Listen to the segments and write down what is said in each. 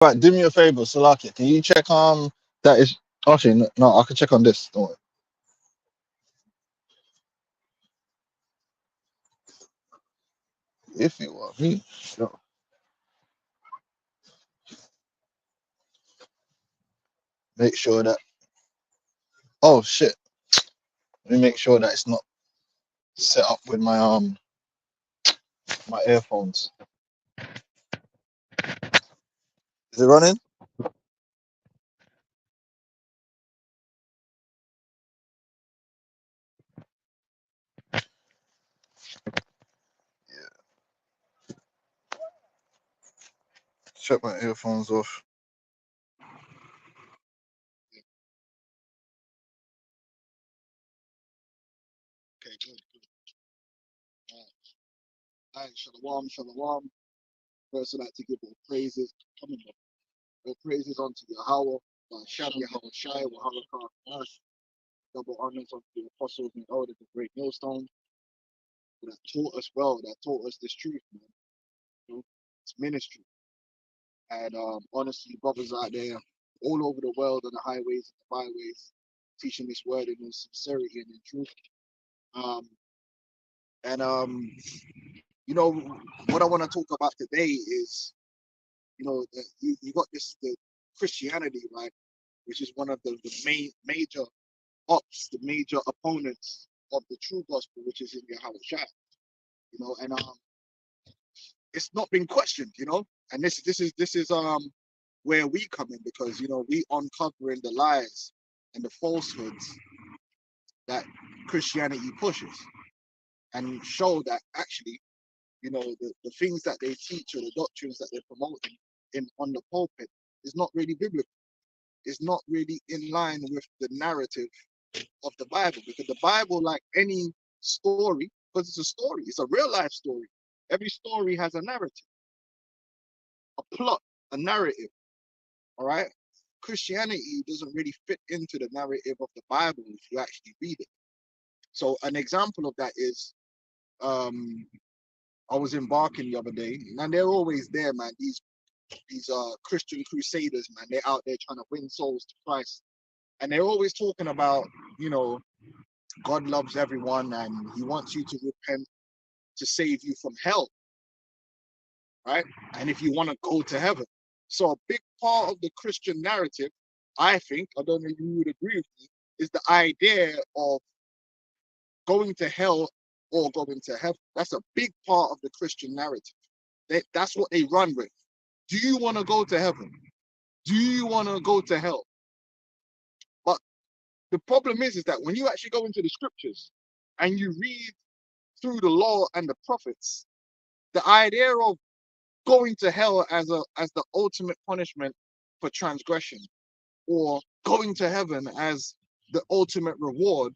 Right, do me a favor, Salaki. Can you check that is actually no, I can check on this. Don't worry. If you want me, sure. Make sure that oh shit. Let me make sure that it's not set up with my earphones. Is it running? Shut my earphones off. Okay, good, good. Alright, shalom, shalom. First, I'd like to give all praises. Come on, all praises unto Yahweh, Shem Yahweh Shai, Wahalakah, double honors unto the apostles and elders of Great Millstone that taught us well, that taught us this truth, man. You know, it's ministry. And honestly, brothers out there all over the world on the highways and the byways, teaching this word in sincerity and in truth. Um, and you know, what I want to talk about today is, you know, you got the Christianity, right, which is one of the major ops, the major opponents of the true gospel, which is in Yahweh Shai, you know, and it's not been questioned, you know, and this is where we come in because you know we uncovering the lies and the falsehoods that Christianity pushes and show that actually you know the things that they teach or the doctrines that they're promoting in on the pulpit is not really biblical. It's not really in line with the narrative of the Bible because the Bible, like any story, because it's a story, it's a real life story. Every story has a narrative, a plot, a narrative. All right. Christianity doesn't really fit into the narrative of the Bible if you actually read it. So an example of that is um I was in Barking the other day, and they're always there, man. These Christian crusaders, man. They're out there trying to win souls to Christ, and they're always talking about, you know, God loves everyone and He wants you to repent to save you from hell, right? And if you want to go to heaven. So a big part of the Christian narrative, I think, I don't know if you would agree with me, is the idea of going to hell or going to heaven. That's a big part of the Christian narrative. That's what they run with. Do you want to go to heaven? Do you want to go to hell? But the problem is that when you actually go into the scriptures and you read through the law and the prophets, the idea of going to hell as the ultimate punishment for transgression, or going to heaven as the ultimate reward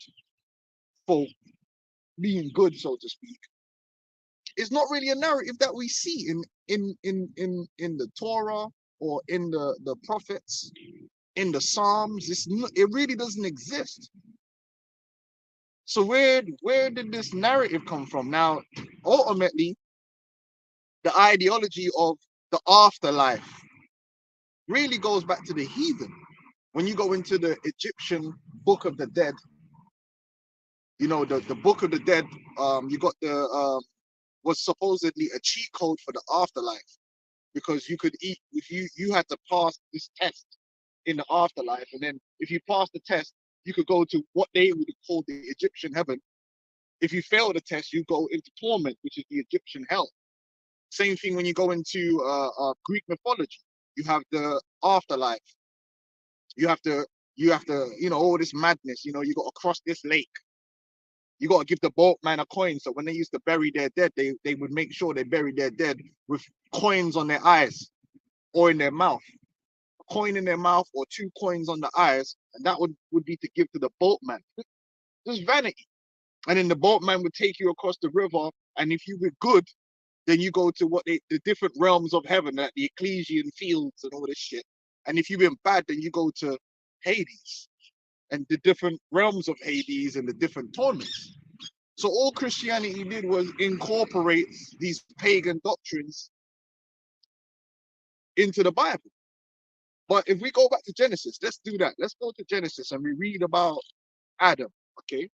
for being good, so to speak, is not really a narrative that we see in the Torah or in the prophets, in the Psalms. It really doesn't exist. So where did this narrative come from? Now, ultimately, the ideology of the afterlife really goes back to the heathen. When you go into the Egyptian Book of the Dead, you know, the Book of the Dead, you got the was supposedly a cheat code for the afterlife because you could eat if you had to pass this test in the afterlife, and then if you pass the test, you could go to what they would call the Egyptian heaven. If you fail the test, you go into torment, which is the Egyptian hell. Same thing when you go into Greek mythology. You have the afterlife. You have to, you know, all this madness. You know, you got to cross this lake. You got to give the boatman a coin. So when they used to bury their dead, they would make sure they buried their dead with coins on their eyes or in their mouth. A coin in their mouth or two coins on the eyes, and that would be to give to the boatman. Just vanity. And then the boatman would take you across the river, and if you were good, then you go to the different realms of heaven, like the Ecclesian fields and all this shit. And if you've been bad, then you go to Hades and the different realms of Hades and the different torments. So all Christianity did was incorporate these pagan doctrines into the Bible. But if we go back to Genesis, let's do that. Let's go to Genesis and we read about Adam. Okay.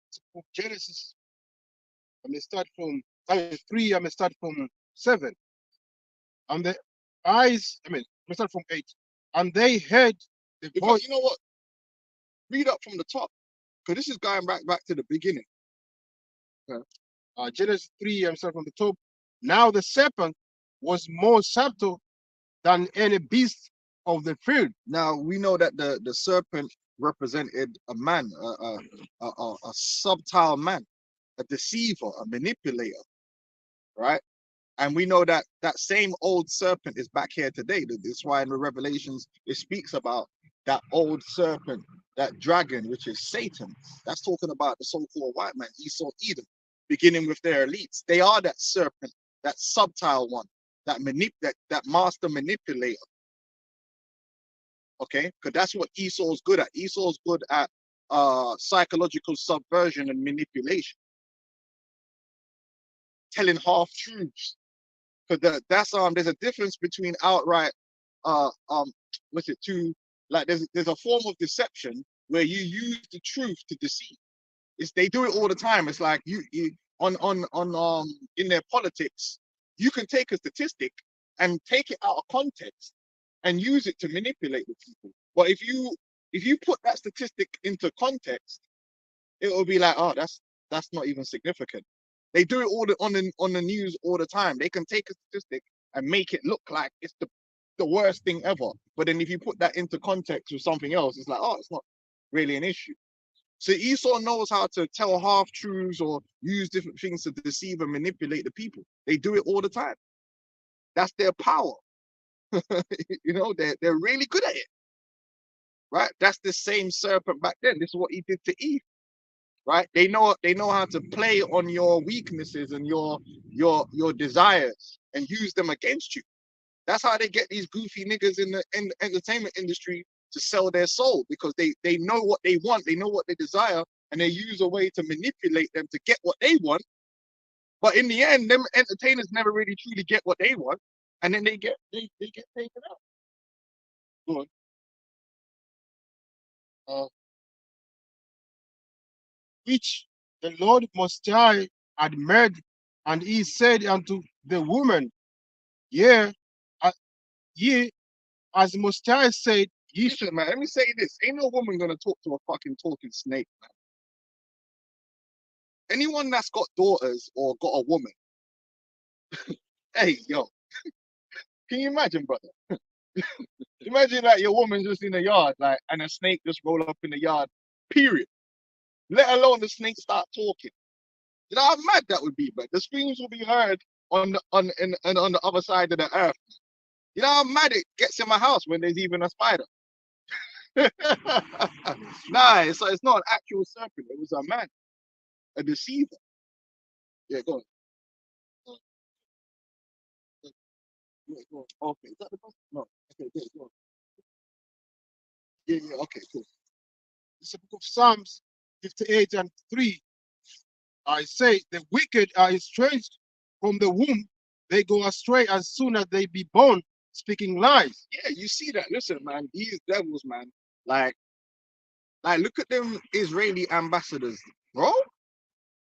So Genesis, I'm gonna start from 3, I'm gonna start from 7. And the eyes, we start from 8. And they heard the voice. You know what? Read up from the top, because this is going back to the beginning. Genesis 3, I'm starting from the top. Now the serpent was more subtle than any beast of the field. Now we know that the serpent represented a man, a subtle man, a deceiver, a manipulator, right? And we know that that same old serpent is back here today. That's why in the Revelations it speaks about that old serpent, that dragon, which is Satan. That's talking about the so-called white man, Esau, Edom, beginning with their elites. They are that serpent, that subtile one, that master manipulator. Okay, because that's what Esau's good at. Esau's good at psychological subversion and manipulation, telling half truths. Because there's a difference between outright what's it to like there's a form of deception where you use the truth to deceive. They do it all the time. It's like you on in their politics, you can take a statistic and take it out of context and use it to manipulate the people. But if you put that statistic into context, it will be like, oh, that's not even significant. They do it on the news all the time. They can take a statistic and make it look like it's the worst thing ever. But then if you put that into context with something else, it's like, oh, it's not really an issue. So Esau knows how to tell half truths or use different things to deceive and manipulate the people. They do it all the time. That's their power. They're really good at it. Right? That's the same serpent back then. This is what he did to Eve. Right? They know how to play on your weaknesses and your desires and use them against you. That's how they get these goofy niggas in the entertainment industry to sell their soul, because they know what they want, they know what they desire, and they use a way to manipulate them to get what they want. But in the end, them entertainers never really truly get what they want, and then they get taken out. Go on. Which the Lord Most High had made, and he said unto the woman, yeah, ye, as Most High said, ye should. Man, let me say this: ain't no woman gonna talk to a fucking talking snake, man. Anyone that's got daughters or got a woman, hey, yo, can you imagine, brother? Imagine like your woman's just in the yard, like, and a snake just roll up in the yard. Period. Let alone the snake start talking. You know how mad that would be, but the screams will be heard on the other side of the earth. You know how mad it gets in my house when there's even a spider. Nah, it's not an actual serpent. It was a man, a deceiver. Yeah, go on. Yeah, go on. Okay, is that the best? No. Okay, yeah, go on. Yeah, okay, cool. It's the book of Psalms 58 and 3. I say, the wicked are estranged from the womb. They go astray as soon as they be born, speaking lies. Yeah, you see that. Listen, man, these devils, man, like look at them Israeli ambassadors, bro.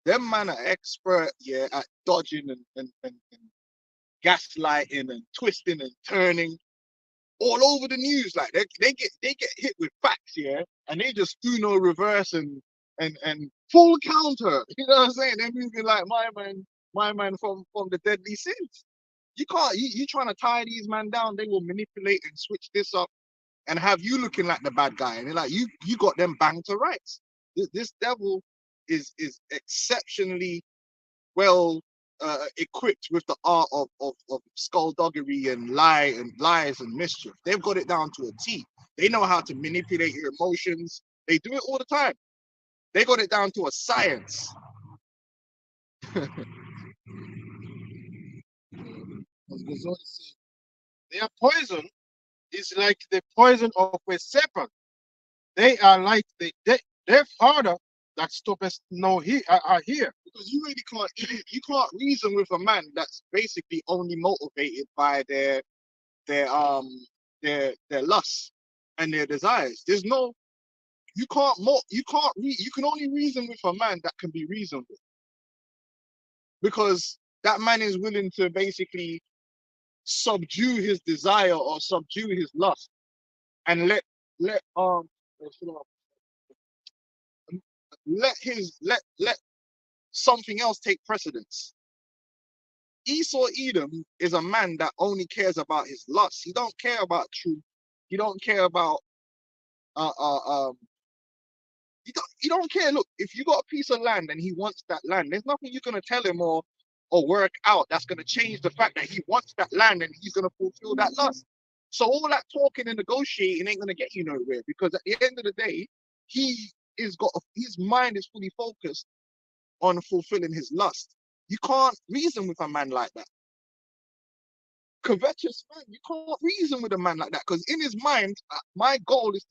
Them man are expert, yeah, at dodging and gaslighting and twisting and turning all over the news. Like they get hit with facts, yeah, and they just Uno reverse and full counter. You know what I'm saying? They're moving like my man from the deadly sins. You can't you trying to tie these men down, they will manipulate and switch this up and have you looking like the bad guy. And they're like, you got them banged to rights. This devil is exceptionally well equipped with the art of skullduggery and lies and mischief. They've got it down to a T. They know how to manipulate your emotions. They do it all the time. They got it down to a science. Their poison is like the poison of a serpent. They are like their father that stop us now here are here. Because you really can't you can't reason with a man that's basically only motivated by their their lusts and their desires. There's no you can only reason with a man that can be reasoned with, because that man is willing to basically subdue his desire or subdue his lust and let let something else take precedence. Esau Edom is a man that only cares about his lust. He don't care about truth. He don't care about uh uh um he don't care. Look, if you got a piece of land and he wants that land, there's nothing you're gonna tell him or work out that's gonna change the fact that he wants that land and he's gonna fulfill that lust. So all that talking and negotiating ain't gonna get you nowhere, because at the end of the day, he his mind is fully focused on fulfilling his lust. You can't reason with a man like that. Covetous man, you can't reason with a man like that, because in his mind, my goal is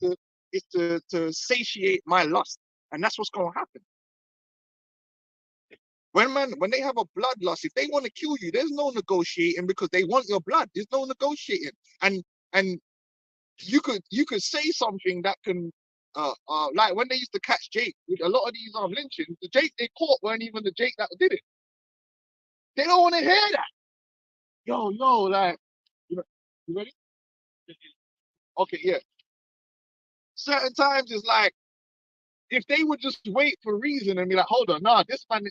to satiate my lust, and that's what's gonna happen. When they have a bloodlust, if they want to kill you, there's no negotiating, because they want your blood. There's no negotiating, and you could say something that can like when they used to catch Jake with a lot of these lynchings, the Jake they caught weren't even the Jake that did it. They don't want to hear that. Yo, like you ready? Okay, yeah. Certain times it's like, if they would just wait for reason and be like, hold on, nah, this man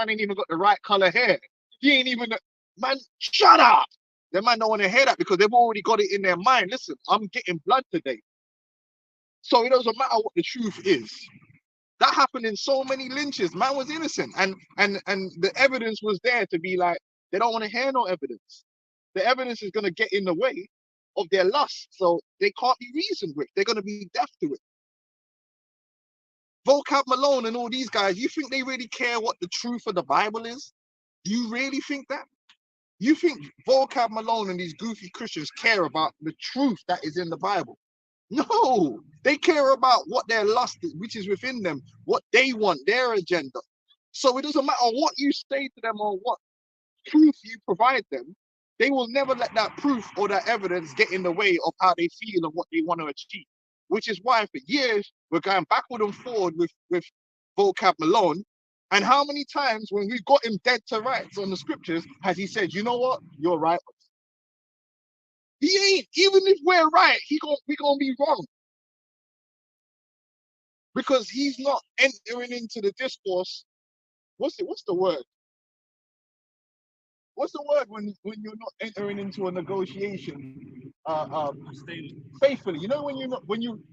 ain't even got the right color hair. He ain't even man, shut up. The man don't want to hear that, because they've already got it in their mind. Listen, I'm getting blood today. So it doesn't matter what the truth is. That happened in so many lynches. Man was innocent. And the evidence was there to be like, they don't want to hear no evidence. The evidence is gonna get in the way of their lust. So they can't be reasoned with. They're gonna be deaf to it. Vocab Malone and all these guys, you think they really care what the truth of the Bible is? Do you really think that? You think Vocab Malone and these goofy Christians care about the truth that is in the Bible? No, they care about what their lust is, which is within them, what they want, their agenda. So it doesn't matter what you say to them or what proof you provide them, they will never let that proof or that evidence get in the way of how they feel and what they want to achieve. Which is why for years we're going backward and forward with Vocab Malone. And how many times when we got him dead to rights on the scriptures has he said, you know what, you're right. He ain't. Even if we're right, we gonna be wrong, because he's not entering into the discourse. What's the word? What's the word when you're not entering into a negotiation faithfully? You know, when you're not when you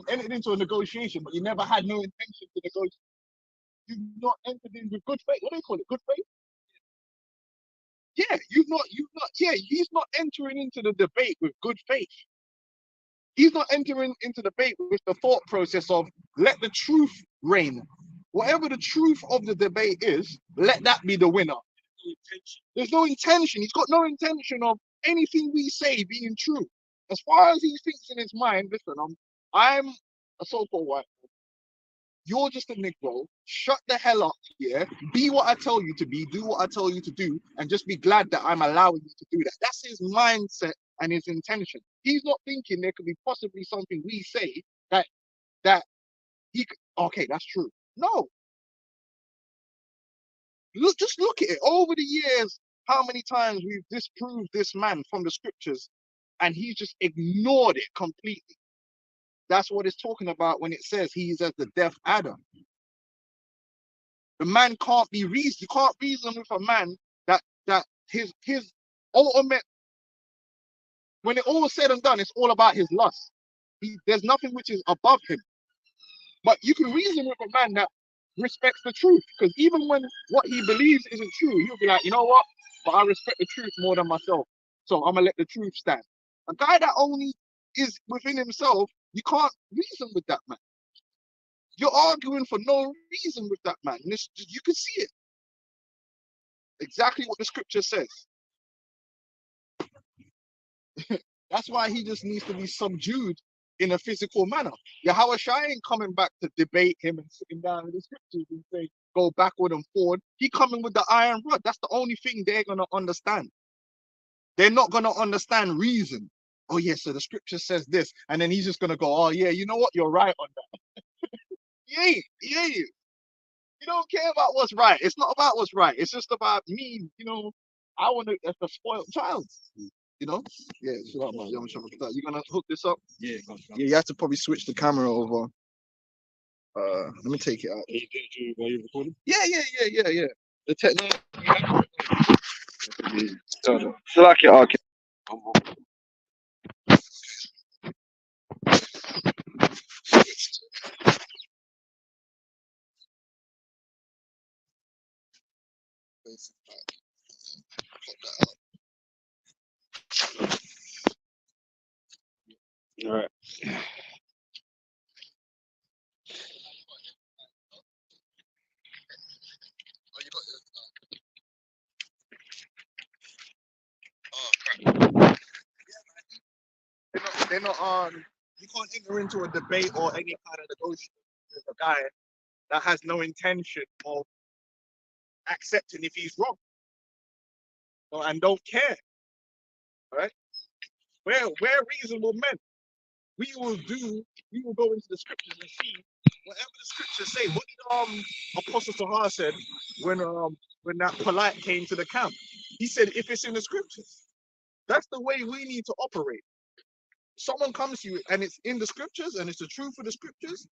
entered into a negotiation, but you never had no intention to negotiate. You've not entered in with good faith. What do they call it? Good faith? Yeah, you've not. Yeah, he's not entering into the debate with good faith. He's not entering into debate with the thought process of let the truth reign. Whatever the truth of the debate is, let that be the winner. There's no intention. He's got no intention of anything we say being true. As far as he thinks in his mind, listen, I'm a so-called white man. You're just a Negro. Shut the hell up, yeah? Be what I tell you to be, do what I tell you to do, and just be glad that I'm allowing you to do that. That's his mindset and his intention. He's not thinking there could be possibly something we say that he could, okay, that's true. No, just look at it. Over the years, how many times we've disproved this man from the scriptures, and he's just ignored it completely. That's what it's talking about when it says he's as the deaf Adam. The man can't be reasoned. You can't reason with a man that his ultimate, when it all is said and done, it's all about his lust. There's nothing which is above him. But you can reason with a man that respects the truth, because even when what he believes isn't true, he'll be like, you know what? But I respect the truth more than myself, so I'm gonna let the truth stand. A guy that only is within himself, you can't reason with that man. You're arguing for no reason with that man. You can see it. Exactly what the scripture says. That's why he just needs to be subdued in a physical manner. Yahweh Shai ain't coming back to debate him and sitting down in the scriptures and say, go backward and forward. He coming with the iron rod. That's the only thing they're going to understand. They're not going to understand reason. Oh, yeah, so the scripture says this. And then he's just going to go, oh, yeah, you know what? You're right on that. He ain't. He ain't. You don't care about what's right. It's not about what's right. It's just about me, I want to, as a spoiled child. You know? Yeah, it's about my young child. You gonna hook this up? Yeah, Yeah, you have to probably switch the camera over. Let me take it out. While you're recording? Yeah. The technology. Slack it, okay. All right. They're not you can't enter into a debate or any kind of negotiation with a guy that has no intention of accepting if he's wrong and don't care. Right? We're reasonable men. We will go into the scriptures and see whatever the scriptures say. What did Apostle Tahar said when that polite came to the camp? He said, if it's in the scriptures, that's the way we need to operate. Someone comes to you and it's in the scriptures and it's the truth of the scriptures.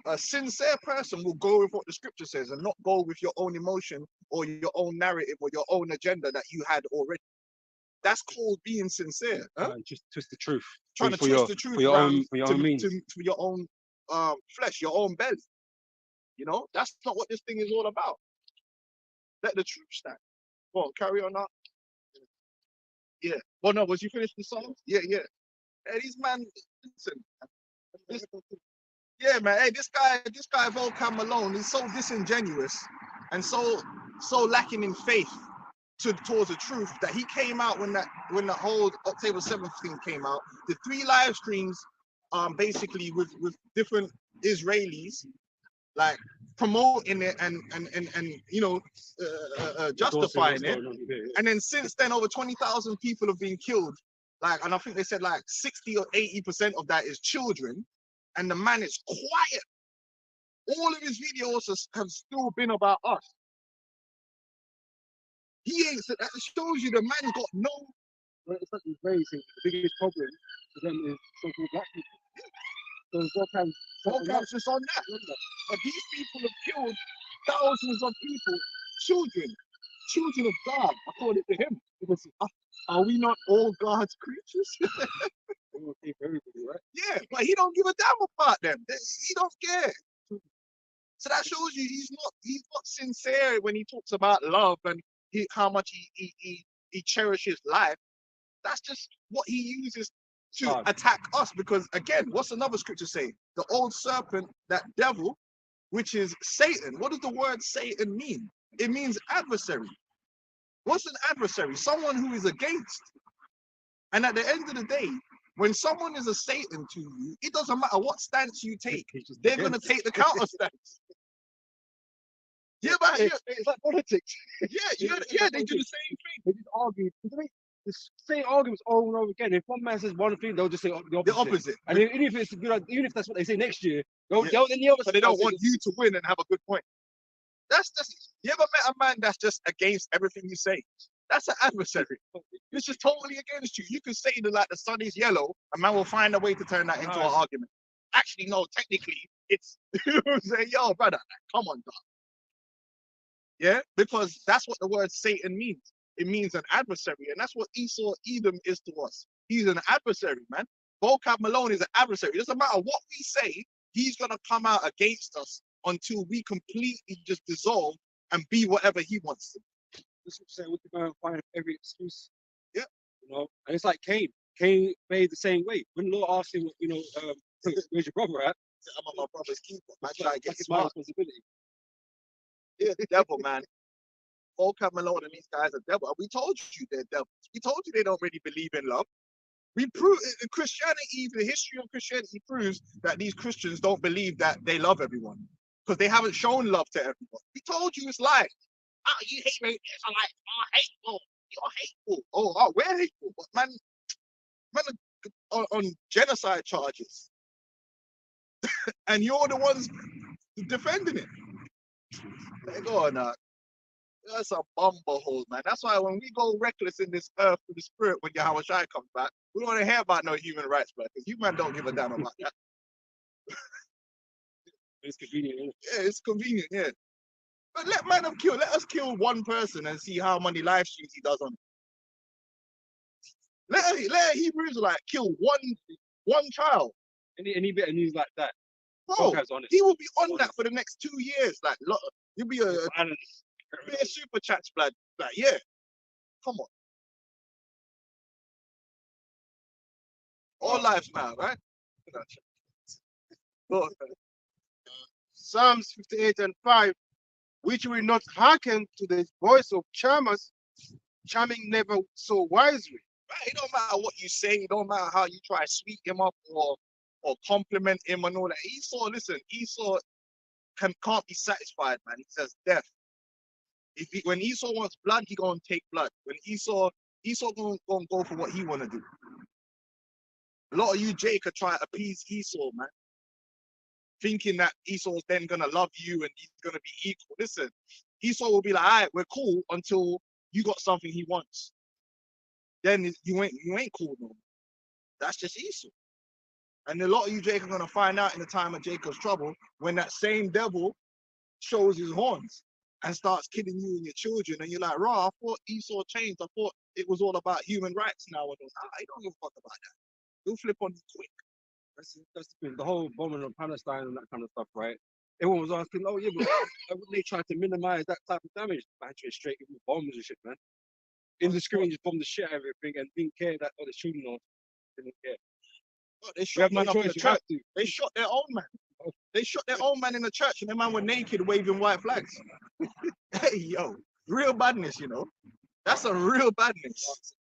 A sincere person will go with what the scripture says and not go with your own emotion or your own narrative or your own agenda that you had already. That's called being sincere. Huh? Just twist the truth. Trying to for twist your, the truth for your around own, for your own means. to your own flesh, your own belly. That's not what this thing is all about. Let the truth stand. Well, carry on now. Yeah. Well, no, was you finished the song? Yeah. Hey, these man, listen. Yeah, man. Hey, this guy, Volkan Malone, is so disingenuous and so lacking in faith towards the truth that he came out when the whole October 7th thing came out. The 3 live streams, basically with different Israelis, like promoting it and justifying it. And then since then, over 20,000 people have been killed. And I think they said 60 or 80% of that is children. And the man is quiet. All of his videos have still been about us. He ain't. That shows you the man got no. Well, it's like raising the biggest problem for them is so-called black people. So Volkan's just on that. But these people have killed thousands of people, children of God, according to him. Because are we not all God's creatures? Right? Yeah, but he don't give a damn about them. He don't care. So that shows you he's not sincere when he talks about love and how much he cherishes life. That's just what he uses to attack us. Because again, what's another scripture say? The old serpent, that devil, which is Satan. What does the word Satan mean? It means adversary. What's an adversary? Someone who is against. And at the end of the day, when someone is a Satan to you, it doesn't matter what stance you take. They're going to take the counter stance. Yeah, but it's like politics. Yeah, they do the same thing. They just argue. The same arguments over and over again. If one man says one thing, they'll just say the opposite. The opposite. And even if it's good, even if that's what they say next year, then the other. But they don't want you to win and have a good point. That's just. You ever met a man that's just against everything you say? That's an adversary. It's just totally against you. You can say that the sun is yellow, a man will find a way to turn that into an argument. Actually, no, technically, it's say, yo, brother, come on, dog. Yeah, because that's what the word Satan means. It means an adversary, and that's what Esau Edom is to us. He's an adversary, man. Volkan Malone is an adversary. It doesn't matter what we say, he's gonna come out against us until we completely just dissolve and be whatever he wants to. That's what I'm saying. We can find every excuse. Yeah. And it's like Cain. Cain made the same way. When the Lord asked him, where's your brother at? I'm on my brother's keeper. I try to get my smart. responsibility. Yeah, the devil, man. Volkan Malone and these guys are devil. We told you they're devils. We told you they don't really believe in love. We prove in Christianity, the history of Christianity proves that these Christians don't believe that they love everyone because they haven't shown love to everyone. We told you it's lies. Oh, you hate me. It's like, oh, hateful. You're hateful. We're hateful. But man on genocide charges. And you're the ones defending it. They go on that. That's a bumbleholes, man. That's why when we go reckless in this earth with the spirit, when Yahweh Shai comes back, we don't want to hear about no human rights, bro. Because you man don't give a damn about that. It's convenient. Yeah, it's convenient, yeah. But let us kill one person and see how many live streams he does on it. Let Hebrews like kill one child. Any bit of news like that, bro, he will be on that for the next 2 years. Like, you'll be a super chats, blood. Like, yeah, come on. All lives matter, right? Psalms 58 and 5, which will not hearken to the voice of charmers, charming never so wisely. Right? It don't matter what you say, it don't matter how you try to sweet him up or compliment him and all that. Esau can't be satisfied, man. He says death. When Esau wants blood, he gonna take blood. When Esau gonna go for what he wanna do. A lot of you, Jacob, try to appease Esau, man. Thinking that Esau's then gonna love you and he's gonna be equal. Listen, Esau will be like, all right, we're cool until you got something he wants. Then you ain't cool no more. That's just Esau. And a lot of you, Jacob, are gonna find out in the time of Jacob's trouble when that same devil shows his horns and starts killing you and your children, and you're like, raw, I thought Esau changed. I thought it was all about human rights now. I don't give a fuck about that. He'll flip on you quick. That's the thing. The whole bombing of Palestine and that kind of stuff, right? Everyone was asking, oh yeah, but they tried to minimize that type of damage. Man, straight with bombs and shit, man. Indiscriminately just bombed the shit out of everything and didn't care that other children didn't care. They shot man up in the church. They shot their own man. They shot their own man in the church, and the man were naked, waving white flags. Hey, yo, real badness, you know. That's a real badness.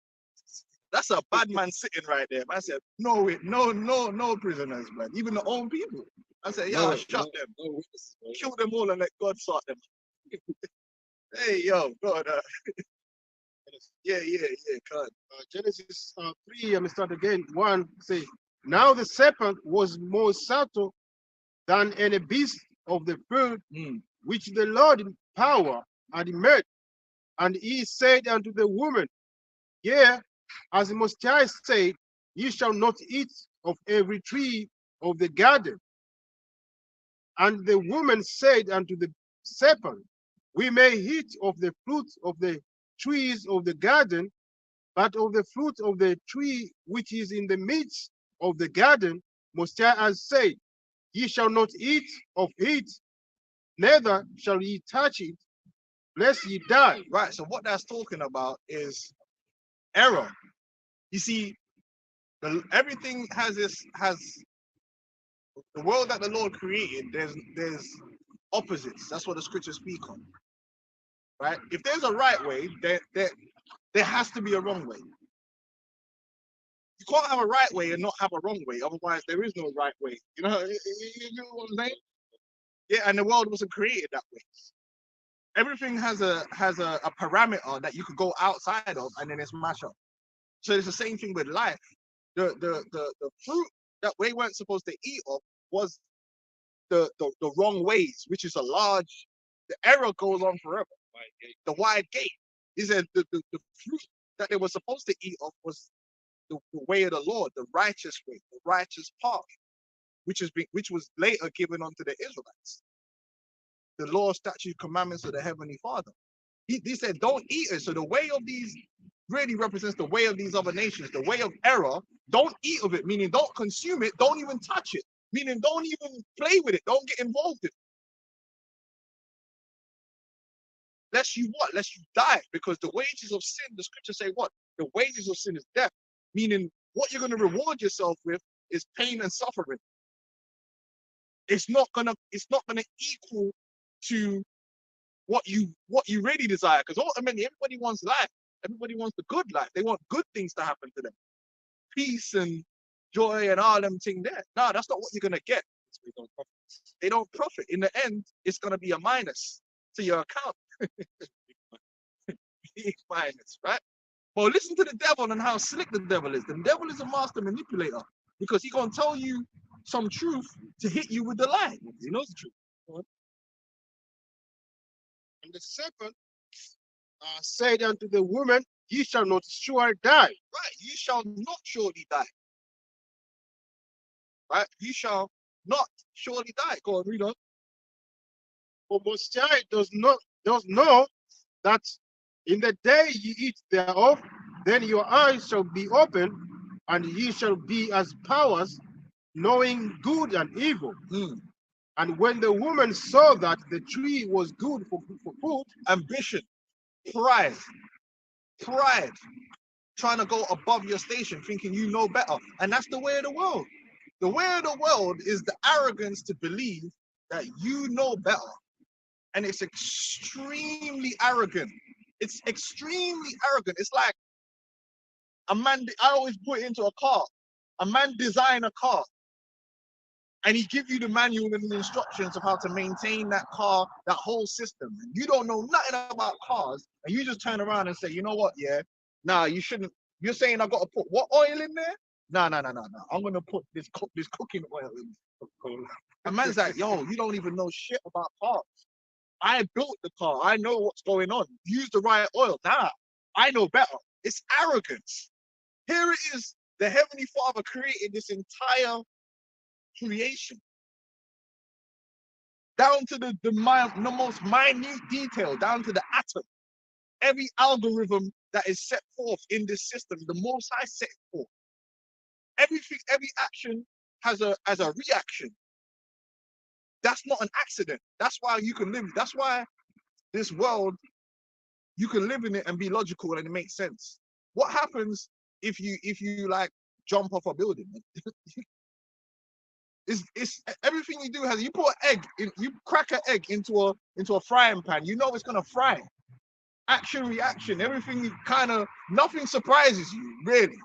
That's a bad man sitting right there. I said, no prisoners, man. Even the own people. I said, yeah, I shot them. Kill them all and let God sort them. Hey, yo, God. Yeah, God. Genesis 3, I'm start again. 1 say, now the serpent was more subtle than any beast of the field, which the Lord in power had made. And he said unto the woman, yea, as the Most High said, ye shall not eat of every tree of the garden. And the woman said unto the serpent, we may eat of the fruit of the trees of the garden, but of the fruit of the tree which is in the midst of the garden, Most High has said, ye shall not eat of it, neither shall ye touch it, lest ye die. Right, so what that's talking about is error. You see, everything has the world that the Lord created, there's opposites. That's what the scriptures speak on. Right? If there's a right way, there has to be a wrong way. You can't have a right way and not have a wrong way. Otherwise, there is no right way. You know what I'm saying? Yeah, and the world wasn't created that way. Everything has a parameter that you could go outside of, and then it's mash up. So it's the same thing with life. The fruit that we weren't supposed to eat of was the wrong ways, which is the error goes on forever. The wide gate. He said the fruit that they were supposed to eat of was the way of the Lord, the righteous way, the righteous path, which was later given unto the Israelites. The law, statutes, commandments of the Heavenly Father. He said, don't eat it. So the way of these really represents the way of these other nations, the way of error. Don't eat of it, meaning don't consume it, don't even touch it, meaning don't even play with it, don't get involved in it. Lest you what? Lest you die, because the wages of sin, the scriptures say what? The wages of sin is death, meaning what you're going to reward yourself with is pain and suffering. It's not gonna equal to what you really desire, because ultimately everybody wants life. Everybody wants the good life. They want good things to happen to them. peace and joy and all them thing there. No, that's not what you're gonna get. They don't profit. In the end, it's gonna be a minus to your account. Big minus, right? Well, listen to the devil and how slick the devil is. The devil is a master manipulator because he's gonna tell you some truth to hit you with the lie. He knows the truth. And the serpent said unto the woman, Ye shall not surely die. Right, you shall not surely die. Right, you shall not surely die. Go on, read on. For Most High does know that in the day ye eat thereof, then your eyes shall be opened, and ye shall be as powers, knowing good and evil. And when the woman saw that the tree was good for food, ambition, pride, trying to go above your station, thinking you know better. And that's the way of the world. The way of the world is the arrogance to believe that you know better. And it's extremely arrogant. It's extremely arrogant. It's like a man, I always put it into a car. A man design a car and he give you the manual and the instructions of how to maintain that car, that whole system. And you don't know nothing about cars and you just turn around and say, you know what, yeah, nah, you shouldn't. You're saying I got to put what oil in there? No. I'm going to put this cooking oil in. A man's like, yo, you don't even know shit about cars. I built the car. I know what's going on. Use the right oil. Nah, I know better. It's arrogance. Here it is. The Heavenly Father created this entire creation down to the most minute detail, down to the atom. Every algorithm that is set forth in this system, the Most High set forth. Everything, every action has a reaction. That's not an accident. That's why you can live. That's why this world, you can live in it and be logical and it makes sense. What happens if you like jump off a building? It's everything you do has, you put an egg in, you crack an egg into a frying pan, you know it's gonna fry. Action, reaction, everything kind of, nothing surprises you really.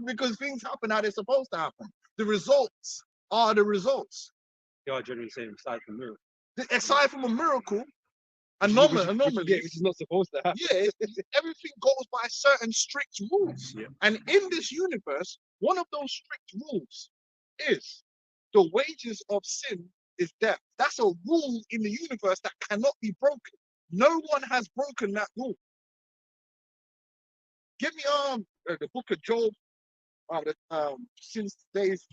Because things happen how they're supposed to happen. The results are the results. You are generally saying aside from miracle. Aside from a miracle, Which anomaly. is not supposed to happen. Yeah, everything goes by certain strict rules. Yeah. And in this universe, one of those strict rules is the wages of sin is death. That's a rule in the universe that cannot be broken. No one has broken that rule. Give me the book of Job, since days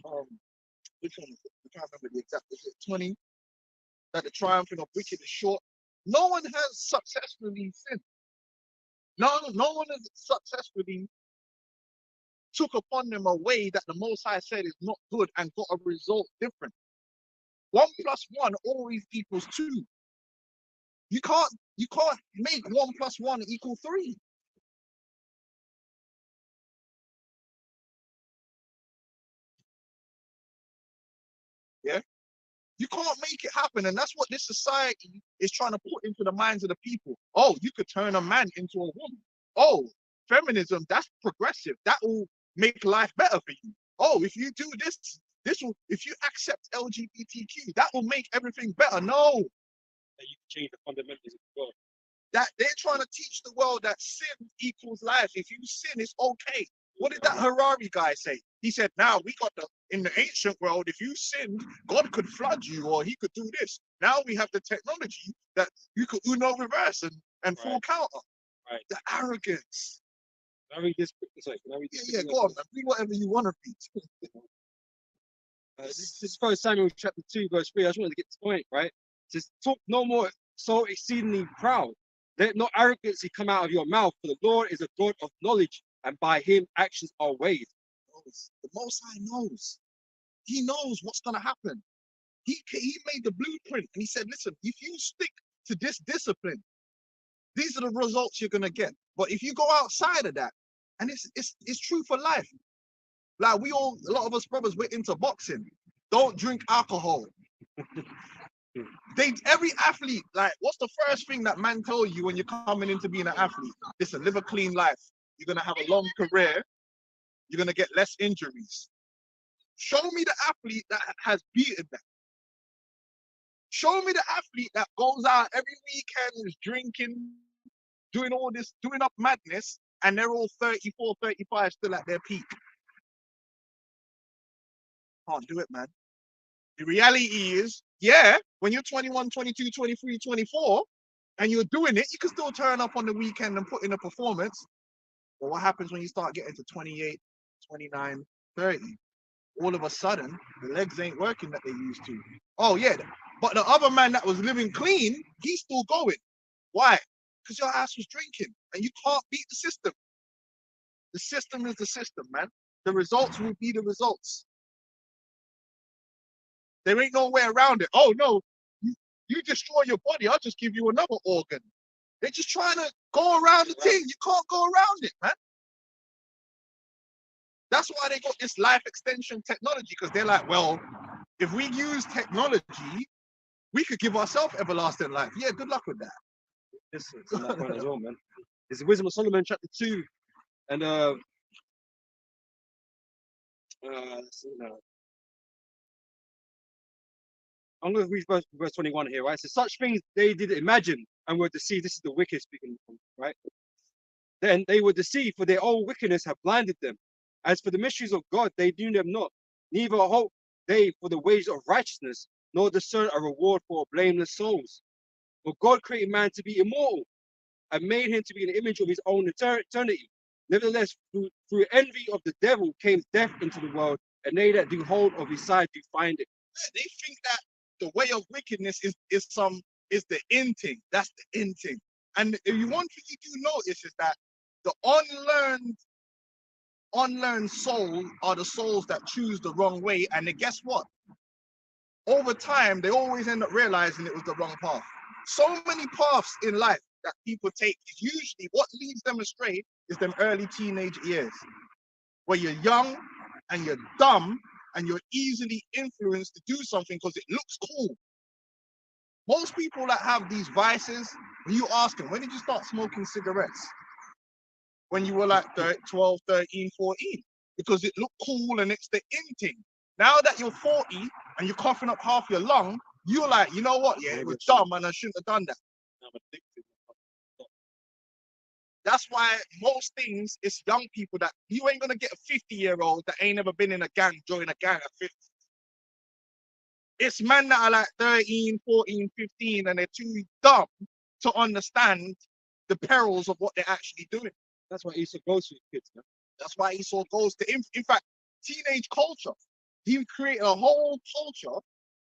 which one is it? I can't remember the exact. Is it 20? That the triumphing of wicked is short. No one has successfully sinned. No one has successfully took upon them a way that the Most High said is not good and got a result different. 1 + 1 always equals 2. You can't make 1 + 1 equal 3. Yeah, you can't make it happen, and that's what this society is trying to put into the minds of the people. Oh, you could turn a man into a woman. Oh, feminism, that's progressive. That will make life better for you. Oh, if you do this will, if you accept LGBTQ, that will make everything better. No, That you can change the fundamentals of the world. that they're trying to teach the world that sin equals life. If you sin, it's okay. What did that Harari guy say? He said, now we got in the ancient world, if you sinned, God could flood you or he could do this. Now we have the technology that you could Uno reverse and full counter. Right. The arrogance. Can I read this quick? Sorry, can I read this Yeah, go on, man. Read whatever you want to read. This is 1 Samuel chapter 2, verse 3. I just wanted to get to the point, right? It says, talk no more so exceedingly proud. Let no arrogancy come out of your mouth, for the Lord is a God of knowledge, and by him actions are weighed. The Most High knows. He knows what's going to happen. He made the blueprint and he said, listen, if you stick to this discipline, these are the results you're going to get. But if you go outside of that, and it's true for life. Like a lot of us brothers, we're into boxing. Don't drink alcohol. Every athlete, like, what's the first thing that man tell you when you're coming into being an athlete? Listen, live a clean life. You're going to have a long career. You're going to get less injuries. Show me the athlete that has beaten that. Show me the athlete that goes out every weekend, is drinking, doing all this, doing up madness, and they're all 34, 35 still at their peak. Can't do it, man. The reality is, yeah, when you're 21, 22, 23, 24, and you're doing it, you can still turn up on the weekend and put in a performance. But what happens when you start getting to 28, 29, 30? All of a sudden, the legs ain't working that they used to. Oh, yeah. But the other man that was living clean, he's still going. Why? Because your ass was drinking and you can't beat the system. The system is the system, man. The results will be the results. There ain't no way around it. Oh, no, you destroy your body, I'll just give you another organ. They're just trying to go around the thing. You can't go around it, man. That's why they got this life extension technology, because they're like, well, if we use technology, we could give ourselves everlasting life. Yeah, good luck with that. This is on that point as well, man. It's the Wisdom of Solomon, chapter 2, and let's see now. I'm going to read verse 21 here, right? So such things they did imagine and were deceived. This is the wicked speaking, right? Then they were deceived, for their own wickedness have blinded them. As for the mysteries of God, they knew them not. Neither hope they for the wages of righteousness, nor discern a reward for blameless souls. For God created man to be immortal, and made him to be an image of his own eternity. Nevertheless, through envy of the devil came death into the world, and they that do hold of his side do find it. They think that the way of wickedness is the in thing. That's the in thing. And if you one thing you do notice is that the unlearned souls are the souls that choose the wrong way. And then guess what? Over time, they always end up realizing it was the wrong path. So many paths in life that people take is usually what leads them astray is them early teenage years, where you're young and you're dumb and you're easily influenced to do something because it looks cool. Most people that have these vices, when you ask them, when did you start smoking cigarettes? When you were like 12, 13, 14, because it looked cool and it's the in thing. Now that you're 40 and you're coughing up half your lung, you're like, you know what? Yeah, it was dumb and I shouldn't have done that. That's why most things, it's young people that you ain't gonna get a 50-year-old that ain't never been in a gang, join a gang at 50. It's men that are like 13, 14, 15, and they're too dumb to understand the perils of what they're actually doing. That's why Esau goes to kids, man. That's why Esau goes to, in fact, teenage culture. He created a whole culture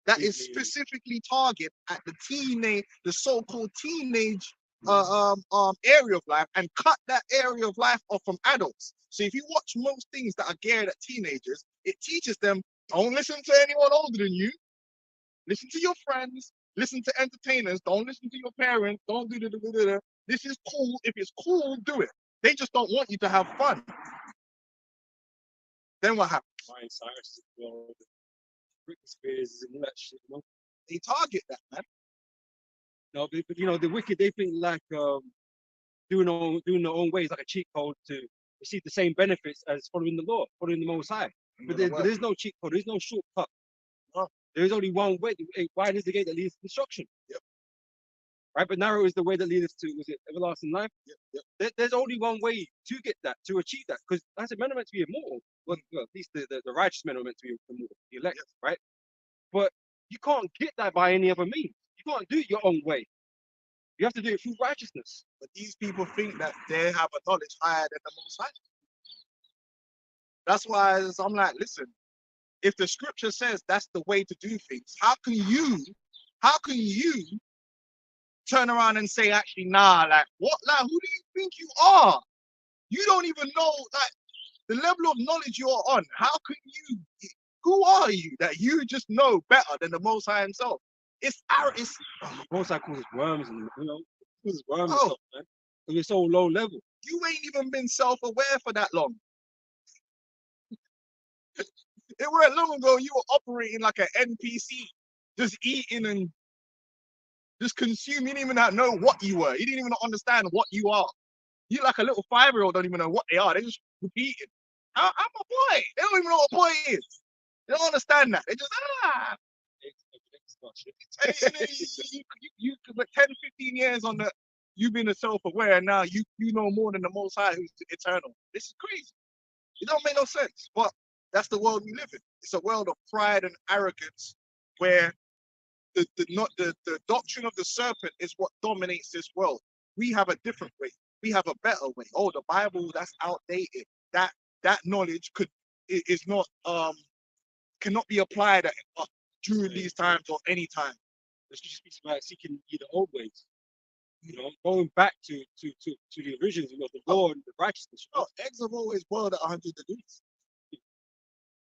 that is specifically targeted at the so-called teenage area of life, and cut that area of life off from adults. So if you watch most things that are geared at teenagers, it teaches them, don't listen to anyone older than you. Listen to your friends. Listen to entertainers. Don't listen to your parents. Don't do the. This is cool. If it's cool, do it. They just don't want you to have fun. Then what happens? Britney Spears and all that shit, you know? They target that, man. No, but you know, the wicked, they think like doing their own ways, like a cheat code to receive the same benefits as following the law, following the Most High. But there's no cheat code. There's no shortcut. No. There is only one way. Wide is the gate that leads to destruction. Yep. Right, but narrow is the way that leads to, was it everlasting life? Yep. There's only one way to get that, to achieve that, because as a men are meant to be immortal. Well, at least the righteous men are meant to be immortal, the elect, right? But you can't get that by any other means. You can't do it your own way. You have to do it through righteousness. But these people think that they have a knowledge higher than the Most High. That's why I'm like, listen, if the scripture says that's the way to do things, how can you turn around and say, actually, nah, like, what, like, who do you think you are? You don't even know, like, the level of knowledge you're on. How can you, who are you that you just know better than the Most High himself? It's Most High calls worms, and causes worms and stuff, man. Because we're so low level. You ain't even been self-aware for that long. It weren't long ago you were operating like an NPC, just eating and just consuming. You didn't even know what you were. You didn't even understand what you are. You like a little 5-year-old don't even know what they are. They just repeating. I'm a boy. They don't even know what a boy is. They don't understand that. They just, And then you could put 10, 15 years on the, you being self-aware, and now you know more than the Most High who's eternal. This is crazy. It don't make no sense. But that's the world we live in. It's a world of pride and arrogance where the doctrine of the serpent is what dominates this world. We have a different way. We have a better way. Oh, the Bible, that's outdated. That knowledge is not cannot be applied during these times or any time. The scripture speaks about seeking ye the old ways. Going back to the origins, the law and the righteousness. No, eggs have always boiled at 100 degrees.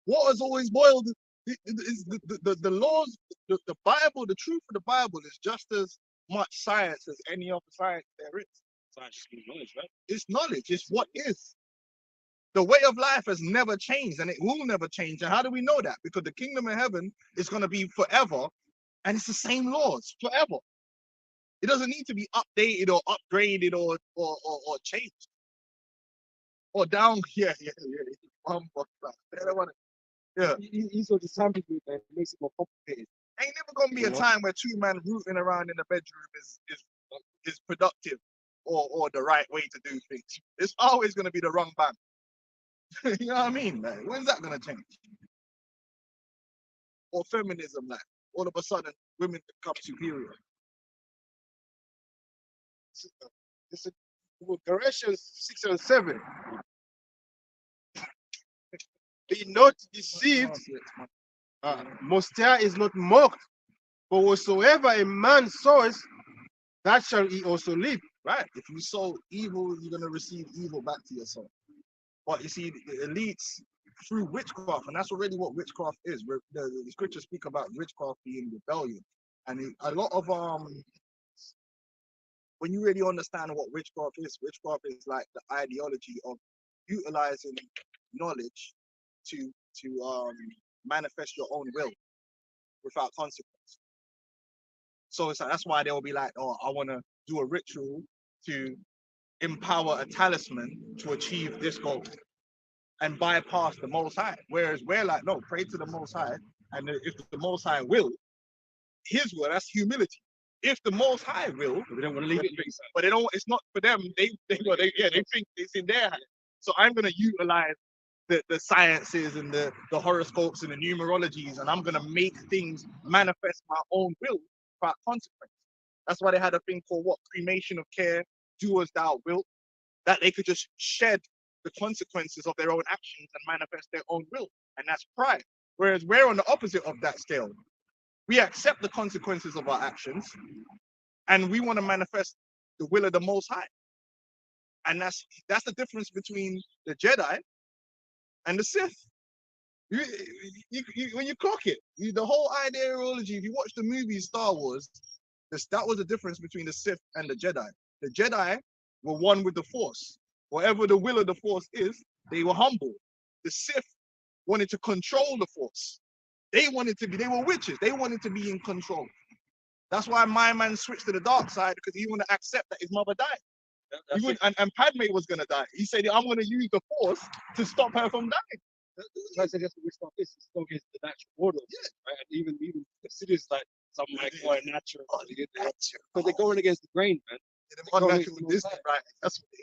Water's always boiled. The laws, the Bible, the truth of the Bible is just as much science as any other science there is. Science just means knowledge, right? It's knowledge. It's what is. The way of life has never changed, and it will never change. And how do we know that? Because the kingdom of heaven is going to be forever, and it's the same laws forever. It doesn't need to be updated or upgraded or changed or down. Yeah. Yeah. These are the time people that makes it more complicated. Ain't never gonna be a time where two men rooting around in the bedroom is productive or the right way to do things. It's always gonna be the wrong band. You know what I mean, man? When's that gonna change? Or feminism, like all of a sudden women become superior. This is Galatians 6 and 7. Be not deceived. Most High is not mocked. For whatsoever a man sows, that shall he also live. Right? If you sow evil, you're gonna receive evil back to yourself. But you see, the elites through witchcraft, and that's already what witchcraft is. The scriptures speak about witchcraft being rebellion, and a lot of when you really understand what witchcraft is like the ideology of utilizing knowledge to manifest your own will without consequence. So it's like, that's why they'll be like, oh, I want to do a ritual to empower a talisman to achieve this goal and bypass the Most High. Whereas we're like, no, pray to the Most High, and if the Most High will, His will, that's humility. If the Most High will, They don't want to leave it. but they don't. It's not for them. They think it's in their hand. So I'm gonna utilize the sciences and the horoscopes and the numerologies, and I'm gonna make things manifest my own will without consequence. That's why they had a thing called what? Cremation of care, do as thou wilt, that they could just shed the consequences of their own actions and manifest their own will, and that's pride. Whereas we're on the opposite of that scale. We accept the consequences of our actions, and we want to manifest the will of the Most High. And that's the difference between the Jedi and the Sith. When you clock it, the whole ideology, if you watch the movie Star Wars, that was the difference between the Sith and the Jedi. The Jedi were one with the Force. Whatever the will of the Force is, they were humble. The Sith wanted to control the Force. They were witches. They wanted to be in control. That's why my man switched to the dark side, because he wanted to accept that his mother died. And Padme was going to die. He said, I'm going to use the Force to stop her from dying. I said that's what witchcraft is. It's still against the natural order. Yeah. Right? And even considers like something like natural. Because they're going against the grain, man. Unnatural Disney, right? That's what it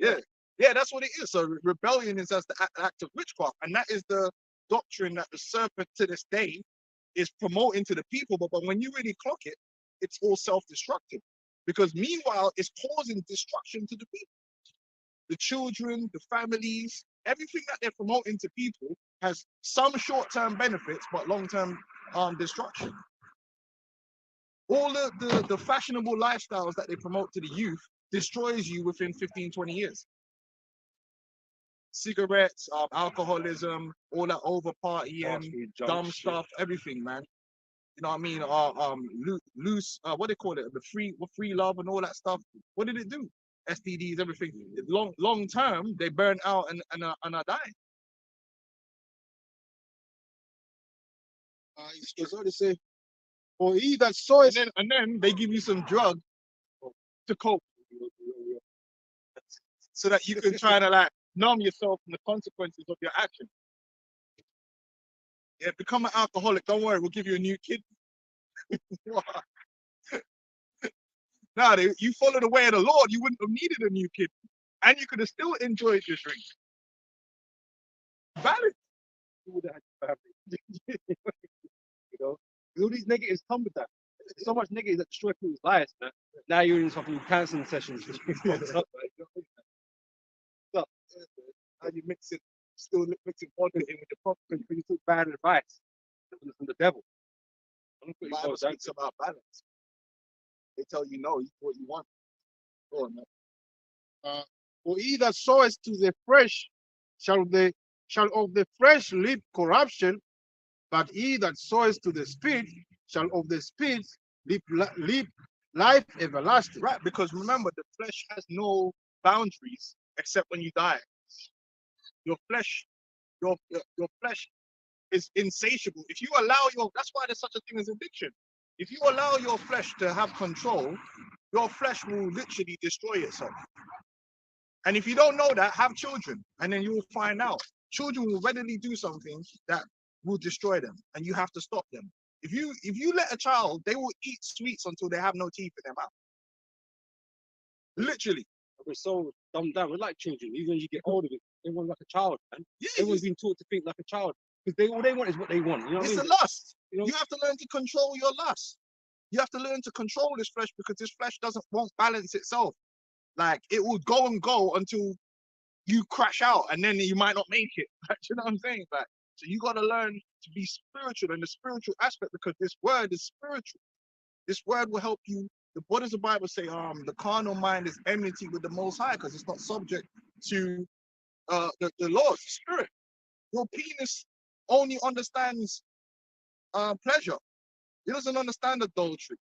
is. Yeah, that's what it is. So rebellion is just the act of witchcraft, and that is the doctrine that the serpent to this day is promoting to the people. But when you really clock it, it's all self-destructive, because meanwhile it's causing destruction to the people, the children, the families. Everything that they're promoting to people has some short-term benefits but long-term destruction. All the fashionable lifestyles that they promote to the youth destroys you within 15-20 years. Cigarettes, alcoholism, all that over partying, dumb stuff, everything, man. You know what I mean? Loose, what they call it, the free love and all that stuff. What did it do? STDs, everything. Long term, they burn out and are dying. It goes on to say, for he that soweth, and then they give you some drug to cope, so that you can try to like numb yourself from the consequences of your action. Yeah, become an alcoholic. Don't worry, we'll give you a new kidney. Now, you follow the way of the Lord, you wouldn't have needed a new kidney, and you could have still enjoyed your drink. Balance. You would have had family. You know, all these negatives come with that. There's so much negatives that destroy people's lives, man. Now you're in fucking counseling sessions. How you mix it, still mixing vodka in with the prophet. When you took bad advice from the devil. The Bible speaks about balance. They tell you no, you do what you want. Go on, man. For he that soweth to the flesh shall of the flesh reap corruption, but he that soweth to the Spirit shall of the Spirit reap life everlasting. Right, because remember, the flesh has no boundaries except when you die. Your flesh is insatiable. If you allow that's why there's such a thing as addiction. If you allow your flesh to have control, your flesh will literally destroy itself. And if you don't know that, have children, and then you will find out. Children will readily do something that will destroy them, and you have to stop them. If you let a child, they will eat sweets until they have no teeth in their mouth. Literally. We're so dumbed down. We're like children. Even as you get older, everyone's like a child, man. Yeah, Everyone's been taught to think like a child because all they want is what they want. You know what I it's mean? a lust. You know? You have to learn to control your lust. You have to learn to control this flesh because this flesh won't balance itself. Like it will go and go until you crash out, and then you might not make it. You know what I'm saying? Like, so you got to learn to be spiritual in the spiritual aspect because this word is spiritual. This word will help you. What does the Bible say? The carnal mind is enmity with the Most High because it's not subject to the laws, the spirit. Your penis only understands pleasure. It doesn't understand adultery.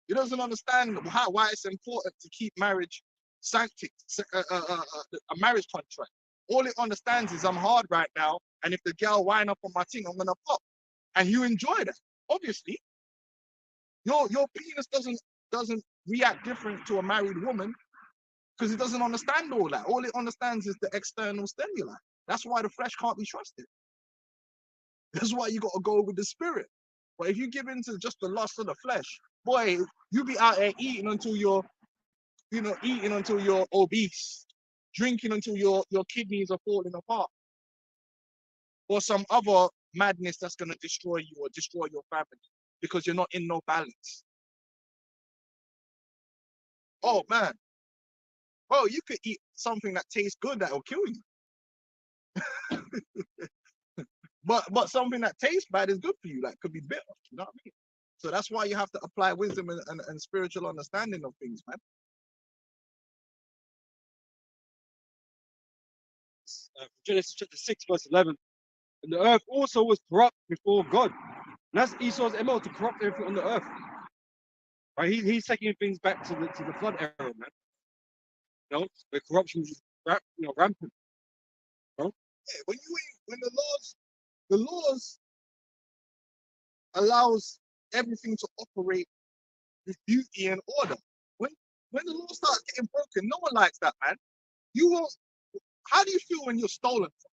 It doesn't understand why it's important to keep marriage sanctity, a marriage contract. All it understands is I'm hard right now, and if the girl wind up on my thing, I'm gonna pop. And you enjoy that. Obviously, your penis doesn't react different to a married woman because it doesn't understand all that. All it understands is the external stimuli. That's why the flesh can't be trusted. That's why you got to go with the spirit. But if you give in to just the lust of the flesh, boy, you be out there eating until you're obese, drinking until your kidneys are falling apart, or some other madness that's gonna destroy you or destroy your family because you're not in no balance. Oh man, bro, you could eat something that tastes good that will kill you. But something that tastes bad is good for you. Like could be bitter. You know what I mean? So that's why you have to apply wisdom and spiritual understanding of things, man. Genesis chapter 6, verse 11. And the earth also was corrupt before God. And that's Esau's MO, to corrupt everything on the earth. Right? He's taking things back to the flood era, man. You know, where corruption is rampant. Yeah, when the laws allows everything to operate with beauty and order. When the law starts getting broken, no one likes that, man. You won't. How do you feel when you're stolen from?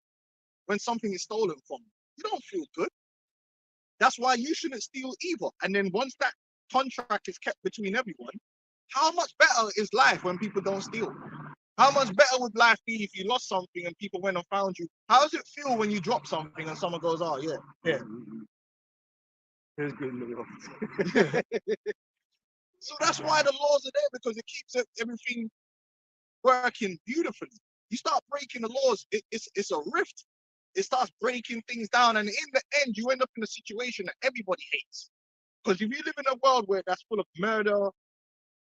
When something is stolen from you? You don't feel good. That's why you shouldn't steal either. And then once that contract is kept between everyone, how much better is life when people don't steal? How much better would life be if you lost something and people went and found you? How does it feel when you drop something and someone goes, oh yeah, yeah. Here's good in the office. So that's why the laws are there, because it keeps everything working beautifully. You start breaking the laws, it's a rift. It starts breaking things down, and in the end, you end up in a situation that everybody hates. Because if you live in a world where that's full of murder,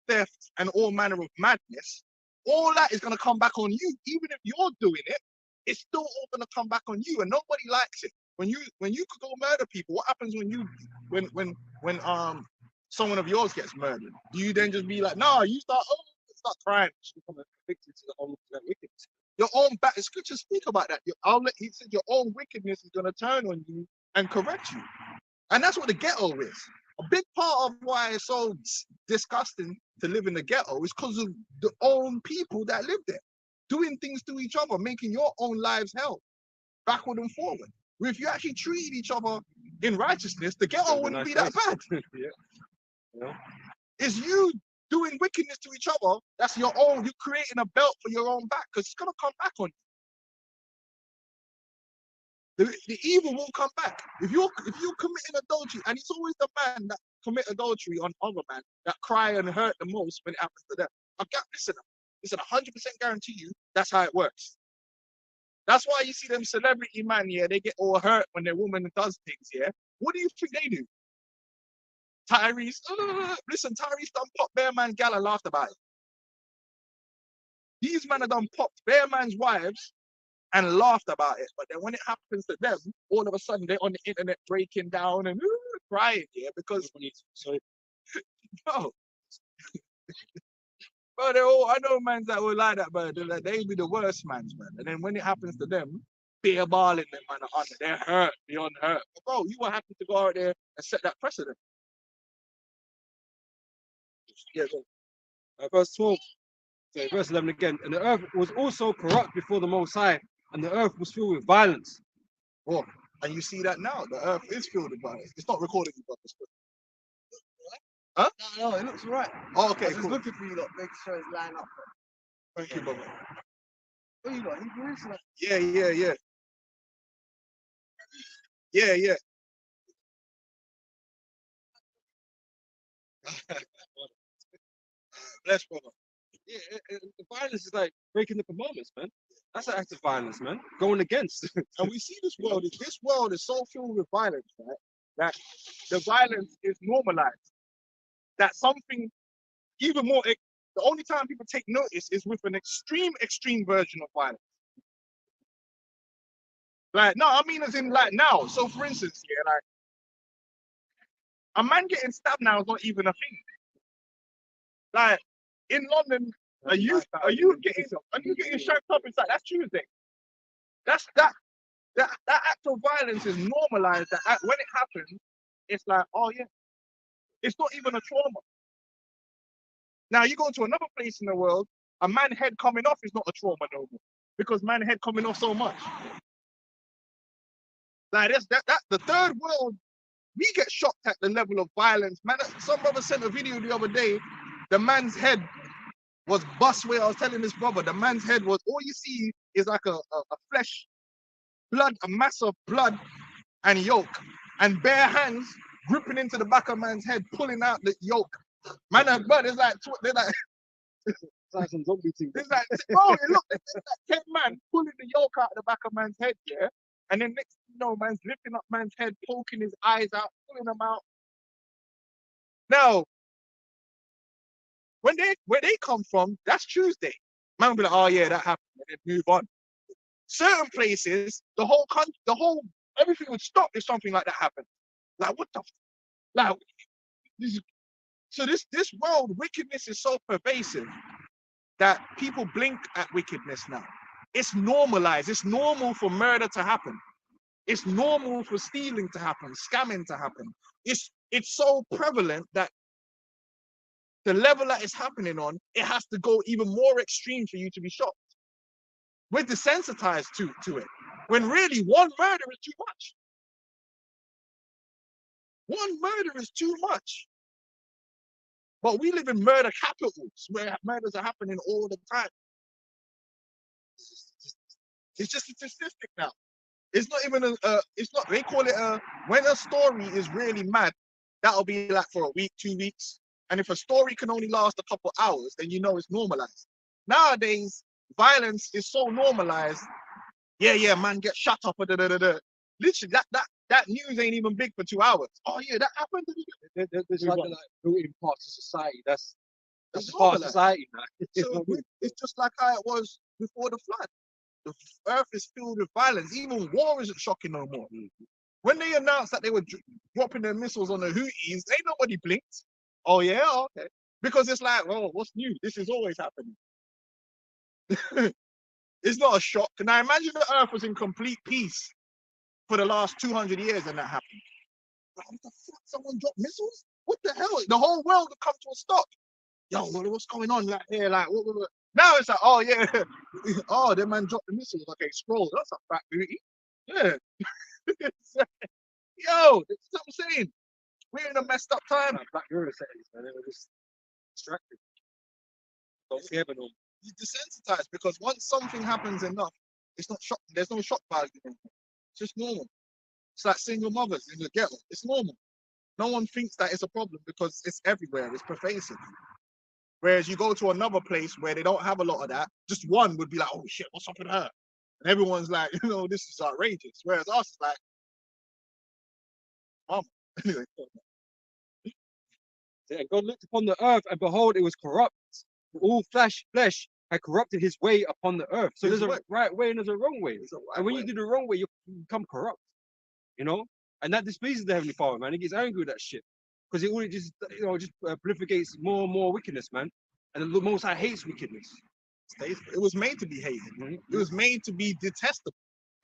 theft, and all manner of madness, all that is going to come back on you. Even if you're doing it, it's still all going to come back on you, and nobody likes it. When you could go murder people, what happens when someone of yours gets murdered? Do you then just be like, no, you start crying? You become a victim to the own wickedness. Your own back. The scriptures speak about that. He said your own wickedness is going to turn on you and correct you, and that's what the ghetto is. A big part of why it's so disgusting to live in the ghetto is because of the own people that live there. doing things to each other, making your own lives hell, backward and forward. Where if you actually treated each other in righteousness, the ghetto Have a wouldn't nice be that day. bad. Yeah. Yeah. It's you doing wickedness to each other. That's your own. You're creating a belt for your own back because it's gonna come back on you. The evil will come back. If you're committing adultery, and it's always the man that commit adultery on other man that cry and hurt the most when it happens to them. Listen, 100% guarantee you that's how it works. That's why you see them celebrity man, yeah, they get all hurt when their woman does things, yeah. What do you think they do? Tyrese, listen, Tyrese done pop Bear Man's gal and laughed about it. These men have done popped Bear Man's wives and laughed about it. But then when it happens to them, all of a sudden they're on the internet breaking down and crying, yeah, because no. But they're all, I know mans that will like that, but they be the worst mans, man. And then when it happens to them, beer balling them, man, are under. They're hurt beyond hurt. But bro, you were happy to go out there and set that precedent. Yeah, go. Verse 12. So verse 11 again. And the earth was also corrupt before the Most High, and the earth was filled with violence. Oh, and you see that now. The earth is filled with violence. It's not recorded in God's book. Huh? No, it looks right. Oh, I okay, was just cool. looking for you, lot, making sure it's lined up. Thank you, brother. What you got? Hebrews? Like, Yeah. Yeah. Bless, brother. Yeah, the violence is like breaking the commandments, man. That's an act of violence, man. Going against. And we see this world is so filled with violence, right? That the violence is normalized. That something even more, the only time people take notice is with an extreme version of violence. Like, no, I mean as in like now. So for instance, yeah, like a man getting stabbed now is not even a thing. Like in London, are you getting shacked up inside? That's Tuesday. That act of violence is normalized. That when it happens, it's like, oh yeah, it's not even a trauma. Now you go to another place in the world, a man head coming off is not a trauma no more because man head coming off so much. Like that the third world, we get shocked at the level of violence. Man, some brother sent a video the other day. The man's head was bust where I was telling this brother, the man's head was, all you see is like a flesh, blood, a mass of blood and yolk, and bare hands gripping into the back of man's head, pulling out the yolk. Man, but it's like, they're like, It's like some zombie thing. it's like, bro, look, it's like 10 man pulling the yolk out of the back of man's head, yeah? And then next thing you know, man's lifting up man's head, poking his eyes out, pulling them out. Now, where they come from, that's Tuesday. Man will be like, oh yeah, that happened, and then move on. Certain places, the whole country, everything would stop if something like that happened. Like what the, like this world wickedness is so pervasive that people blink at wickedness now. It's normalized. It's normal for murder to happen. It's normal for stealing to happen, scamming to happen. It's so prevalent that the level that it's happening on, it has to go even more extreme for you to be shocked. We're desensitized to it. When really one murder is too much. One murder is too much. But we live in murder capitals where murders are happening all the time. It's just a statistic now. It's not even they call it when a story is really mad, that'll be like for a week, 2 weeks. And if a story can only last a couple hours, then you know it's normalized. Nowadays, violence is so normalized. Yeah, man, get shut up. Literally, that news ain't even big for 2 hours. Oh yeah, that happened. There's like built-in parts of society. That's It's part of normalized. society now. So it's just like how it was before the flood. The earth is filled with violence. Even war isn't shocking no more. When they announced that they were dropping their missiles on the Houthis, ain't nobody blinked. Oh yeah, okay. Because it's like, oh, what's new? This is always happening. It's not a shock. Now imagine the earth was in complete peace for the last 200 years and that happened. What the fuck? Someone dropped missiles? What the hell? The whole world would come to a stop. Yo, what's going on? Like here, like what? Now it's like, oh yeah, oh that man dropped the missiles. Okay, scroll. That's a fat booty. Yeah. Yo, that's what I'm saying. We're in a messed up time. Black Mirror settings, man. They were just distracted. Don't care about them. You're desensitized because once something happens enough, it's not shock. There's no shock value anymore. It's just normal. It's like single mothers in the ghetto. It's normal. No one thinks that it's a problem because it's everywhere. It's pervasive. Whereas you go to another place where they don't have a lot of that, just one would be like, oh shit, what's up with her? And everyone's like, this is outrageous. Whereas us is like, mama. Anyway, And God looked upon the earth, and behold, it was corrupt. For all flesh had corrupted his way upon the earth. So His there's a way. right way and there's a wrong way. it's a right And when way. you do the wrong way, you become corrupt. You know? And that displeases the Heavenly Father, man. He gets angry with that shit. Because it only just, just prolificates more and more wickedness, man. And the Most High hates wickedness. It was made to be hated. It was made to be detestable.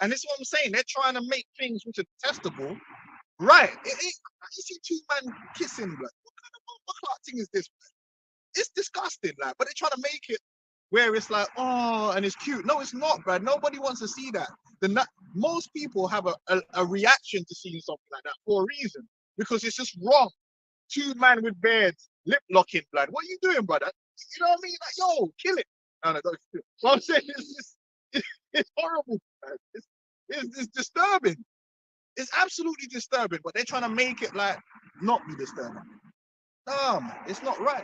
And this is what I'm saying. They're trying to make things which are detestable. Right. You see two men kissing, blood. What kind of what thing is this? It's disgusting, like, but they're trying to make it where it's like, oh, and it's cute. No, it's not, Brad. Nobody wants to see that. Most people have a reaction to seeing something like that for a reason. Because it's just wrong. Two men with beards, lip locking, blood. What are you doing, brother? You know what I mean? Like, yo, kill it. No, don't kill it. What I'm saying is just, it's horrible, man. It's disturbing. It's absolutely disturbing, but they're trying to make it like not be disturbing. No, man, it's not right.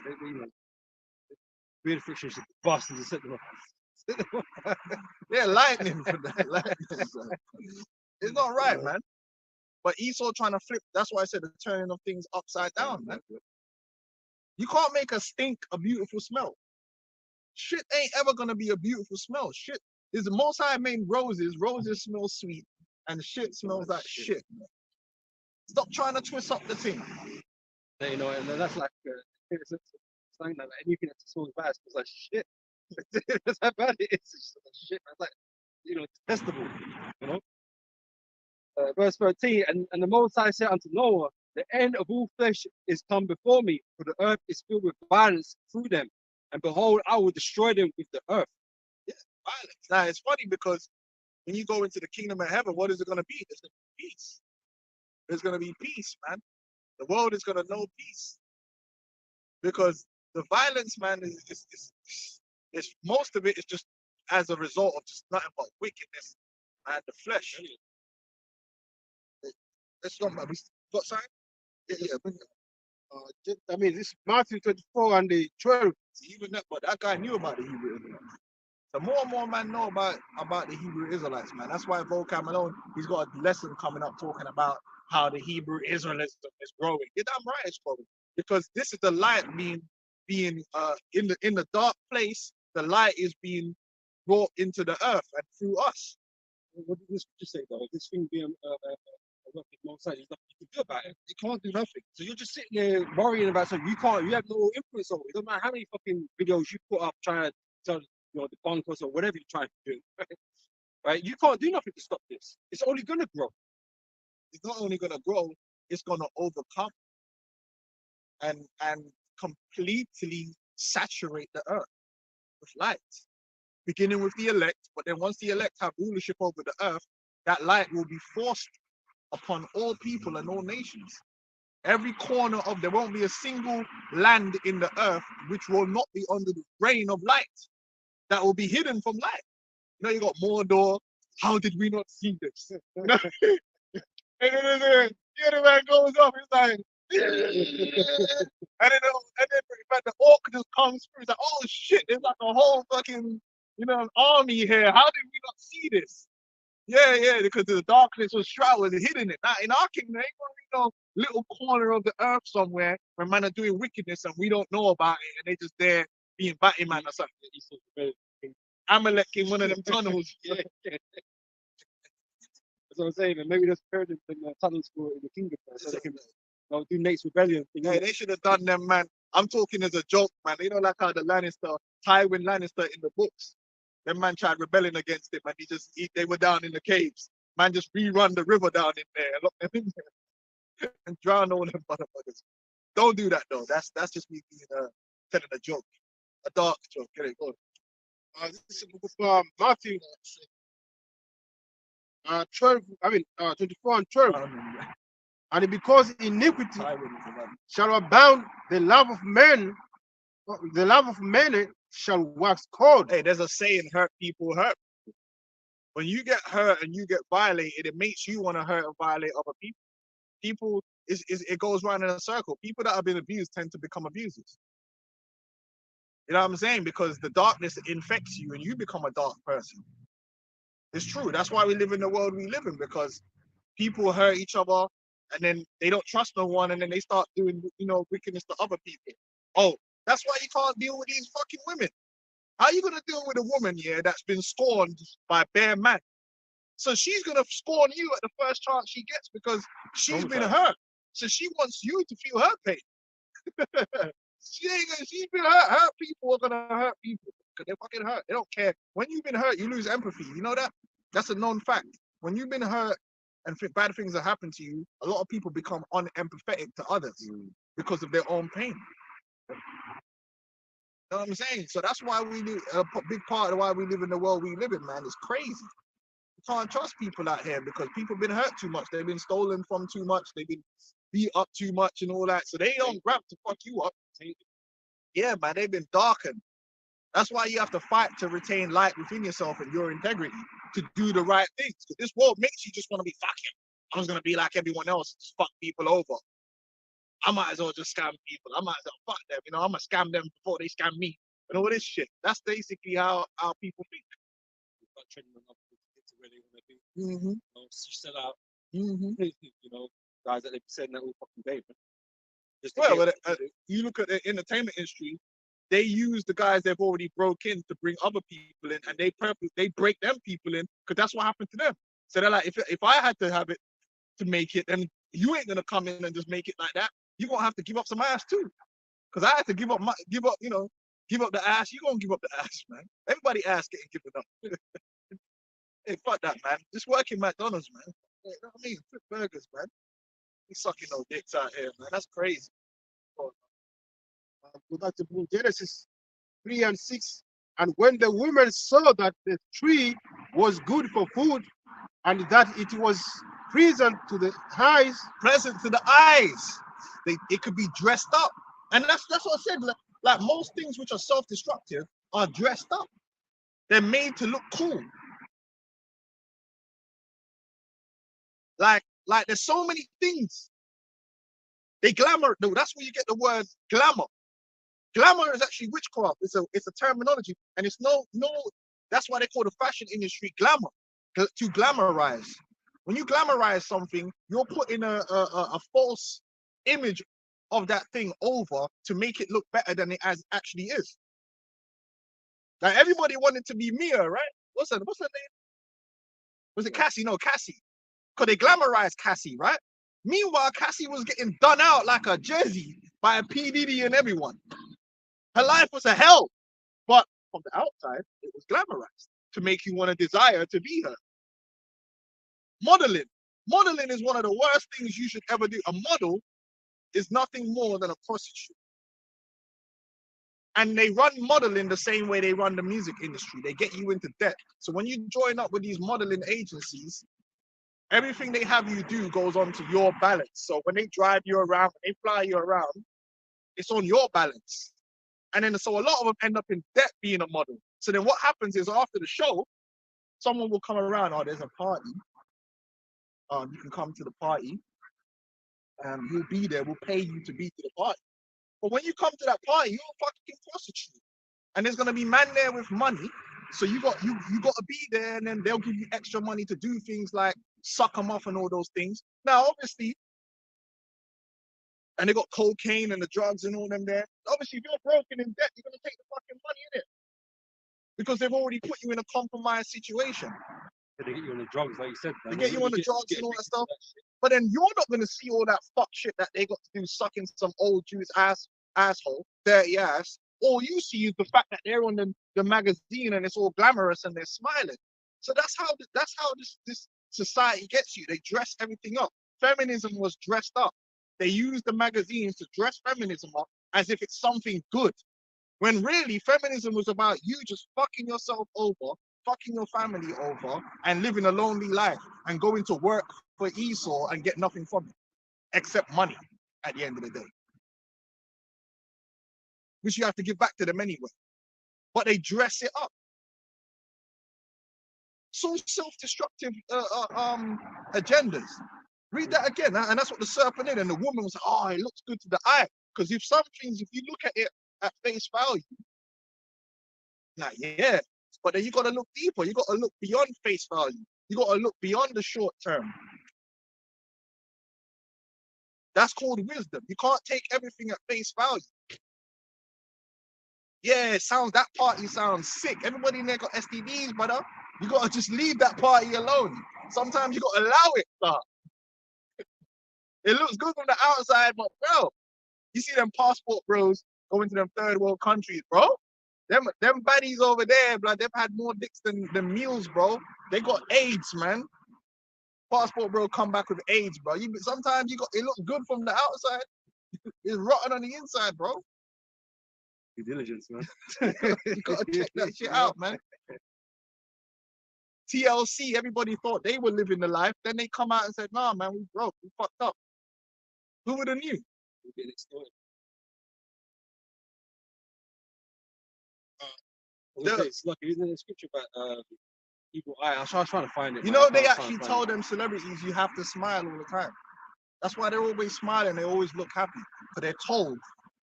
Weird fiction should bust and just set them off. They're lightning for that. It's not right, man. But Esau trying to flip. That's why I said the turning of things upside down, man. You can't make a stink a beautiful smell. Shit ain't ever gonna be a beautiful smell. Shit is the Most High made roses. Roses smell sweet, and shit smells like shit. Stop trying to twist up the thing. You know, and that's like it's something like anything that smells bad smells like shit. That's how bad it is. It's just like shit. It's like detestable. You know. Verse 13, and the Most High said unto Noah, the end of all flesh is come before me, for the earth is filled with violence through them. And behold, I will destroy them with the earth. Yeah, violence. Now it's funny because when you go into the kingdom of heaven, what is it going to be? There's going to be peace. There's going to be peace, man. The world is going to know peace because the violence, man, is most of it is just as a result of just nothing but wickedness and the flesh. Let's go, man. We got something? Yeah, bring it. I mean, this is Matthew 24 and the 12. Even that, but that guy knew about the Hebrew Israelites. So more and more man know about the Hebrew Israelites, man. That's why Volcam Malone, he's got a lesson coming up talking about how the Hebrew Israelites is growing. You're damn right it's growing. Because this is the light being in the dark place, the light is being brought into the earth and through us. What did this just say though? This thing being working alongside, there's nothing you can do about it. You can't do nothing. So you're just sitting there worrying about something you have no influence over. It doesn't matter how many fucking videos you put up trying to tell the bonkers or whatever you're trying to do. Right? You can't do nothing to stop this. It's only gonna grow. It's not only gonna grow, it's gonna overcome and completely saturate the earth with light. Beginning with the elect, but then once the elect have rulership over the earth, that light will be forced upon all people and all nations. Every corner of there won't be a single land in the earth which will not be under the reign of light. That will be hidden from light. You got Mordor. How did we not see this? And then the other man goes off. He's like, and then the orc just comes through. He's like, oh shit! There's like a whole fucking army here. How did we not see this? Yeah, because the darkness was shrouded and hidden it. Now in our kingdom, there ain't gonna be no little corner of the earth somewhere where man are doing wickedness and we don't know about it, and they just there being Batman or something. Amalek in one of them tunnels. That's what I'm saying. And maybe there's parents in the tunnels in the kingdom, so they can do Nate's rebellion thing. Yeah, they should have done them, man. I'm talking as a joke, man. You know, like how the Lannister, Tywin Lannister in the books, them man tried rebelling against him, and they were down in the caves. Man just rerun the river down in there, lock them in there, and drown all them motherfuckers. Don't do that though. That's just me being telling a joke, a dark joke. Get it? Go on. This is the book of Matthew 12, 24 and 12. And because iniquity shall abound, the love of many shall wax cold. Hey, there's a saying, hurt people hurt. When you get hurt and you get violated, it makes you want to hurt and violate other people. People, it goes round in a circle. People that have been abused tend to become abusers. You know what I'm saying? Because the darkness infects you and you become a dark person. It's true. That's why we live in the world we live in, because people hurt each other and then they don't trust no one and then they start doing, wickedness to other people. Oh, that's why you can't deal with these fucking women. How are you going to deal with a woman, that's been scorned by bare man? So she's going to scorn you at the first chance she gets because she's been hurt. So she wants you to feel her pain. She's been hurt. Hurt people are going to hurt people because they're fucking hurt. They don't care. When you've been hurt, you lose empathy. You know that? That's a known fact. When you've been hurt and bad things have happened to you, a lot of people become unempathetic to others because of their own pain. You know what I'm saying? So that's why we live, a big part of why we live in the world we live in, man, is crazy. You can't trust people out here because people have been hurt too much. They've been stolen from too much. They've been beat up too much and all that. So they don't grab to fuck you up. Yeah, man, they've been darkened. That's why you have to fight to retain light within yourself and your integrity to do the right things. Because this world makes you just want to be fucking. I was going to be like everyone else, just fuck people over. I might as well just scam people. I might as well fuck them. I'm going to scam them before they scam me. And all this shit. That's basically how people think. Not training them up to where they want to be. Sell out. Guys that they've said that all fucking day. You look at the entertainment industry, they use the guys they've already broke in to bring other people in, and they break them people in because that's what happened to them. So they're like, if I had to have it to make it, then you ain't gonna come in and just make it like that. You're gonna have to give up some ass too. Because I had to give up the ass. You're gonna give up the ass, man. Everybody ass getting given up. Hey, fuck that, man. Just work in McDonald's, man. You know what I mean? Flip burgers, man. You sucking no dicks out here, man. That's crazy. Go back to Genesis 3 and 6. And when the women saw that the tree was good for food and that it was pleasant to the eyes, It could be dressed up. And that's what I said. Like most things which are self-destructive are dressed up. They're made to look cool. Like there's so many things. They glamour. No, that's where you get the word glamour. Glamour is actually witchcraft. It's a terminology, and it's no. That's why they call the fashion industry glamour, to glamorize. When you glamorize something, you're putting a false image of that thing over to make it look better than it actually is. Like everybody wanted to be Mia, right? What's her name? Was it Cassie? No, Cassie. Because they glamorized Cassie, right? Meanwhile, Cassie was getting done out like a Jersey by a P. Diddy and everyone. Her life was a hell. But from the outside, it was glamorized to make you want to desire to be her. Modeling. Modeling is one of the worst things you should ever do. A model is nothing more than a prostitute. And they run modeling the same way they run the music industry. They get you into debt. So when you join up with these modeling agencies, everything they have you do goes onto your balance. So when they drive you around, when they fly you around, it's on your balance. And then so a lot of them end up in debt being a model. So then what happens is after the show, someone will come around, oh, there's a party. You can come to the party. You'll be there. We'll pay you to be to the party. But when you come to that party, you're a fucking prostitute. And there's gonna be man there with money. So you got to be there, and then they'll give you extra money to do things like suck them off and all those things. Now, obviously, and they got cocaine and the drugs and all them there. Obviously, if you're broken in debt, you're gonna take the fucking money in it because they've already put you in a compromised situation. They get you on the drugs, like you said. They get you on the drugs and all that stuff. But then you're not gonna see all that fuck shit that they got to do, sucking some old Jew's asshole, dirty ass. All you see is the fact that they're on the magazine and it's all glamorous and they're smiling. So that's how this society gets you. They dress everything up. Feminism was dressed up. They use the magazines to dress feminism up as if it's something good. When really feminism was about you just fucking yourself over, fucking your family over, and living a lonely life and going to work for Esau and get nothing from it except money at the end of the day, which you have to give back to them anyway. But they dress it up. So self-destructive agendas. Read that again, and that's what the serpent did. And the woman was like, "Oh, it looks good to the eye." Because if some things, if you look at it at face value, like yeah, but then you got to look deeper. You got to look beyond face value. You got to look beyond the short term. That's called wisdom. You can't take everything at face value. Yeah, it sounds, that party sounds sick. Everybody in there got STDs, brother. You gotta just leave that party alone. Sometimes you gotta allow it, sir. It looks good from the outside, but bro, you see them passport bros going to them third world countries, bro. Them baddies over there, blood, they've had more dicks than meals, bro. They got AIDS, man. Passport bro come back with AIDS, bro. Sometimes it looks good from the outside. It's rotten on the inside, bro. Due diligence, man. You gotta check that shit out, man. TLC, everybody thought they were living the life. Then they come out and said, "Nah, man, we broke, we fucked up." Who would have knew? We're getting extorted. It's like isn't there a scripture about evil eye? I was trying to find it. You man. know, I they can't actually find tell it. them celebrities you have to smile all the time. That's why they're always smiling. They always look happy. But they're told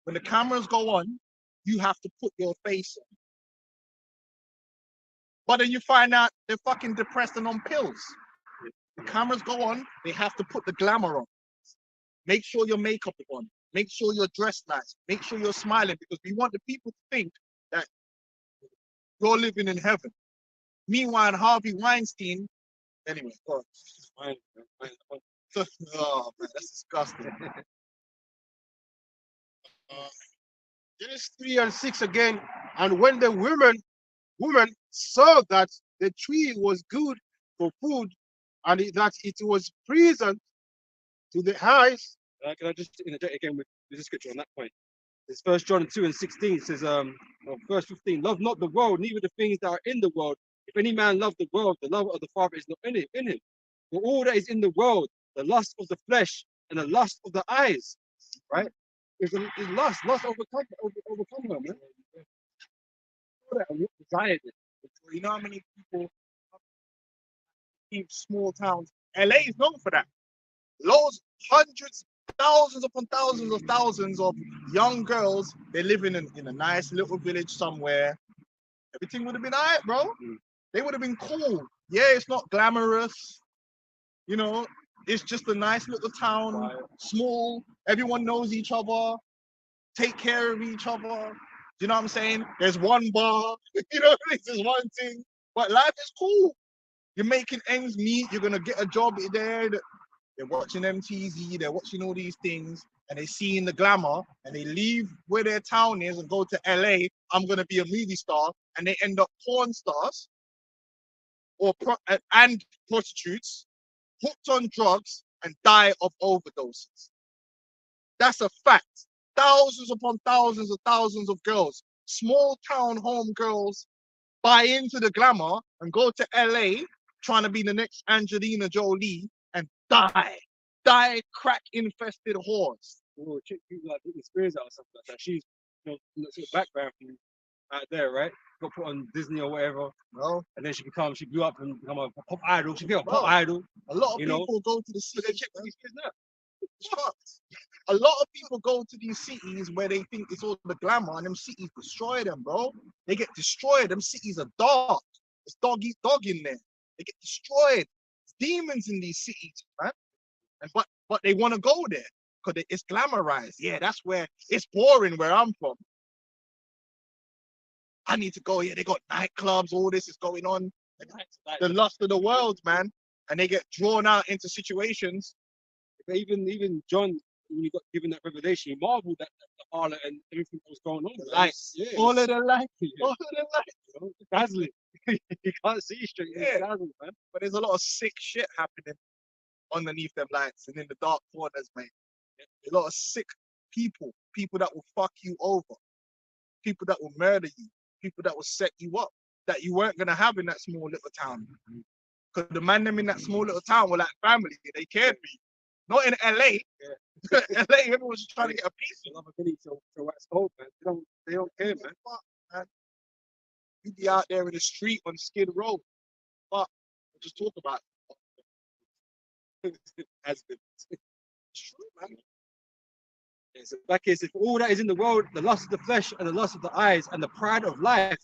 when the cameras go on, you have to put your face on. But then you find out they're fucking depressed and on pills. The cameras go on, they have to put the glamour on. Make sure your makeup is on. Make sure you're dressed nice. Make sure you're smiling because we want the people to think that you're living in heaven. Meanwhile, Harvey Weinstein, anyway, go on. Fine, man. Oh man, that's disgusting. Genesis 3 and 6 again. And when the woman saw that the tree was good for food, and that it was pleasant to the eyes. Can I just interject again with the scripture on that point? It's 1 John 2 and 16. It says, verse 15, love not the world, neither the things that are in the world. If any man love the world, the love of the Father is not in him. For all that is in the world, the lust of the flesh and the lust of the eyes, right? Is lust overcome her, man. Desire it. You know how many people in small towns? LA is known for that. Loads, hundreds, thousands upon thousands of young girls. They're living in a nice little village somewhere. Everything would have been alright, bro. They would have been cool. Yeah, it's not glamorous. You know, it's just a nice little town, small. Everyone knows each other. Take care of each other. You know what I'm saying? There's one bar. You know, this is one thing. But life is cool. You're making ends meet. You're gonna get a job there. They're watching MTV. They're watching all these things, and they see in the glamour, and they leave where their town is and go to LA. I'm gonna be a movie star, and they end up porn stars and prostitutes, hooked on drugs, and die of overdoses. That's a fact. Thousands upon thousands of girls, small town home girls, buy into the glamour and go to LA trying to be the next Angelina Jolie and die crack infested whores. Or chick who like Britney Spears out or something like that. She's sort of background from out there, right? Got put on Disney or whatever, Bro, and then she grew up and become a pop idol. She became a Bro, pop idol. a lot of You know, people go to the But then cities. check Britney Spears now. It's fucked. A lot of people go to these cities where they think it's all the glamour, and them cities destroy them, bro. They get destroyed. Them cities are dark. It's dog eat dog in there. They get destroyed. There's demons in these cities, man. And but they want to go there because it's glamorized. Yeah, that's where it's boring where I'm from. I need to go here. They got nightclubs. All this is going on. The lust of the world, man. And they get drawn out into situations. But even John, when he got given that revelation, he marveled at the harlot and everything that was going on. The man. lights. Yeah, All of the lights. yeah. All of the lights. You know, it's dazzling. You can't see straight. Yeah. It's dazzling, man. But there's a lot of sick shit happening underneath them lights and in the dark corners, mate. A lot of sick people that will fuck you over. people that will murder you, people that will set you up, that you weren't gonna have in that small little town. Because the man them in that small little town were like family. They cared for you. Not in LA. LA, everyone's just trying to get a piece of Love ability to wax cold, man. They don't care, man. fuck, man. You be out there in the street on Skid Row. Fuck. Just talk about it. Has been. It's true, man. Yes, back is if all that is in the world, the lust of the flesh and the lust of the eyes and the pride of life,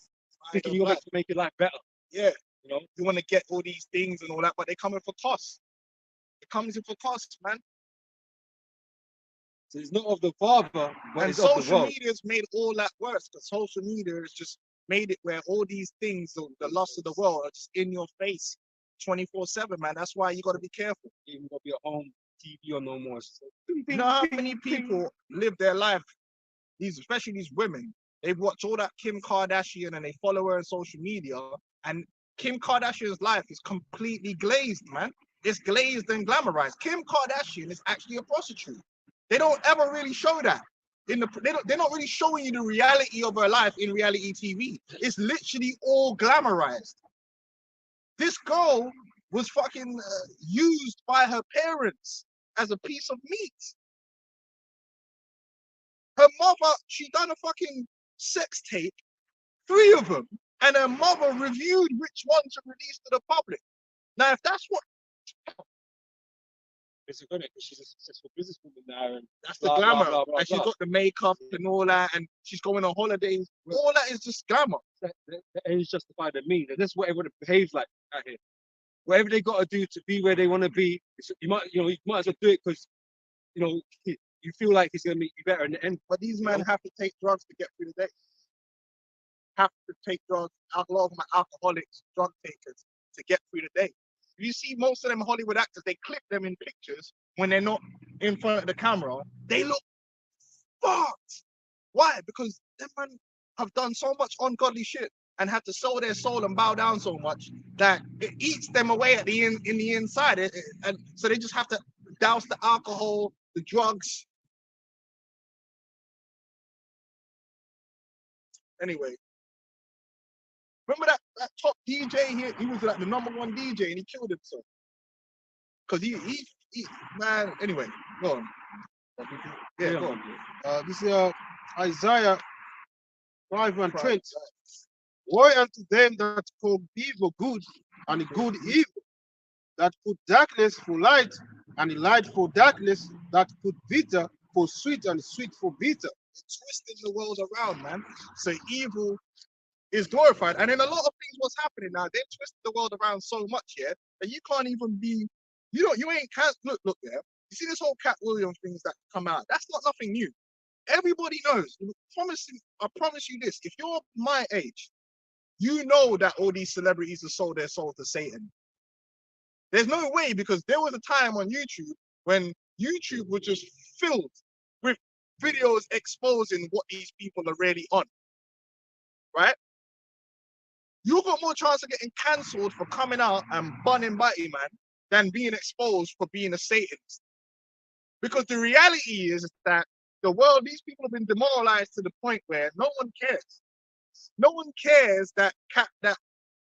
thinking you're going to make your life better. Yeah. You know, You want to get all these things and all that, but they coming for cost. It comes in for cost, man. so it's not of the Father, but And it's of the social world. media's made all that worse because social media has just made it where all these things, the lust of the world, are just in your face 24/7, man. That's why you got to be careful. Even got to be at home, TV or no more. So, You know how many people live their life, especially these women, they watch all that Kim Kardashian and they follow her on social media, and Kim Kardashian's life is completely glazed, man. It's glazed and glamorized. Kim Kardashian is actually a prostitute. They don't ever really show that. They're not really showing you the reality of her life in reality TV. It's literally all glamorized. This girl was fucking used by her parents as a piece of meat. Her mother, she done a fucking sex tape, 3 of them, and her mother reviewed which one to release to the public. Now, if that's what, it's good because she's a successful businesswoman now, and that's the blah, blah, glamour, blah, blah, and she's blah. got the makeup and all that, and she's going on holidays. All that is just glamour. The ends justify the means, and that's what everyone behaves like out here. Whatever they got to do to be where they want to be, you might as well do it because you feel like it's gonna make you better in the end. But these men have to take drugs to get through the day. Have to take drugs. A lot of them are alcoholics, drug takers to get through the day. You see most of them Hollywood actors, they clip them in pictures when they're not in front of the camera. They look fucked. Why? Because them men have done so much ungodly shit and had to sell their soul and bow down so much that it eats them away at the in the inside. And so they just have to douse the alcohol, the drugs. Anyway, remember that top DJ here? He was like the #1 DJ and he killed himself. Cause he man. Anyway, go on. Yeah, go on. This is Isaiah 5:20. Woe unto them that call evil good and good evil, that put darkness for light and light for darkness, that put bitter for sweet and sweet for bitter. It's twisting the world around, man. So evil is glorified, and in a lot of things, what's happening now? They've twisted the world around so much, yeah, that you can't even be. You ain't can't look there. You see this whole Cat Williams things that come out. That's not nothing new. Everybody knows. I promise you this. If you're my age, you know that all these celebrities have sold their soul to Satan. There's no way, because there was a time on YouTube when YouTube was just filled with videos exposing what these people are really on. Right? You got more chance of getting cancelled for coming out and bunning Batty Man than being exposed for being a Satanist. Because the reality is that the world, these people have been demoralized to the point where no one cares. No one cares that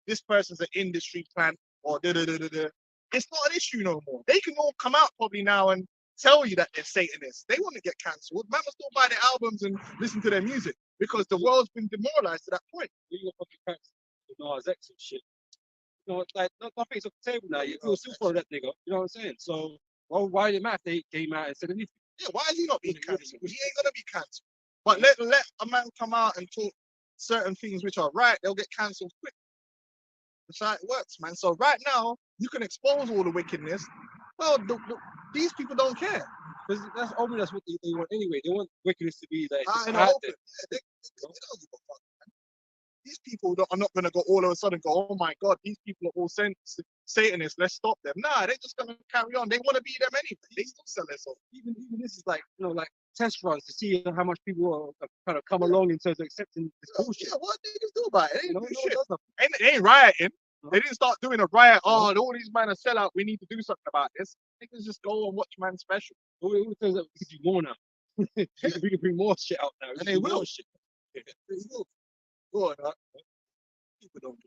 this person's an industry plant or da-da-da-da-da. It's not an issue no more. They can all come out probably now and tell you that they're Satanists. They want to get cancelled. Man will still buy their albums and listen to their music because the world's been demoralized to that point. You got fucking cracks with Nas X and shit. Like nothing's off the table now. You'll still follow that nigga. You know what I'm saying? So why did it matter if they came out and said anything? Yeah, why is he not being cancelled? Because he ain't gonna be cancelled. But let a man come out and talk certain things which are right, they'll get cancelled quick. That's how it works, man. So right now, you can expose all the wickedness. Well, these people don't care. Because that's what they want anyway. They want wickedness to be like In the out open. there. Yeah, they don't give a fuck, man. These people are not gonna go all of a sudden go, oh my God, these people are all Satanists. Let's stop them. Nah, they're just gonna carry on. They want to be them anyway. They still sell their soul. Even this is like like test runs to see how much people are kind of come along in terms of accepting this bullshit. Yeah, what niggas do about it? They ain't do No shit. one does nothing. They ain't rioting. No. They didn't start doing a riot. Oh, all these men are sellout. We need to do something about this. Niggas just go and watch Man Special. It turns out we could do more now. we can bring more shit out now. And they will. Shit. Go on, people don't.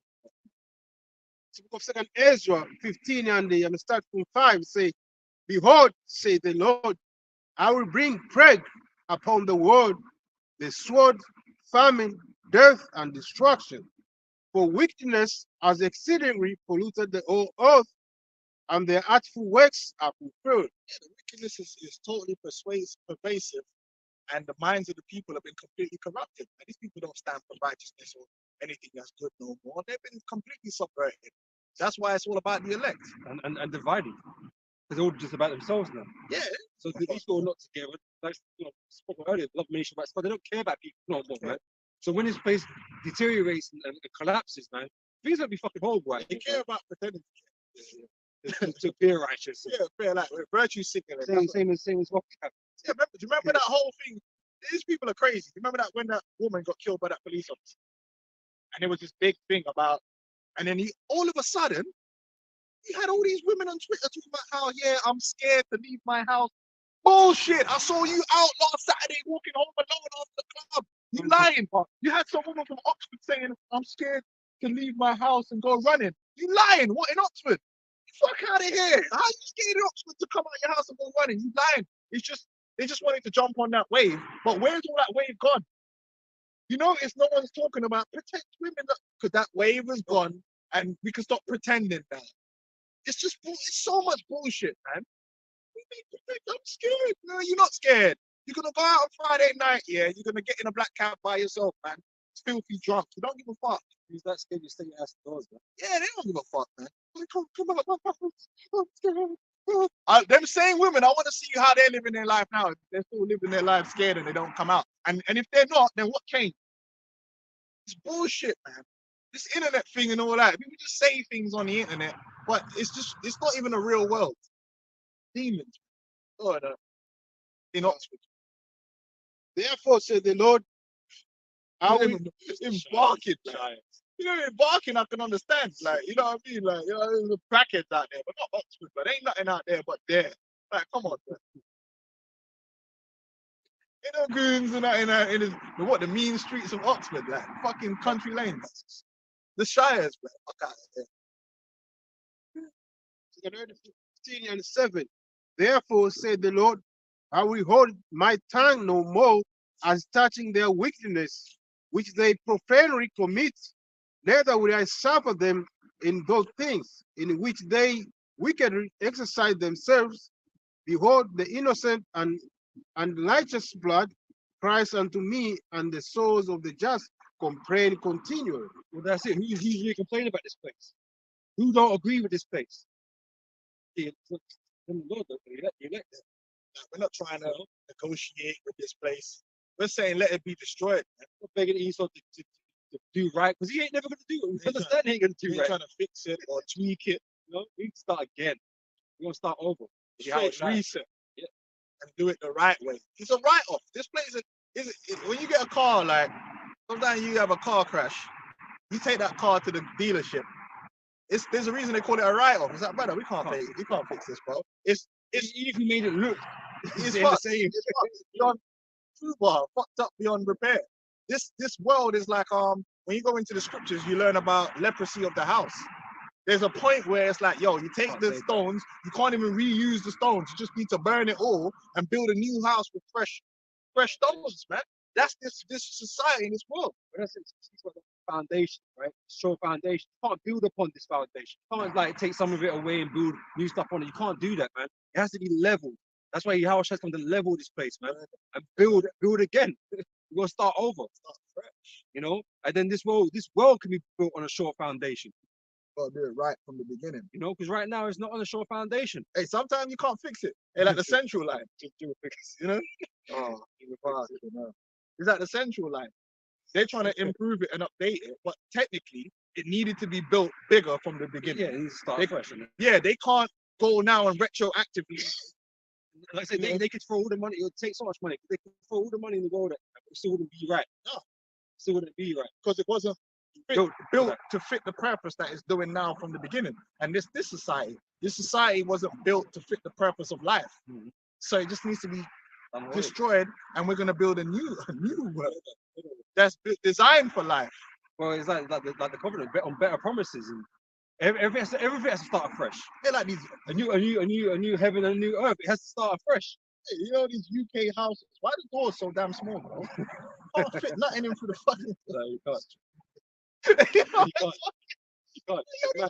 The book of Second Ezra 15 and the start from 5 say, Behold, say the Lord, I will bring plague upon the world, the sword, famine, death, and destruction. For wickedness has exceedingly polluted the whole earth, and their artful works are fulfilled. Yeah, the wickedness is totally pervasive, and the minds of the people have been completely corrupted. And these people don't stand for righteousness or anything that's good no more. They've been completely subverted. That's why it's all about the elect. and divided. It's all just about themselves now. Yeah, So these people are not together. Like spoke about earlier, love nation, but they don't care about people no more, man. So when this place deteriorates and collapses, man, things will be fucking horrible. Right? they care about pretending. To appear righteous. Yeah, fair, like virtue signaling. Same as what. Yeah, do you remember that whole thing? These people are crazy. You remember that when that woman got killed by that police officer? And there was this big thing about, and then all of a sudden, he had all these women on Twitter talking about how, yeah, I'm scared to leave my house. Bullshit. I saw you out last Saturday walking home alone after the club. You lying. You had some woman from Oxford saying, I'm scared to leave my house and go running. You lying. What, in Oxford? Fuck out of here. How are you scared in Oxford to come out your house and go running? You lying. It's just, they just wanted to jump on that wave. But where's all that wave gone? You notice no one's talking about protect women because that wave is gone and we can stop pretending now. It's just, it's so much bullshit, man. I'm scared. No, you're not scared. You're going to go out on Friday night, yeah? You're going to get in a black cab by yourself, man. Filthy drunk. You don't give a fuck. Who's that scared you stay your ass doors, man? Yeah, they don't give a fuck, man. Like, come on, I'm scared. Them same women, I want to see how they're living their life now. They're still living their life scared and they don't come out. And if they're not, then what changed? It's bullshit, man. This internet thing and all that. People just say things on the internet, but it's not even a real world. Demons. Oh, no. In Oxford. Therefore, said the Lord, I will Him barking, man. You know, barking I can understand. Like, you know what I mean? Like, you know, there's brackets out there, but not Oxford, but ain't nothing out there but there. Like, come on, man. You know, goons and that in the mean streets of Oxford, like fucking country lanes. The Shires, man. Fuck out of there. 15 and 7. Therefore, said the Lord, I will hold my tongue no more as touching their wickedness, which they profanely commit, neither will I suffer them in those things in which they wickedly exercise themselves. Behold, the innocent and righteous blood cries unto me, and the souls of the just complain continually. Well, that's it. Who's really complaining about this place? Who don't agree with this place? The Lord, the elect. We're not trying to negotiate with this place. We're saying let it be destroyed. Man. We're begging Esau to do right because he ain't never going to do it. We understand he ain't going to do We right. ain't trying to fix it or tweak it. You know, we need to start again. We're going to start over. Straight reset. Yeah. And do it the right way. It's a write-off. This place is when you get a car, like sometimes you have a car crash, you take that car to the dealership. There's a reason they call it a write-off. It's like, brother, we can't fix this, bro. It's Even if we made it look it's the fucked. same. It's fucked. It's beyond fucked up beyond repair. This world is like when you go into the scriptures, you learn about leprosy of the house. There's a point where it's like, yo, you take the stones, you can't even reuse the stones. You just need to burn it all and build a new house with fresh stones, man. That's this society in this world. But that's the foundation, right? Strong foundation. You can't build upon this foundation. You can't like take some of it away and build new stuff on it. You can't do that, man. It has to be leveled. That's why Yahweh has come to level this place, man, and build again. We're gonna start over, start fresh, you know. And then this world can be built on a short foundation. Gotta do it right from the beginning, you know, because right now it's not on a short foundation. Hey, sometimes you can't fix it. Hey, like the central line, Just do it, you know. It's like the central line. They're trying to improve it and update it, but technically it needed to be built bigger from the beginning. Yeah, it needs to start fresh. Yeah, they can't go now and retroactively. Like I said, they could throw all the money. It would take so much money. They could throw all the money in the world. It still wouldn't be right. No, still wouldn't be right because it wasn't built to fit the purpose that it's doing now from the beginning. And this society wasn't built to fit the purpose of life. Mm-hmm. So it just needs to be destroyed, and we're gonna build a new world. that's designed for life. Well, it's like the covenant bet on better promises, and everything has to start afresh. They're like these, A new heaven and a new earth. It has to start afresh. you know, these UK houses. Why the doors so damn small, bro? Can't fit nothing in through the fucking. So you can't. You know, You can't. You can't. Man,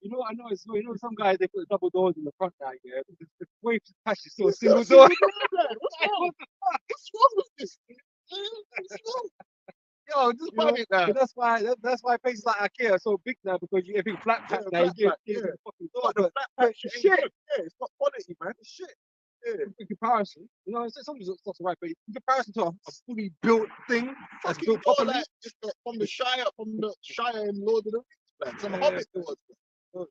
you know what I know is, you know, some guys they put double doors in the front now, yeah. The way to patch is still a single door. What's wrong? What's wrong with this? What's wrong? Yo, just You know, bug it down. but that's why places like IKEA are so big now, because you everything flat pack now. You flat give pack, the fucking door, But the but flat pack shit ain't shit. good. Yeah, it's not quality, man. It's shit. Yeah. in comparison, you know, something's not right, but in comparison to a fully built thing that's Fucking built all properly, that is from the Shire and Lord of the Rings, man. Some Hobbit doors. No,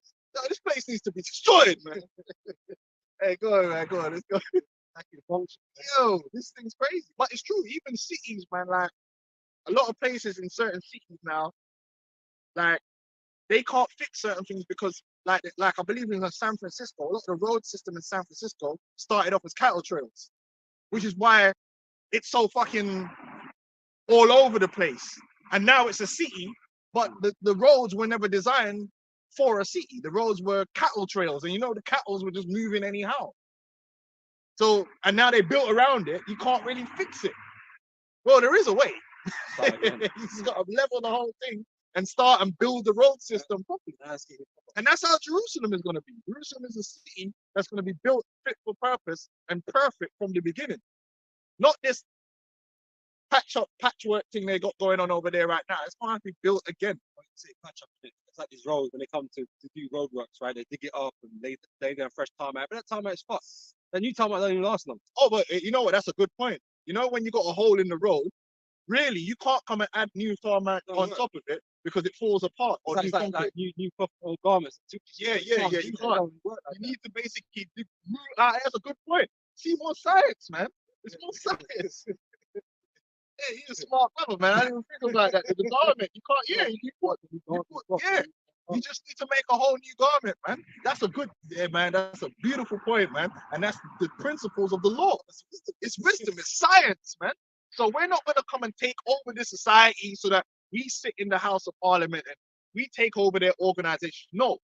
this place needs to be destroyed, man. Hey, go on, man. Go on. Let's go. Yo, this thing's crazy. But it's true. Even cities, man, like a lot of places in certain cities now, like they can't fix certain things because, like I believe in San Francisco, a lot of the road system in San Francisco started off as cattle trails, which is why it's so fucking all over the place. And now it's a city, but the roads were never designed for a city. The roads were cattle trails, and you know the cattle were just moving anyhow. So, and now they built around it. You can't really fix it. Well, there is a way. You just got to level the whole thing and start and build the road system properly. And that's how Jerusalem is going to be. Jerusalem is a city that's going to be built fit for purpose and perfect from the beginning. Not this patchwork thing they got going on over there right now. It's going to have to be built again. It's like these roads when they come to do road works, right? They dig it up and lay down fresh tarmac, but that tarmac is fucked. The new tarmac don't even last long. Oh, but you know what? That's a good point. You know, when you got a hole in the road, really, you can't come and add new tarmac on top of it because it falls apart. Or It's like new cloth or garments. Yeah, you can't. You need to basically do. That's a good point. See more science, man. It's more science. Yeah, he's a smart brother, man. I didn't think about that. The garment, you can't. Yeah, you just need to make a whole new garment, man. That's a good, man. That's a beautiful point, man. And that's the principles of the law. It's wisdom. It's science, man. So we're not going to come and take over this society so that we sit in the House of Parliament and we take over their organization. No.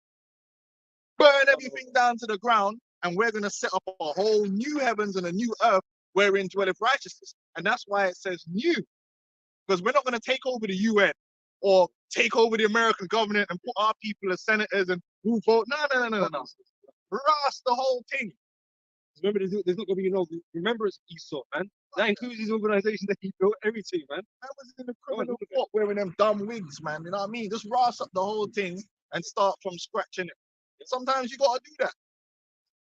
Burn everything down to the ground, and we're going to set up a whole new heavens and a new earth wherein dwelleth righteousness. And that's why it says new. Because we're not going to take over the UN or take over the American government and put our people as senators and who vote. No. Ras the whole thing. Remember, there's not going to be no remembrance of Esau, man. That includes these organizations that he built, everything, man. I was in the criminal court wearing them dumb wigs, man. You know what I mean? Just ras up the whole thing and start from scratch in it. Sometimes you gotta do that.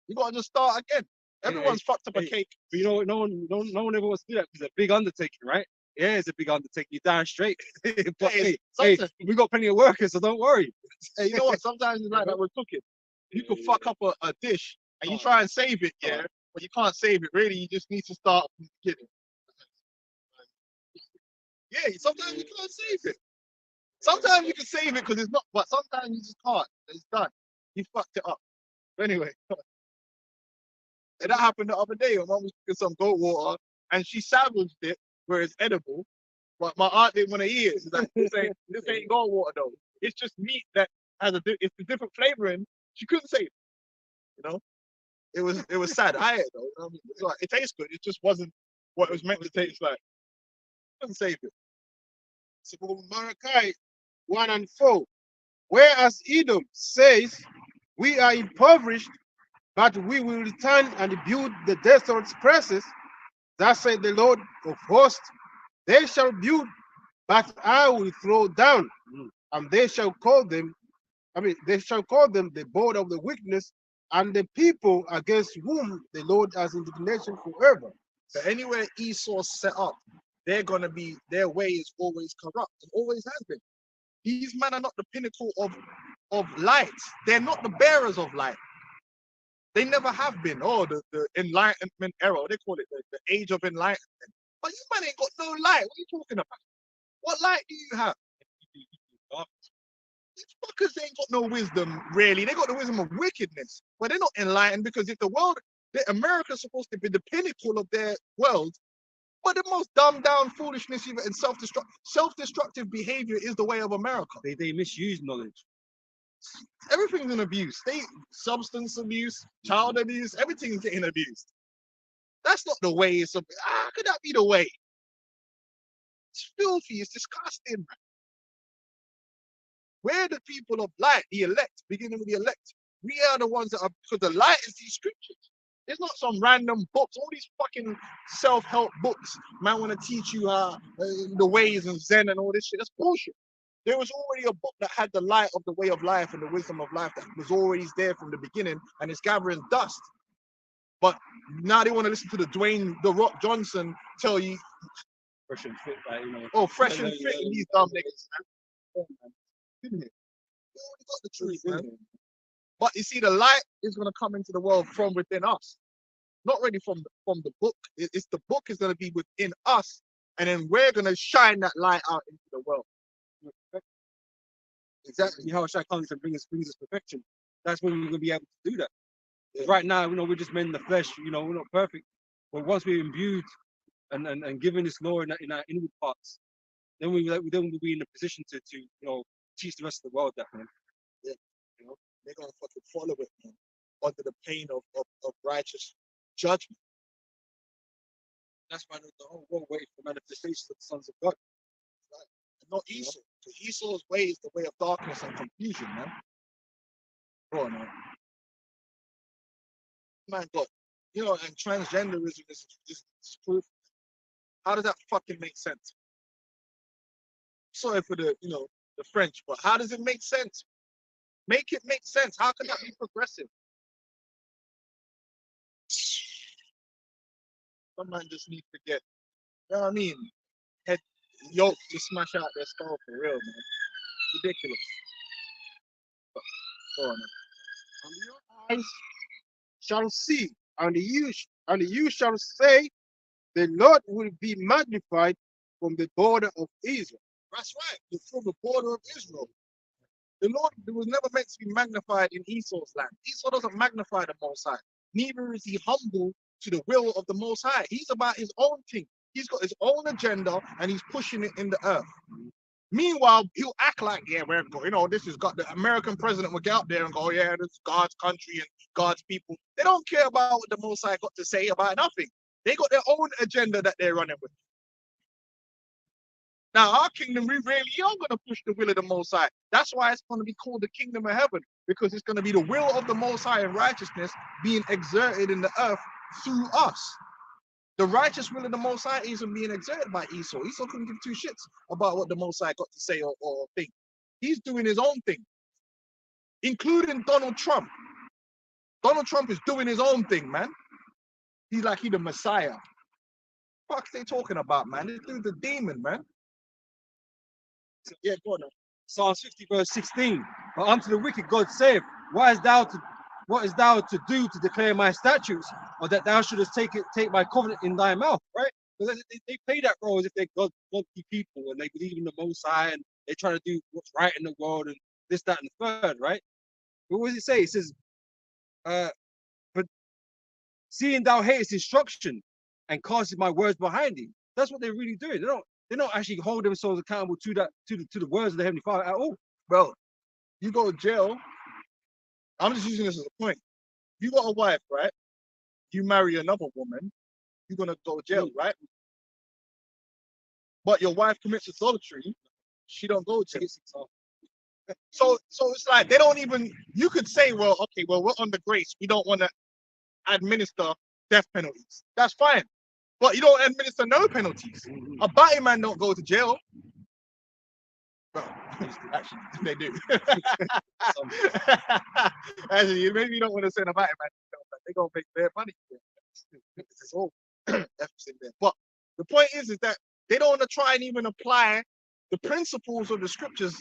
You gotta just start again. Everyone's fucked up a cake. But you know, no one ever wants to do that because it's a big undertaking, right? Yeah, it's a big undertaking. You're down straight. But hey, we got plenty of workers, so don't worry. Hey, you know what? Sometimes it's like that with cooking. You can fuck up a dish and you try and save it, yeah, but you can't save it. Really, you just need to start from the beginning. Yeah, sometimes you can't save it. Sometimes you can save it because it's not, but sometimes you just can't. It's done. You fucked it up. But anyway, and that happened the other day. My mom was cooking some goat water and she salvaged it where it's edible, but my aunt didn't want to eat it. She's like, this ain't goat water though. It's just meat that has it's a different flavoring. She couldn't say it. You know, it was sad. I ate it though. You know what I mean? It's like, it tastes good. It just wasn't what it was meant to taste like. Couldn't save it. So Malachi 1:4. Whereas Edom says, we are impoverished, but we will return and build the desolate places. Thus said the Lord of hosts, they shall build, but I will throw down, and they shall call them the board of the weakness, and the people against whom the Lord has indignation forever. So anywhere Esau set up, they're gonna be, their way is always corrupt. It always has been. These men are not the pinnacle of light. They're not the bearers of light. They never have been. Oh, the Enlightenment era, they call it the age of enlightenment. But you man ain't got no light. What are you talking about? What light do you have? These fuckers ain't got no wisdom, really. They got the wisdom of wickedness. But they're not enlightened because if America's supposed to be the pinnacle of their world, But the most dumbed down foolishness even and self-destructive behavior is the way of America. They misuse knowledge. Everything's in abuse. Substance abuse, child abuse, everything's getting abused. That's not the way. How could that be the way? It's filthy. It's disgusting, man. We're the people of light, the elect, beginning with the elect. We are the ones that are, because the light is these scriptures. It's not some random books, all these fucking self-help books. Man want to teach you the ways of Zen and all this shit. That's bullshit. There was already a book that had the light of the way of life and the wisdom of life that was already there from the beginning, and it's gathering dust. But now they want to listen to the Dwayne The Rock Johnson tell you, Fresh and fit, like, you know. oh, fresh and fit, and these dumb niggas, man. You already got the truth, man. But you see, the light is going to come into the world from within us, not really from the book. It's the book is going to be within us, and then we're going to shine that light out into the world. Exactly. How shall comes and brings us perfection. That's when we're going to be able to do that. Yeah. Right now, you know, we're just men in the flesh. You know, we're not perfect, but once we're imbued and given this law in our inward parts, then we'll be in a position to you know, teach the rest of the world that, man. Yeah, you know, they're gonna fucking follow it, man, under the pain of righteous judgment. That's why the whole world waiting for manifestations of the sons of God. Right. And not Esau. Because Esau's way is the way of darkness and confusion, man. Go on, man. Man, God. You know, and transgenderism is proof. How does that fucking make sense? Sorry for the, you know, the French, but how does it make sense? Make it make sense. How can that be progressive? Some man just need to get, you know what I mean? Head yoke to smash out their skull for real, man. Ridiculous. But, go on, man. And your eyes shall see, and you shall say, the Lord will be magnified from the border of Israel. That's right. From the border of Israel. The Lord was never meant to be magnified in Esau's land. Esau doesn't magnify the Most High. Neither is he humble to the will of the Most High. He's about his own thing. He's got his own agenda and he's pushing it in the earth. Meanwhile, he'll act like, yeah, we're going, you know, this is God. The American president will get up there and go, yeah, this is God's country and God's people. They don't care about what the Most High got to say about nothing. They got their own agenda that they're running with. Now, our kingdom, we really are going to push the will of the Most High. That's why it's going to be called the kingdom of heaven, because it's going to be the will of the Most High and righteousness being exerted in the earth through us. The righteous will of the Most High isn't being exerted by Esau. Esau couldn't give two shits about what the Most High got to say or think. He's doing his own thing, including Donald Trump. Donald Trump is doing his own thing, man. He's like he the Messiah. Fuck they talking about, man? This dude's a demon, man. Yeah, go on now. Psalms 50 verse 16. But unto the wicked God saith, what is thou to do to declare my statutes, or that thou shouldest take my covenant in thy mouth, right? Because they play that role as if they're godly people and they believe in the Most High and they try to do what's right in the world and this, that, and the third, right? But what does it say? It says, but seeing thou hatest instruction and castest my words behind thee. That's what they're really doing. They don't actually hold themselves accountable to the words of the Heavenly Father at all. Bro, you go to jail. I'm just using this as a point. You got a wife, right? You marry another woman, you're gonna go to jail, right? But your wife commits adultery, she don't go to jail. So it's like they don't even. You could say, well, okay, well, we're under grace. We don't want to administer death penalties. That's fine. But you don't administer no penalties. A batty man don't go to jail. Well, actually, they do. Actually, maybe you don't want to send a batty man to jail, but they're going to make their money. It's all efforts in there. But the point is that they don't want to try and even apply the principles of the scriptures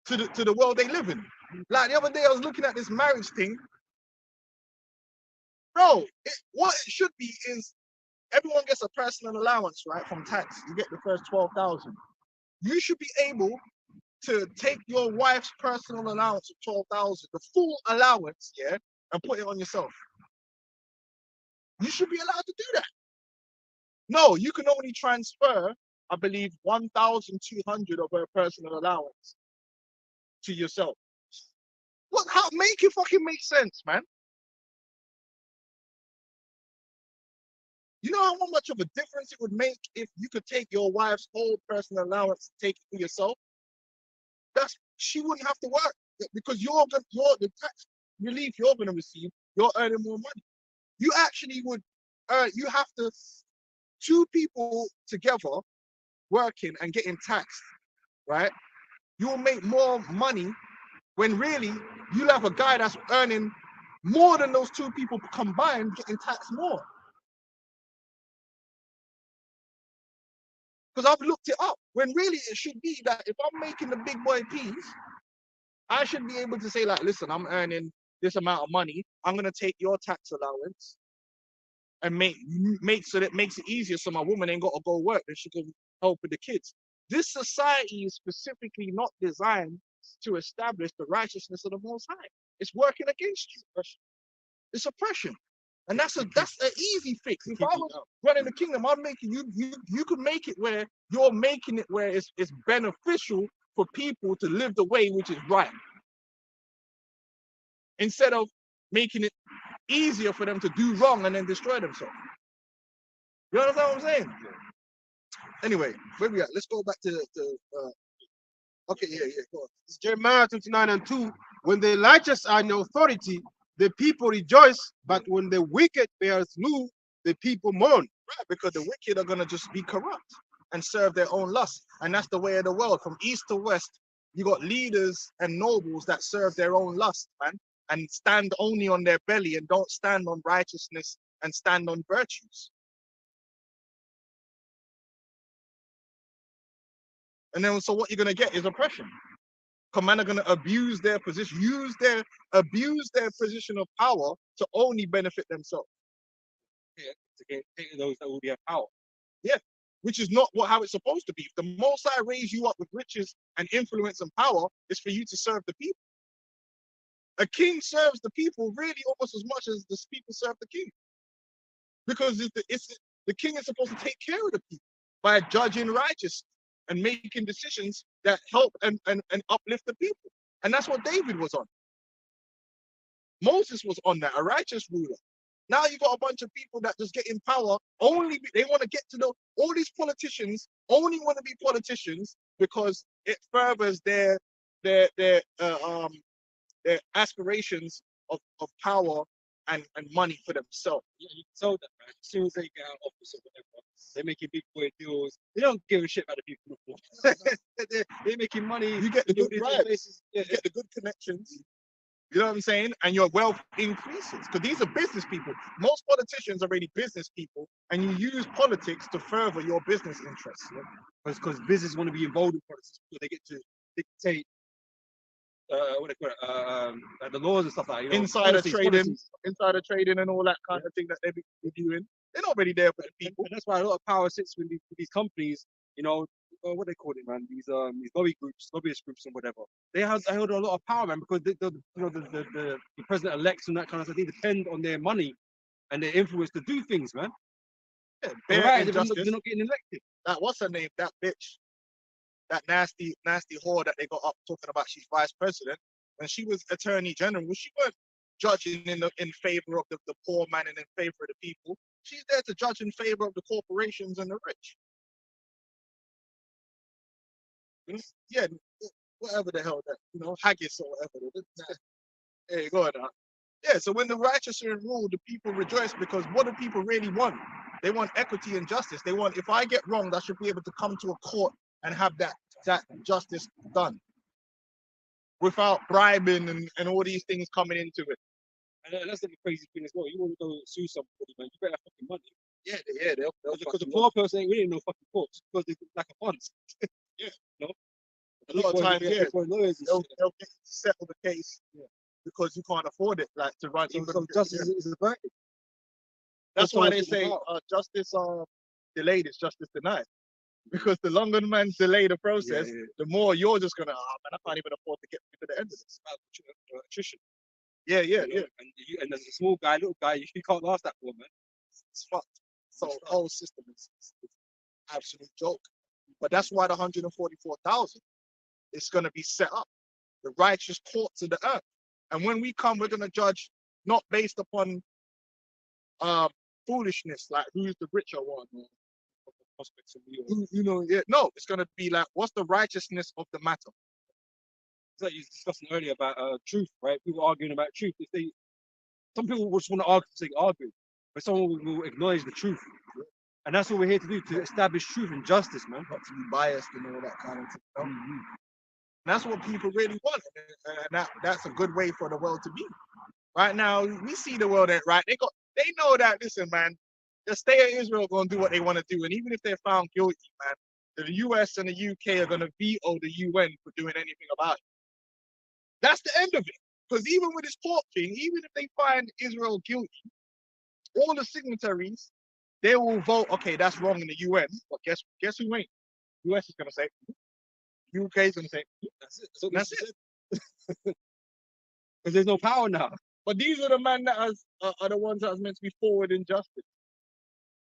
to the world they live in. Like the other day, I was looking at this marriage thing. Bro, what it should be is everyone gets a personal allowance, right, from tax. You get the first 12,000. You should be able to take your wife's personal allowance of 12,000, the full allowance, yeah, and put it on yourself. You should be allowed to do that. No, you can only transfer, I believe, 1,200 of her personal allowance to yourself. What? How? Make it fucking make sense, man. You know how much of a difference it would make if you could take your wife's whole personal allowance, take it for yourself? She wouldn't have to work because you're the tax relief you're gonna receive. You're earning more money. You actually would. You have to two people together working and getting taxed, right? You'll make more money when really you'll have a guy that's earning more than those two people combined getting taxed more. Because I've looked it up when really it should be that if I'm making the big boy peas, I should be able to say, like, listen, I'm earning this amount of money. I'm gonna take your tax allowance and make so that makes it easier so my woman ain't got to go work and she can help with the kids. This society is specifically not designed to establish the righteousness of the Most High. It's working against you. It's oppression. And that's an easy fix. If I was running the kingdom, I'm making you could make it where you're making it where it's beneficial for people to live the way which is right. Instead of making it easier for them to do wrong and then destroy themselves. You understand what I'm saying? Anyway, where we at? Let's go back to okay, yeah, go on. It's Jeremiah 29:2. When the righteous are in authority, the people rejoice, but when the wicked bears rule, the people mourn. Right, because the wicked are gonna just be corrupt and serve their own lust. And that's the way of the world. From east to west, you got leaders and nobles that serve their own lust, man, and stand only on their belly and don't stand on righteousness and stand on virtues. And then so what you're gonna get is oppression. Men are gonna abuse their position, abuse their position of power to only benefit themselves. Yeah, to get those that already have power. Yeah, which is not how it's supposed to be. If the Most High raise you up with riches and influence and power, it's for you to serve the people. A king serves the people really almost as much as the people serve the king, because the king is supposed to take care of the people by judging righteous and making decisions that help and uplift the people. And that's what David was on. Moses was on that, a righteous ruler. Now you got a bunch of people that just get in power they want to get to all these politicians only want to be politicians because it furthers their aspirations of power and money for themselves. Yeah, you can tell that, man. As soon as they get out of office or whatever, they're making big boy deals. They don't give a shit about the people. they're making money. You get the good bribes. Places. Yeah, you get the good connections. You know what I'm saying? And your wealth increases because these are business people. Most politicians are really business people, and you use politics to further your business interests. Because business want to be involved in politics, so they get to dictate what they call it, the laws and stuff like that. You know, insider trading, and all that kind of thing that they be doing. They're not really there for the people. And that's why a lot of power sits with these companies. You know, what they call it, man. These lobbyist groups, and whatever. They hold a lot of power, man, because the president elects and that kind of stuff. They depend on their money and their influence to do things, man. Yeah, they're not getting elected. That what's her name? That bitch. That nasty whore that they got up talking about she's vice president. When she was attorney general, she weren't judging in favor of the poor man and in favor of the people. She's there to judge in favor of the corporations and the rich. Yeah, whatever the hell that, haggis or whatever. Hey, go ahead. Yeah, so when the righteous are in rule, the people rejoice because what do people really want? They want equity and justice. They want, if I get wronged, I should be able to come to a court and have that justice done without bribing and all these things coming into it. And that's the crazy thing as well. You want to go sue somebody, man, you better have fucking money. Yeah, they'll because the poor person ain't really no fucking courts because they like a funds. Yeah. No? A lot of times, yeah, lawyers they'll get to settle the case because you can't afford it, like to run. So justice is a verdict. That's why they say justice delayed is justice denied. Because the longer the man delay the process, the more you're just gonna, man, I can't even afford to get to the end of this. It's about attrition. Yeah. And as a small guy, little guy, you can't last that long, man. It's fucked. So the whole system is absolute joke. But that's why the 144,000 is going to be set up, the righteous courts of the earth. And when we come, we're going to judge not based upon foolishness, like who's the richer one, or Prospects of you. yeah, no, it's going to be like, what's the righteousness of the matter? It's like you were discussing earlier about truth, right? People arguing about truth. Some people just want to argue for the sake of arguing, but someone will acknowledge the truth. And that's what we're here to do, to establish truth and justice, man. Not to be biased and all that kind of thing. You know? And that's what people really want. And that's a good way for the world to be. Right now, we see the world ain't right. They know that, listen, man, the state of Israel going to do what they want to do. And even if they're found guilty, man, the US and the UK are going to veto the UN for doing anything about it. That's the end of it. Because even with this court thing, even if they find Israel guilty, all the signatories, they will vote, okay, that's wrong in the UN. But guess who ain't? US is going to say, UK is going to say, that's it. So that's it. Because there's no power now. But these are the men that are the ones that are meant to be forward in justice.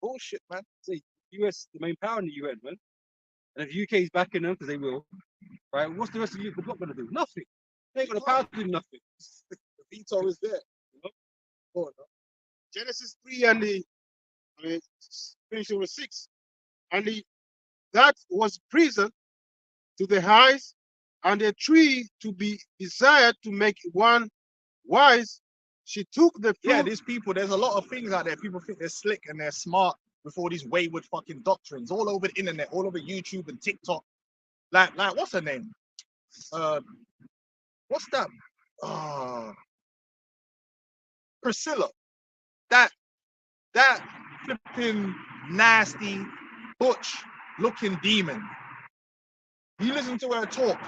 Bullshit, man. See, US is the main power in the UN, man. And if UK is backing them, because they will, right? What's the rest of the bloc going to do? Nothing. They ain't got the power to do nothing. The veto is there. Oh, no. Genesis 3 and finishing with 6. And that was prison to the eyes, and a tree to be desired to make one wise. She took the fruit. Yeah, these people, there's a lot of things out there. People think they're slick and they're smart with all these wayward fucking doctrines all over the internet, all over YouTube and TikTok. Like what's her name? What's that? Priscilla. That flipping nasty, butch looking demon. You listen to her talk.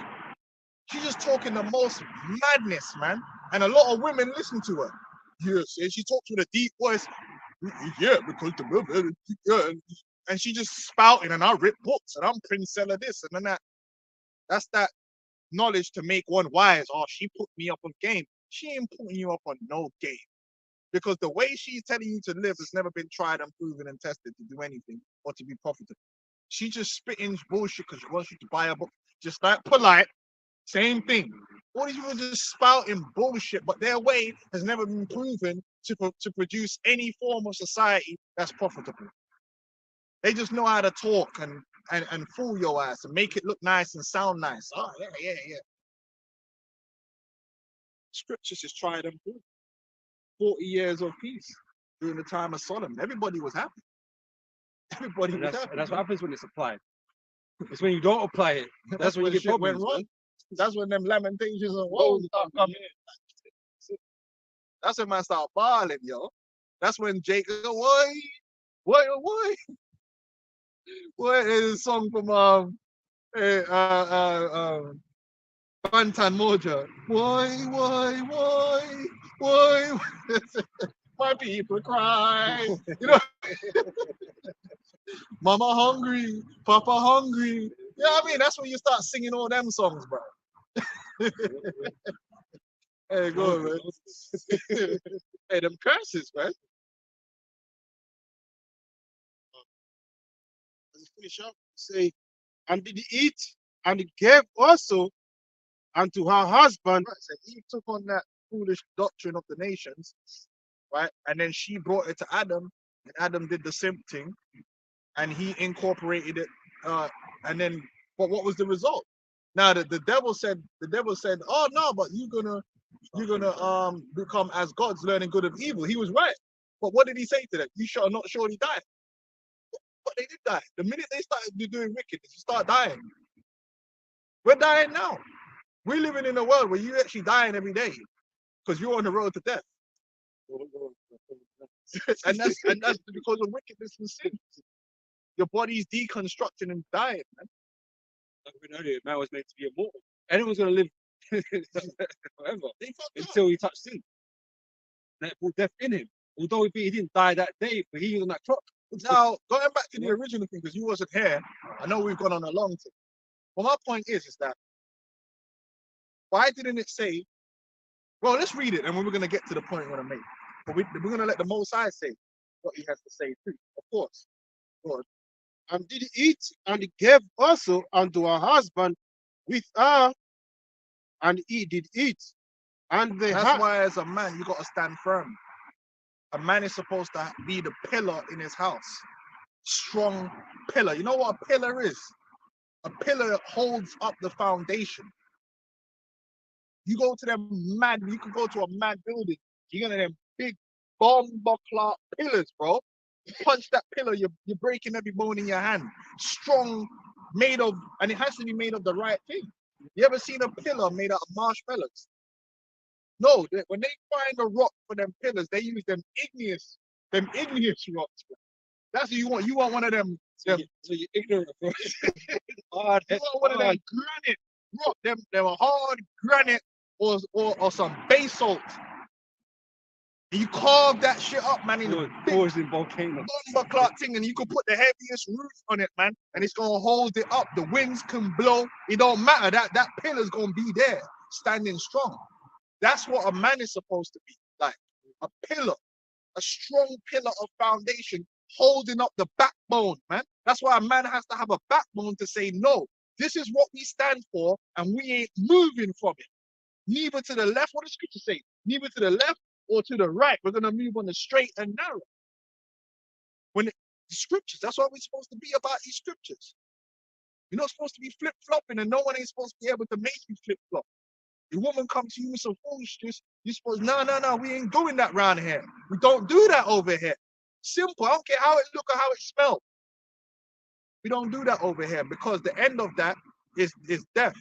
She's just talking the most madness, man. And a lot of women listen to her. Yes, and she talks with a deep voice. Yeah, because and she just spouting, and I rip books, and I'm Princella this and then that. That's that knowledge to make one wise. Oh, she put me up on game. She ain't putting you up on no game. Because the way she's telling you to live has never been tried and proven and tested to do anything or to be profitable. She just spitting bullshit because she wants you to buy a book. Just like Polite, same thing. All these people just spouting bullshit, but their way has never been proven to produce any form of society that's profitable. They just know how to talk and fool your ass and make it look nice and sound nice. Oh, yeah. Scriptures is tried and proved. 40 years of peace during the time of Solomon. Everybody was happy. Everybody was happy. And that's what happens when it's applied. It's when you don't apply it. That's when you get shit went problems, wrong. man. That's when them lamentations and woes start coming. That's when man start bawling, yo. That's when Jacob, what is a song from Bantan Moja? Why? My people cry. You know, Mama hungry, Papa hungry. Yeah, I mean that's when you start singing all them songs, bro. Hey, go on, man. Hey, them curses, man. Let's finish up. Say, and did eat, and gave also unto her husband. Right, so Eve took on that foolish doctrine of the nations, right? And then she brought it to Adam, and Adam did the same thing, and he incorporated it. And then, but what was the result? Now the devil said, oh no, but you're gonna become as gods, learning good of evil. He was right. But what did he say to them? You shall not surely die. But they did die. The minute they started doing wickedness, you start dying. We're dying now. We're living in a world where you're actually dying every day because you're on the road to death. and that's because of wickedness and sin. Your body's deconstructing and dying, man. Like we know earlier, man was meant to be immortal. Anyone's gonna live forever until he touched sin. That brought death in him. Although he didn't die that day, but he was on that clock. Now, going back to the original thing, because you wasn't here, I know we've gone on a long thing. But my point is that why didn't it say? Well, let's read it, and we're going to get to the point we want to make. But we're going to let the Most High say, what he has to say too, of course. God. And did eat, and gave also unto her husband with her, and he did eat. And they That's had why, as a man, you got to stand firm. A man is supposed to be the pillar in his house. Strong pillar. You know what a pillar is? A pillar holds up the foundation. You go to them mad, you can go to a mad building. You're gonna them big bomber clock pillars, bro. You punch that pillar, you're breaking every bone in your hand. Strong, made of, and it has to be made of the right thing. You ever seen a pillar made out of marshmallows? No, when they find a rock for them pillars, they use them igneous rocks. Bro. That's what you want. You want one of them. So you're ignorant, bro. Hard, You want one of them hard. granite rock, them hard granite or some basalt. And you carve that shit up, man, in a big Causing volcano. bomber clock thing, and you can put the heaviest roof on it, man, and it's gonna hold it up. The winds can blow. It don't matter. That pillar's gonna be there, standing strong. That's what a man is supposed to be like. A pillar, a strong pillar of foundation holding up the backbone, man. That's why a man has to have a backbone to say, no, this is what we stand for, and we ain't moving from it. Neither to the left, what does scripture say? Neither to the left or to the right. We're going to move on the straight and narrow. The scriptures, that's what we're supposed to be about, these scriptures. You're not supposed to be flip-flopping, and no one ain't supposed to be able to make you flip-flop. The woman comes to you with some foolishness, you're supposed, no, we ain't doing that round here. We don't do that over here. Simple. I don't care how it look or how it smell. We don't do that over here, because the end of that is death.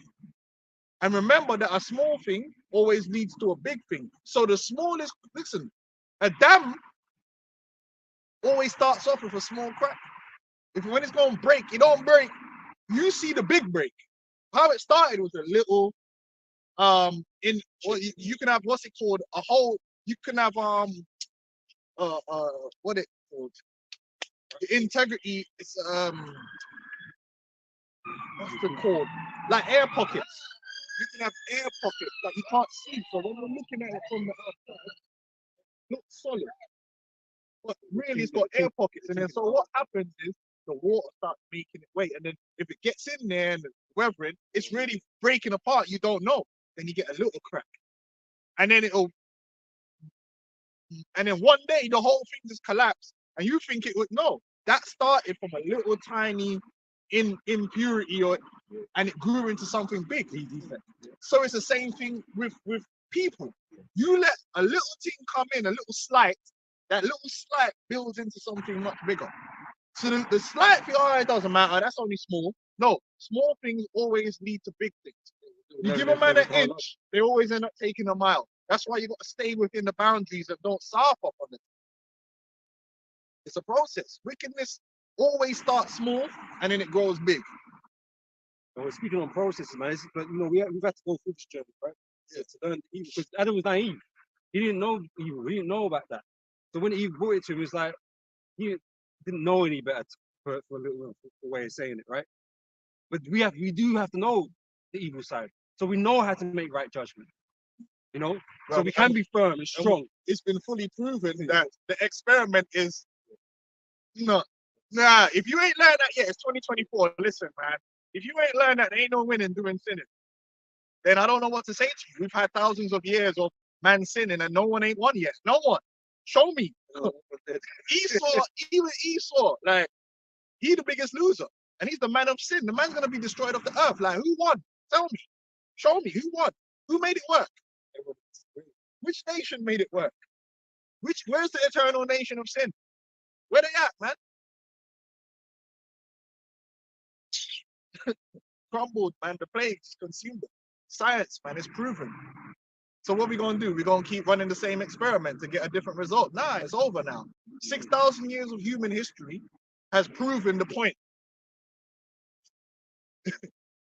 And remember that a small thing always leads to a big thing. So the smallest, listen, a dam always starts off with a small crack. When it's going to break, it don't break. You see the big break. How it started was a little, you can have, what's it called? A hole. You can have, what it called? The integrity, it's, what's it called? Like air pockets. You can have air pockets that you can't see. So when you're looking at it from the outside, it looks solid. But really, it's got air pockets. And then, so what happens is the water starts making it weight. And then if it gets in there and the weathering, it's really breaking apart. You don't know. Then you get a little crack. And then one day the whole thing just collapsed. And you think it would, no. That started from a little tiny impurity, and it grew into something big. So it's the same thing with people. You let a little thing come in, a little slight, that little slight builds into something much bigger. So the slight thing, it doesn't matter, that's only small. No, small things always lead to big things. You give a man an inch, they always end up taking a mile. That's why you got to stay within the boundaries and don't soft up on it. It's a process. Wickedness always starts small and then it grows big. We're speaking on processes, man. But we've had to go through this journey, right? Yeah. To learn evil, because Adam was naive. He didn't know evil. He didn't know about that. So when Eve brought it to him, it's like he didn't know any better, for a little way of saying it, right? But we do have to know the evil side, so we know how to make right judgment. So we can be firm and strong. It's been fully proven that the experiment is not. Nah, if you ain't learned that yet, it's 2024. Listen, man. If you ain't learned that, there ain't no winning doing sinning. Then I don't know what to say to you. We've had thousands of years of man sinning and no one ain't won yet. No one. Show me. Even Esau, like, he the biggest loser. And he's the man of sin. The man's going to be destroyed off the earth. Like, who won? Tell me. Show me. Who won? Who made it work? Which nation made it work? Where's the eternal nation of sin? Where they at, man? Crumbled, man. The plagues consumed it. Science, man, is proven. So what we gonna do? We're gonna keep running the same experiment to get a different result? Nah, it's over now. 6,000 years of human history has proven the point.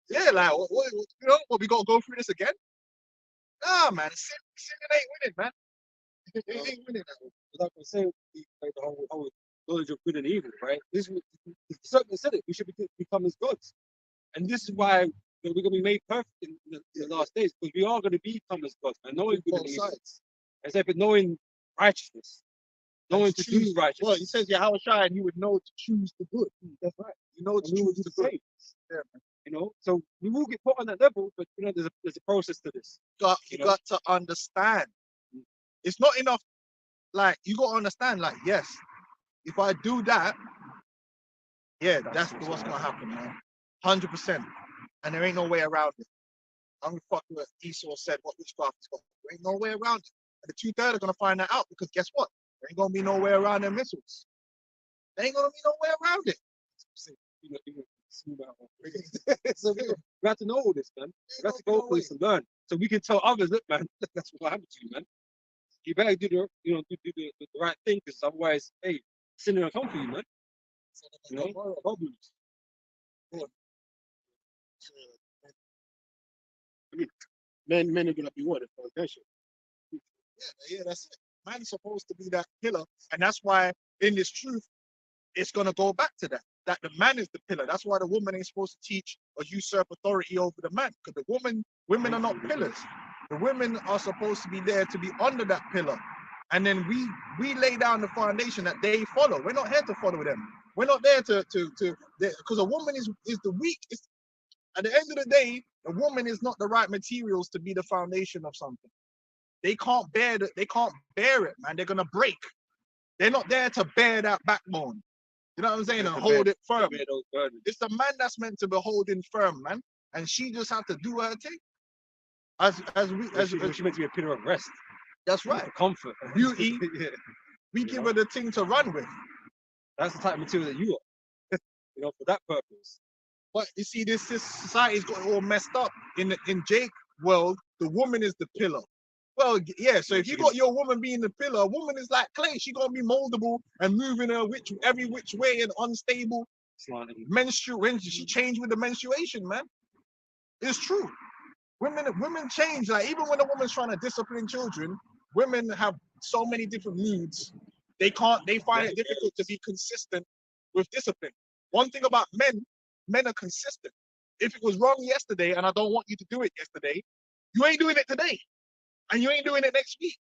Yeah, like, what we gotta go through this again? Nah, man, sin ain't winning, man. It ain't winning. Like I say, like the whole knowledge of good and evil, right? This certainly said it. We should become as gods, and this is why we're going to be made perfect in the last days, because we are going to become as gods, man. Knowing good and evil, I say, but knowing righteousness, knowing to do choose. righteousness. Well, he says Yahweh Shai, and you would know to choose the good. That's right. You know to And we will choose do the the good. same. You know, so we will get put on that level, but you know, there's a process to this. You You know? got to understand. It's not enough. Like, you got to understand, like, yes, if I do that, yeah, that's what's going to happen, man. 100%. And there ain't no way around it. I'm going to fuck what Esau said, what witchcraft is got. There ain't no way around it. And the 2/3 are going to find that out, because guess what? There ain't going to be no way around their missiles. There ain't going to be no way around it. You know, smooth out. So we have to know all this, man. We have to go through this and learn, so we can tell others, look, man, that's what happened to you, man. You better do the, you know, do the right thing, because otherwise, hey, sin will come for you, man. You know, problems. Men are gonna be what? The foundation. Yeah, that's it. Man's supposed to be that pillar. And that's why in this truth, it's going to go back to that. That the man is the pillar. That's why the woman ain't supposed to teach or usurp authority over the man. Because the women are not pillars. The women are supposed to be there to be under that pillar. And then we lay down the foundation that they follow. We're not here to follow them. We're not there because a woman is the weak. At the end of the day, a woman is not the right materials to be the foundation of something. They can't bear it, man. They're gonna break. They're not there to bear that backbone. You know what I'm saying? And hold it firm. It's the man that's meant to be holding firm, man. And she just have to do her thing. She meant to be a pillar of rest. That's right. Comfort. Beauty. Yeah. We give her the thing to run with. That's the type of material that you are. You know, for that purpose. But you see, this society's got it all messed up. In Jake world, the woman is the pillar. Well, yeah. So if you got your woman being the pillar, a woman is like clay. She gonna be moldable and moving her every which way and unstable. When she changed with the menstruation, man. It's true. Women change. Like, even when a woman's trying to discipline children, women have so many different moods. They find it difficult to be consistent with discipline. One thing about men are consistent. If it was wrong yesterday and I don't want you to do it yesterday, you ain't doing it today. And you ain't doing it next week.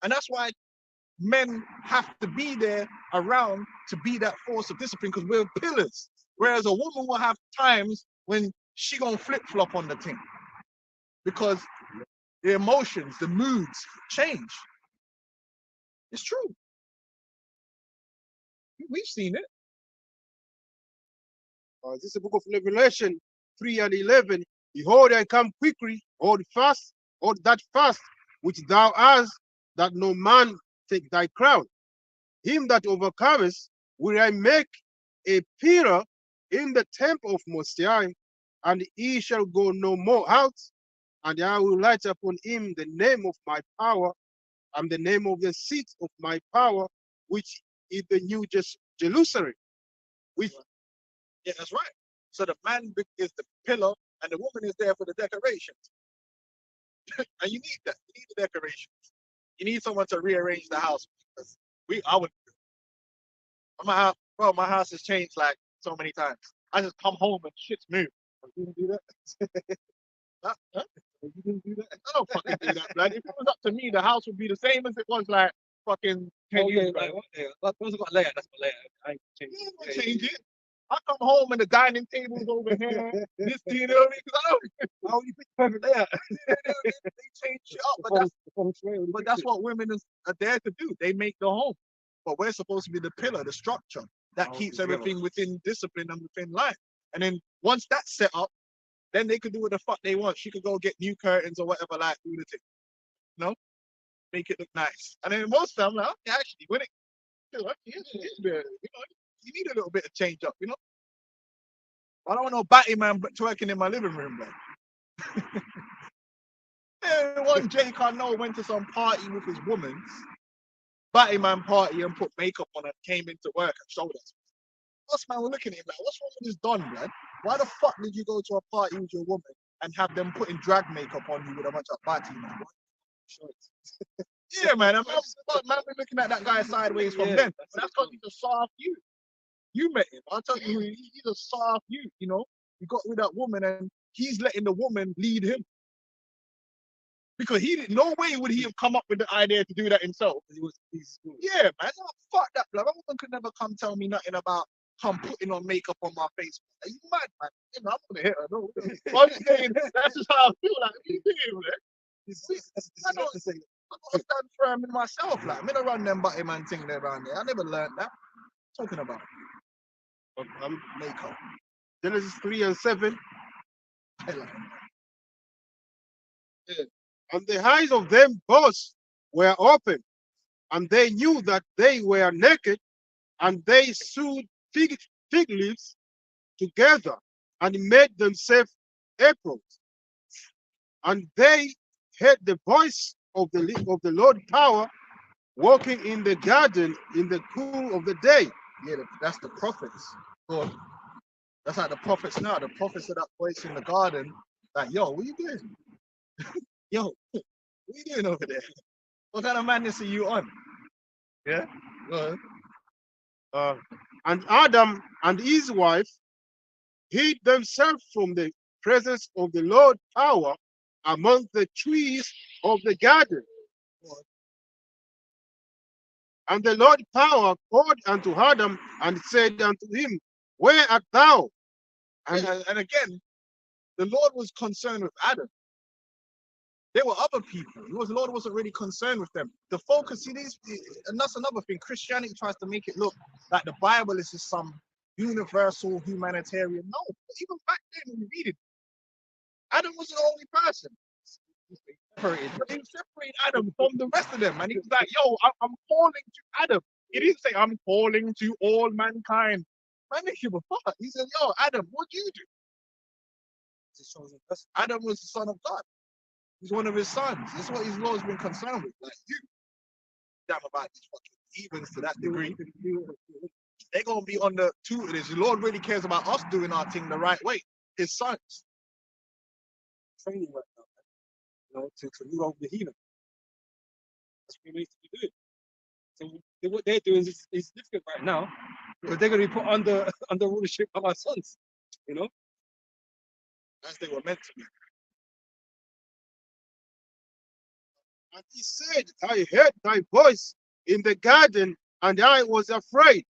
And that's why men have to be there around to be that force of discipline, because we're pillars. Whereas a woman will have times when she gonna flip-flop on the thing. Because the emotions, the moods change. It's true. We've seen it. This is the book of Revelation 3:11. Behold, I come quickly. Hold that fast which thou hast, that no man take thy crown. Him that overcometh will I make a pillar in the temple of Most High, and he shall go no more out. And I will write upon him the name of my power, and the name of the seat of my power, which is the new Jerusalem. Yeah, that's right. So the man is the pillar and the woman is there for the decorations. And you need that. You need the decorations. You need someone to rearrange the house. Because my house has changed like so many times. I just come home and shit's moved. You didn't do that? Huh? You didn't do that? I don't fucking do that, blood. If it was up to me, the house would be the same as it was like fucking 10 years ago. That's my layout. I ain't changed You ain't gonna change it. I come home and the dining table's over here. This, you know what I mean? Because I don't. Oh, you picked the perfect layout. They change shit up, but that's what women are there to do. They make the home. But we're supposed to be the pillar, the structure that keeps everything within discipline and within line. And then once that's set up, then they could do what the fuck they want. She could go get new curtains or whatever, like, do the thing. You know? Make it look nice. And then most of them, like, okay, actually, when it, you know, you need a little bit of change up, you know? I don't want no batty man twerking in my living room, bro. One Jake I know went to some party with his woman, batty man party, and put makeup on and came into work and showed us. Us man were looking at him like, what's wrong with this Don, man? Why the fuck did you go to a party with your woman and have them putting drag makeup on you with a bunch of batty, man? Yeah, man. Man been looking at that guy sideways from then. But that's because he's a soft youth. You met him. I'll tell you, he's a soft youth, you know? He got with that woman and he's letting the woman lead him. Because he didn't, no way would he have come up with the idea to do that himself. He's Yeah, man. Oh, fuck that, blood. A woman could never come tell me nothing about putting on makeup on my face. Are you mad, man? You know, I'm gonna hit her. No, I'm just saying, that's just how I feel. Like, what you doing, man? I don't stand firm in myself. Like, me don't run them butty man thing there around there. I never learned that. Talking about makeup. Genesis 3 and 7. I like And the eyes of them both were open, and they knew that they were naked, and they sewed fig leaves together and made themselves aprons. And they heard the voice of the Lord power walking in the garden in the cool of the day. Yeah, that's the prophets. So that's like the prophets now. The prophets of that voice in the garden. Like, yo, what you doing? Yo, what you doing over there? What kind of madness are you on? Yeah? Go ahead. And Adam and his wife hid themselves from the presence of the Lord power among the trees of the garden. And the Lord power called unto Adam and said unto him, Where art thou? And again, the Lord was concerned with Adam. There were other people. The Lord wasn't really concerned with them. The focus, see, and that's another thing. Christianity tries to make it look like the Bible is just some universal humanitarian. No, even back then when you read it, Adam wasn't the only person. He separated Adam from the rest of them. And he was like, yo, I'm calling to Adam. He didn't say, I'm calling to all mankind. Man, make him a fuck. He said, yo, Adam, what do you do? Adam was the son of God. He's one of his sons. That's what his Lord's been concerned with. Like, you damn about these fucking heathens to that degree. They're going to be on the two of this. The Lord really cares about us doing our thing the right way. His sons. training right now, man, to move over the heathen. That's what we need to be doing. So what they're doing is difficult right now, because they're going to be put under rulership of our sons, as they were meant to be. And he said, I heard thy voice in the garden, and I was afraid,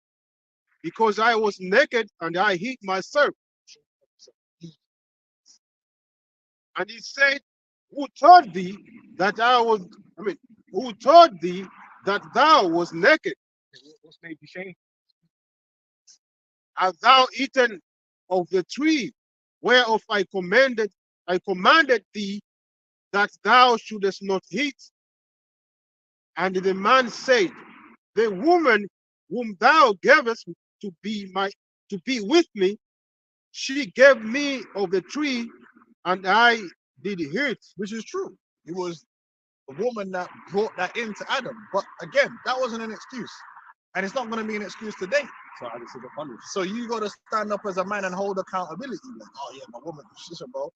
because I was naked and I hid myself. And he said, who told thee that who told thee that thou was naked? What's made you shame? Hast thou eaten of the tree whereof I commanded thee that thou shouldest not eat? And the man said, the woman whom thou gavest to be with me, she gave me of the tree, and I did eat. Which is true. It was the woman that brought that into Adam. But again, that wasn't an excuse. And it's not going to be an excuse today. So you got to stand up as a man and hold accountability. Like, oh yeah, my woman, listen, bro,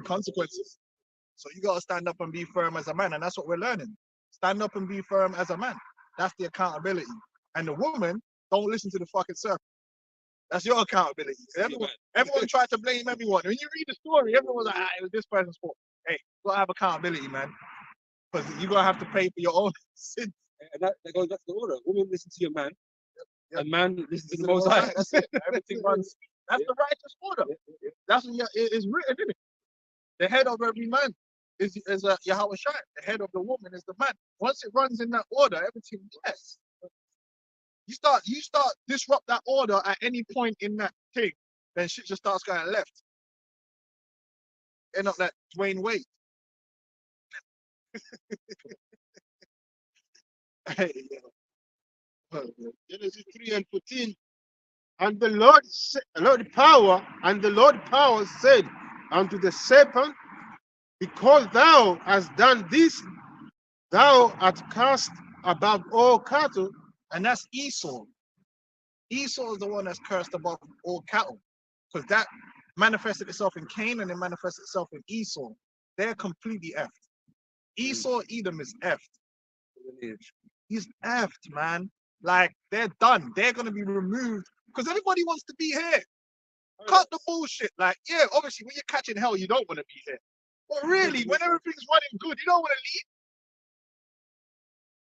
consequences. So you got to stand up and be firm as a man. And that's what we're learning. Stand up and be firm as a man. That's the accountability. And the woman, don't listen to the fucking serpent. That's your accountability. Everyone tried to blame everyone. When you read the story, everyone's like, it was this person's fault. Hey, you got to have accountability, man. Because you're going to have to pay for your own sins. And that goes back to the order. Women listen to your man, and man listen to the Most High. That's it. Everything runs. That's the righteous order. That's what it's written, isn't it? The head of every man is Yahweh Shai. The head of the woman is the man. Once it runs in that order, everything, yes. You start disrupt that order at any point in that thing, then shit just starts going left. End up like Dwayne Wade. Genesis 3 and 14. And the Lord power said unto the serpent, because thou hast done this, thou art cast above all cattle. And that's Esau. Esau is the one that's cursed above all cattle. Because that manifested itself in Cain and it manifested itself in Esau. They're completely effed. Esau, Edom is effed. He's effed, man. Like, they're done. They're going to be removed. Because everybody wants to be here. Cut the bullshit. Like, yeah, obviously, when you're catching hell, you don't want to be here. But really, when everything's running good, you don't want to leave.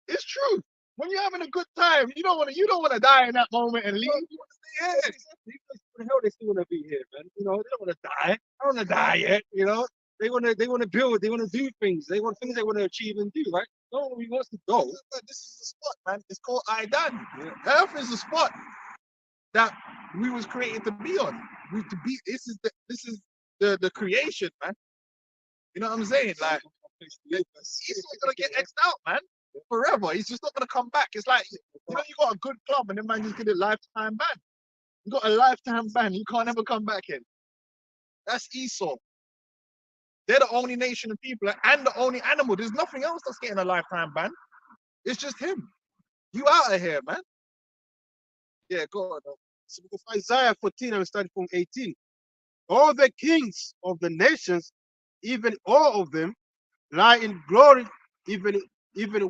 It's true. When you're having a good time, you don't want to die in that moment and leave. You want to stay here. The hell they still want to be here, man. You know, they don't want to die. I don't want to die yet. You know, they want to build. They want to do things. They want things they want to achieve and do. Right? No one wants to go. But this is the spot, man. It's called Aidan. Earth is the spot that we was created to be on. This is the creation, man. You know what I'm saying? Like, he's gonna get X'd out, man, forever. He's just not gonna come back. It's like, you got a good club and then man just get a lifetime ban. You got a lifetime ban. You can't ever come back in. That's Esau. They're the only nation of people and the only animal. There's nothing else that's getting a lifetime ban. It's just him. You out of here, man. Yeah, go on. So Isaiah 14, I'm starting from 18. All the kings of the nations, even all of them, lie in glory, even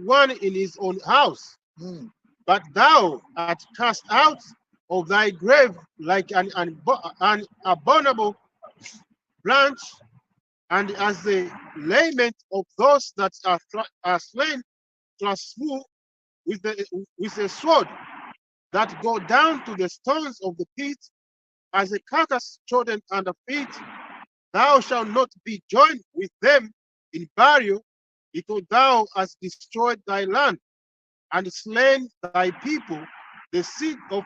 one in his own house. But thou art cast out of thy grave like an abominable branch, and as the lament of those that are slain, smooth with a sword, that go down to the stones of the pit, as a carcass trodden under feet. Thou shalt not be joined with them in burial, because thou hast destroyed thy land and slain thy people. The seed of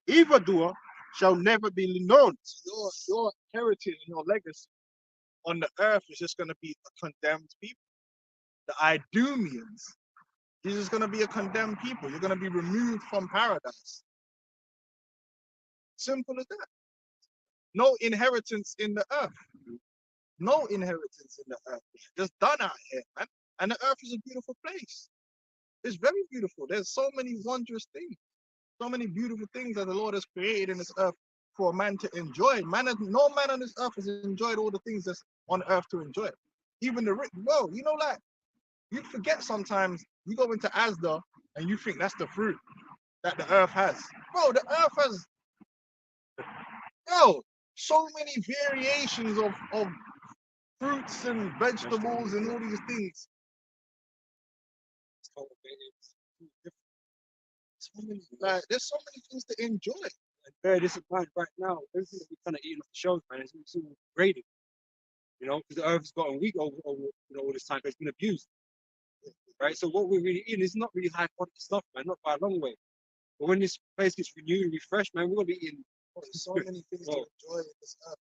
evildoer shall never be known. So your heritage and your legacy on the earth is just going to be a condemned people. The Idumeans, you're just going to be a condemned people. You're going to be removed from paradise. Simple as that. No inheritance in the earth. No inheritance in the earth. Just done out here, man. And the earth is a beautiful place. It's very beautiful. There's so many wondrous things. So many beautiful things that the Lord has created in this earth for a man to enjoy. No man on this earth has enjoyed all the things that's on earth to enjoy. Even the rich. Bro, you know, like, you forget sometimes, you go into Asda and you think that's the fruit that the earth has. Bro, the earth has, so many variations of fruits and vegetables and all these things. Like, there's so many things to enjoy. I'm very disappointed right now. Everything that we're kind of eating off the shelves, man, is all graded. You know, because the earth's gotten weak over all this time, but it's been abused. Right? So what we're really eating is not really high quality stuff, man, not by a long way. But when this place gets renewed and refreshed, man, we're gonna be eating. There's so many things to enjoy in this earth.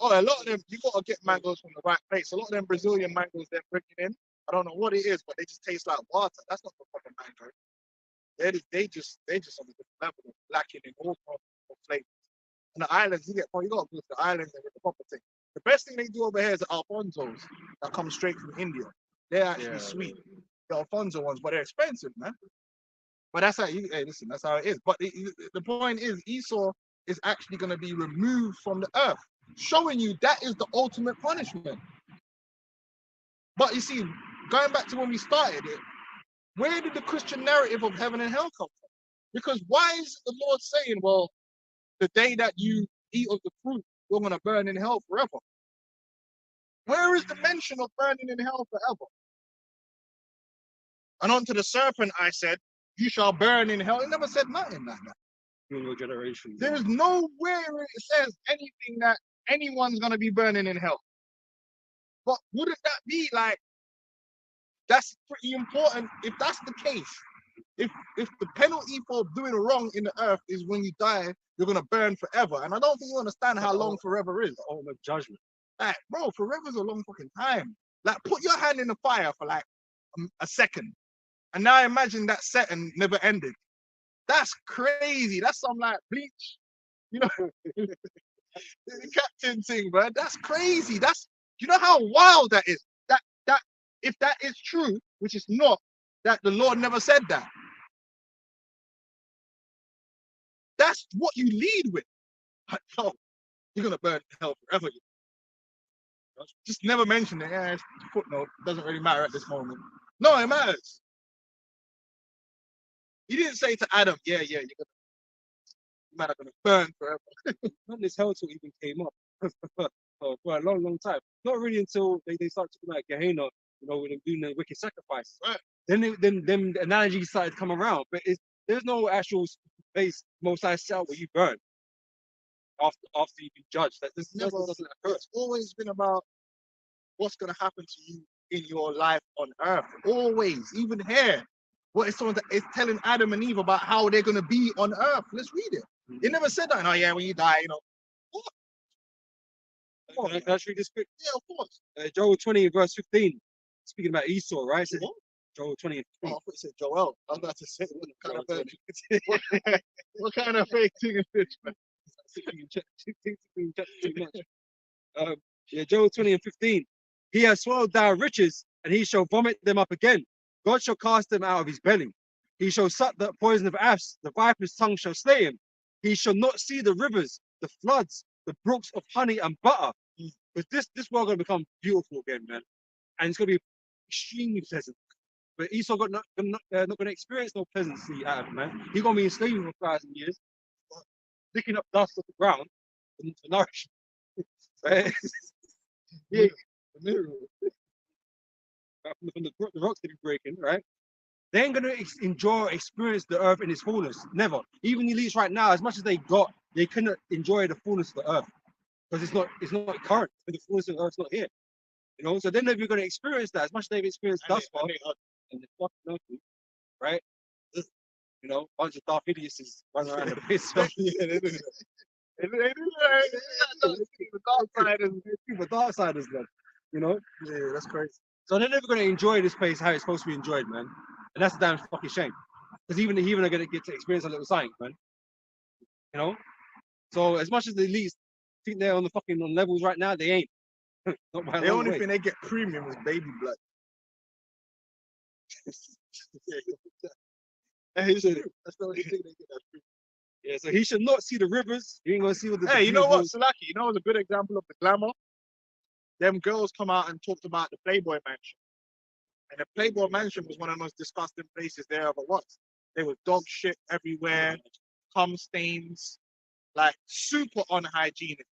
Oh, a lot of them, you gotta get mangoes from the right place. A lot of them Brazilian mangoes they're bringing in, I don't know what it is, but they just taste like water. That's not the proper mango. They just on a different level, lacking in all forms of flavors. And the islands, you gotta go to the islands and get the proper thing. The best thing they do over here is the Alfonsos that come straight from India. They're actually sweet. The Alfonso ones, but they're expensive, man. But that's how listen, that's how it is. But the point is, Esau is actually going to be removed from the earth, showing you that is the ultimate punishment. But you see, going back to when we started it, where did the Christian narrative of heaven and hell come from? Because why is the Lord saying, well, the day that you eat of the fruit, you're going to burn in hell forever? Where is the mention of burning in hell forever? And unto the serpent I said, you shall burn in hell. It never said nothing like that. Your generation. There's nowhere it says anything that anyone's going to be burning in hell. But wouldn't that be like, that's pretty important if that's the case. If the penalty for doing wrong in the earth is when you die, you're going to burn forever. And I don't think you understand how long forever is. Oh, the judgment. Like, bro, forever's a long fucking time. Like, put your hand in the fire for like a second. And now imagine that second never ended. That's crazy. That's some like Bleach, you know, the captain thing, bro. That's crazy. You know how wild that is. That if that is true, which is not, that the Lord never said that. That's what you lead with. Like, oh, you're gonna burn in hell forever. Just never mention it. Yeah, it's a footnote. It doesn't really matter at this moment. No, it matters. He didn't say to Adam, yeah, you're Man are gonna burn forever. When this hell talk even came up for a long, long time. Not really until they started talking about Gehenna, with them doing the wicked sacrifice. Right. Then the analogies started to come around. But there's no actual place Most High shall where you burn after you've been judged. This Never. doesn't occur. It's always been about what's gonna happen to you in your life on earth. Always, even here. What is someone that is telling Adam and Eve about how they're gonna be on earth? Let's read it. It never said that. Oh yeah, when you die, What? Can I read this quick? Yeah, of course. Joel 20 verse 15. Speaking about Esau, right? It says, What? Joel 20 and Oh, I 15. thought you said Joel. I was about to say what kind of Joel bird? What kind of fake thing is this, man? Too much. Joel 20 and 15. He has swallowed down riches, and he shall vomit them up again. God shall cast them out of his belly. He shall suck the poison of asps. The viper's tongue shall slay him. He shall not see the rivers, the floods, the brooks of honey and butter. But this world gonna become beautiful again, man, and it's gonna be extremely pleasant. But Esau not gonna experience no pleasancy out of it, man. He's gonna be enslaved for 1,000 years, licking up dust off the ground to nourish. Right? Yeah. From the rocks that be breaking, right? They ain't gonna experience the earth in its fullness. Never. Even the elites right now, as much as they got, they couldn't enjoy the fullness of the earth because it's not current. The fullness of the earth's not here. So they're never gonna experience that as much as they've experienced thus far. And the fucking earth, right? Bunch of dark idiots is running around the place. Yeah, they do. They do. The dark Darksiders, then. Yeah, that's crazy. So they're never going to enjoy this place how it's supposed to be enjoyed, man. And that's a damn fucking shame. Because even are going to get to experience a little something, man. So as much as the elites think they're on levels right now, they ain't. Not by a The long only way. thing they get premium is baby blood. That's the only thing they get. That's premium. Yeah, so he should not see the rivers. You ain't going to see what the Hey, you know what, beautiful- Salaki? You know what's a good example of the glamour? Them girls come out and talked about the Playboy Mansion. And the Playboy Mansion was one of the most disgusting places there ever was. There was dog shit everywhere, cum stains, like super unhygienic.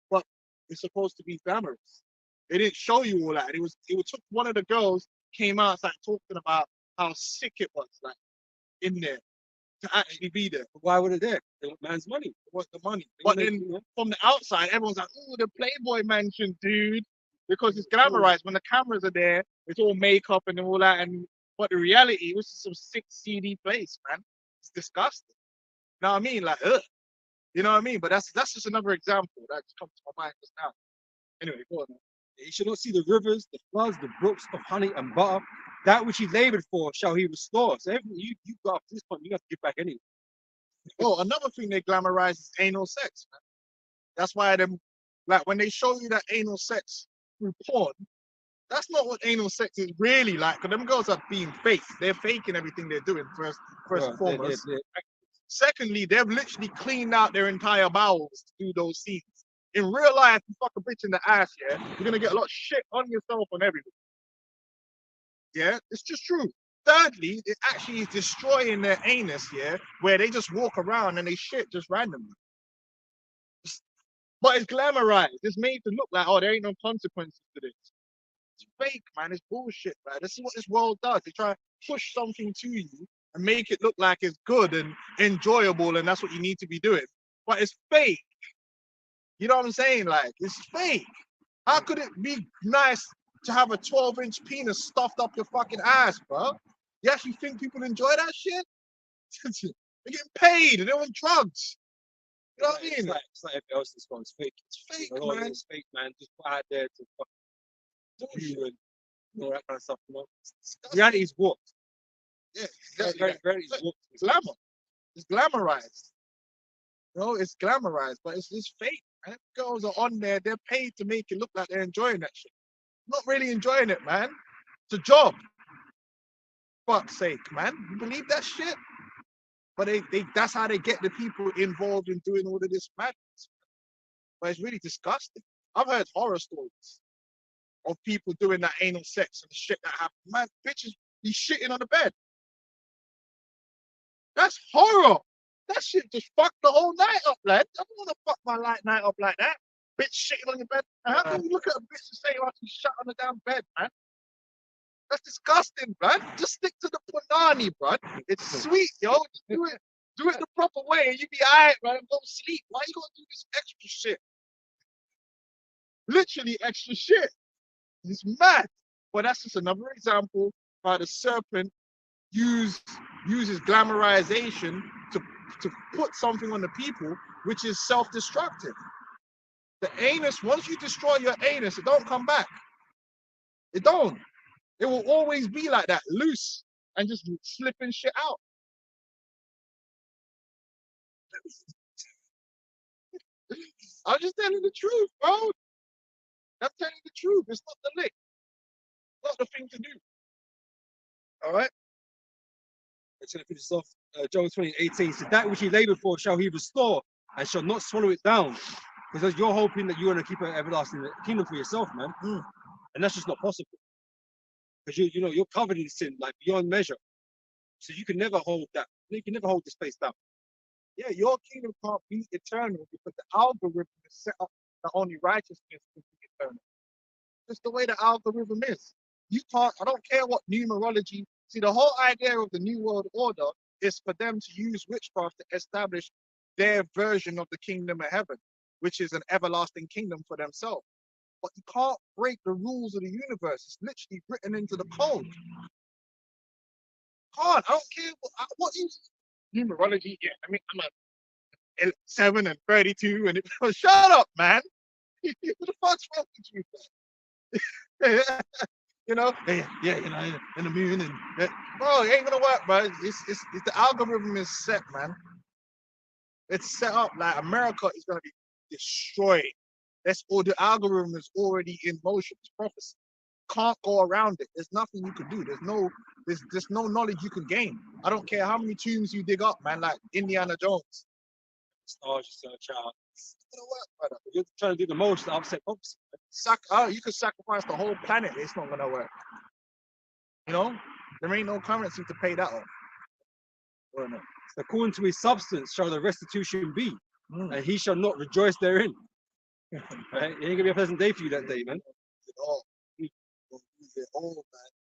But it's supposed to be glamorous. They didn't show you all that. It took one of the girls came out like talking about how sick it was, like in there, to actually be there. Why would it there? They want man's money. What's the money? They But wanna- then from the outside, everyone's like, "Oh, the Playboy Mansion, dude," because it's glamorized. When the cameras are there, it's all makeup and all that. But the reality, it was just some sick, seedy place, man. It's disgusting. You know what I mean? Like, ugh. You know what I mean? But that's just another example that just comes to my mind just now. Anyway, go on. Man. He shall not see the rivers, the floods, the brooks of honey and butter. That which he labored for shall he restore. So everything you got up to this point, you have to give back anyway. Oh, another thing they glamorize is anal sex, man. That's why like when they show you that anal sex through porn, that's not what anal sex is really like. Because them girls are being fake. They're faking everything they're doing first and foremost. Secondly, they've literally cleaned out their entire bowels to do those scenes. In real life, you fuck a bitch in the ass, yeah, you're gonna get a lot of shit on yourself and everything. Yeah, it's just true. Thirdly, it actually is destroying their anus, yeah, where they just walk around and they shit just randomly. But it's glamorized. It's made to look like, oh, there ain't no consequences to this. It's fake, man. It's bullshit, man. This is what this world does. They try to push something to you and make it look like it's good and enjoyable, and that's what you need to be doing. But it's fake. You know what I'm saying? Like, it's fake. How could it be nice to have a 12-inch penis stuffed up your fucking ass, bro? You actually think people enjoy that shit? They're getting paid and they're on drugs. You know what I mean? It's like everything else in this world. It's fake. It's fake, A lot of man. it's fake, man. Just put out there to fucking do and all that kind of stuff. Reality is warped. Yeah, exactly. Reality is warped. Glamour. It's glamorized. It's glamorized, but it's fake, man. Girls are on there, they're paid to make it look like they're enjoying that shit. Not really enjoying it, man. It's a job. Fuck's sake, man. You believe that shit? But that's how they get the people involved in doing all of this madness. But it's really disgusting. I've heard horror stories of people doing that anal sex and the shit that happened. Man, bitches be shitting on the bed. That's horror. That shit just fucked the whole night up, lad. I don't want to fuck my night up like that. Bitch shitting on your bed. And how can you look at a bitch and say, oh, she's shut on the damn bed, man? That's disgusting, bruh. Just stick to the punani, bruh. It's sweet, yo. Just do it the proper way and you be alright, man. Go sleep. Why you gonna do this extra shit? Literally extra shit. It's mad. But that's just another example how the serpent uses glamorization to put something on the people which is self-destructive. The anus, once you destroy your anus, it don't come back. It don't. It will always be like that, loose and just slipping shit out. I'm just telling the truth, bro. I'm telling the truth. It's not the lick. Not the thing to do. All right. Let's finish this off. Job 20:18 said, "That which he labored for shall he restore, and shall not swallow it down." Because you're hoping that you're going to keep an everlasting kingdom for yourself, man. And that's just not possible. Because you're covered in sin, like beyond measure. So you can never hold that. You can never hold the space down. Yeah, your kingdom can't be eternal because the algorithm is set up that only righteousness can be eternal. Just the way the algorithm is. You can't, I don't care what numerology. See, the whole idea of the New World Order is for them to use witchcraft to establish their version of the kingdom of heaven, which is an everlasting kingdom for themselves. But you can't break the rules of the universe. It's literally written into the code. Can't. I don't care what you numerology. Yeah, I mean, I'm a 7 and 32, and shut up, man. What the fuck's wrong with you? You know, yeah, in the moon and bro, it ain't gonna work, bro. It's the algorithm is set, man. It's set up like America is gonna be destroyed. That's all. The algorithm is already in motion. It's prophecy. Can't go around it. There's nothing you can do. There's no knowledge you can gain. I don't care how many tombs you dig up, man. Like Indiana Jones. Stars you search out. It's not gonna work, brother. You're trying to do the most to upset opposite. You could sacrifice the whole planet. It's not gonna work. You know, there ain't no currency to pay that off. Or no. According to his substance shall the restitution be, and he shall not rejoice therein. Right? It ain't gonna be a pleasant day for you that day, man. It all. Lose it all, man.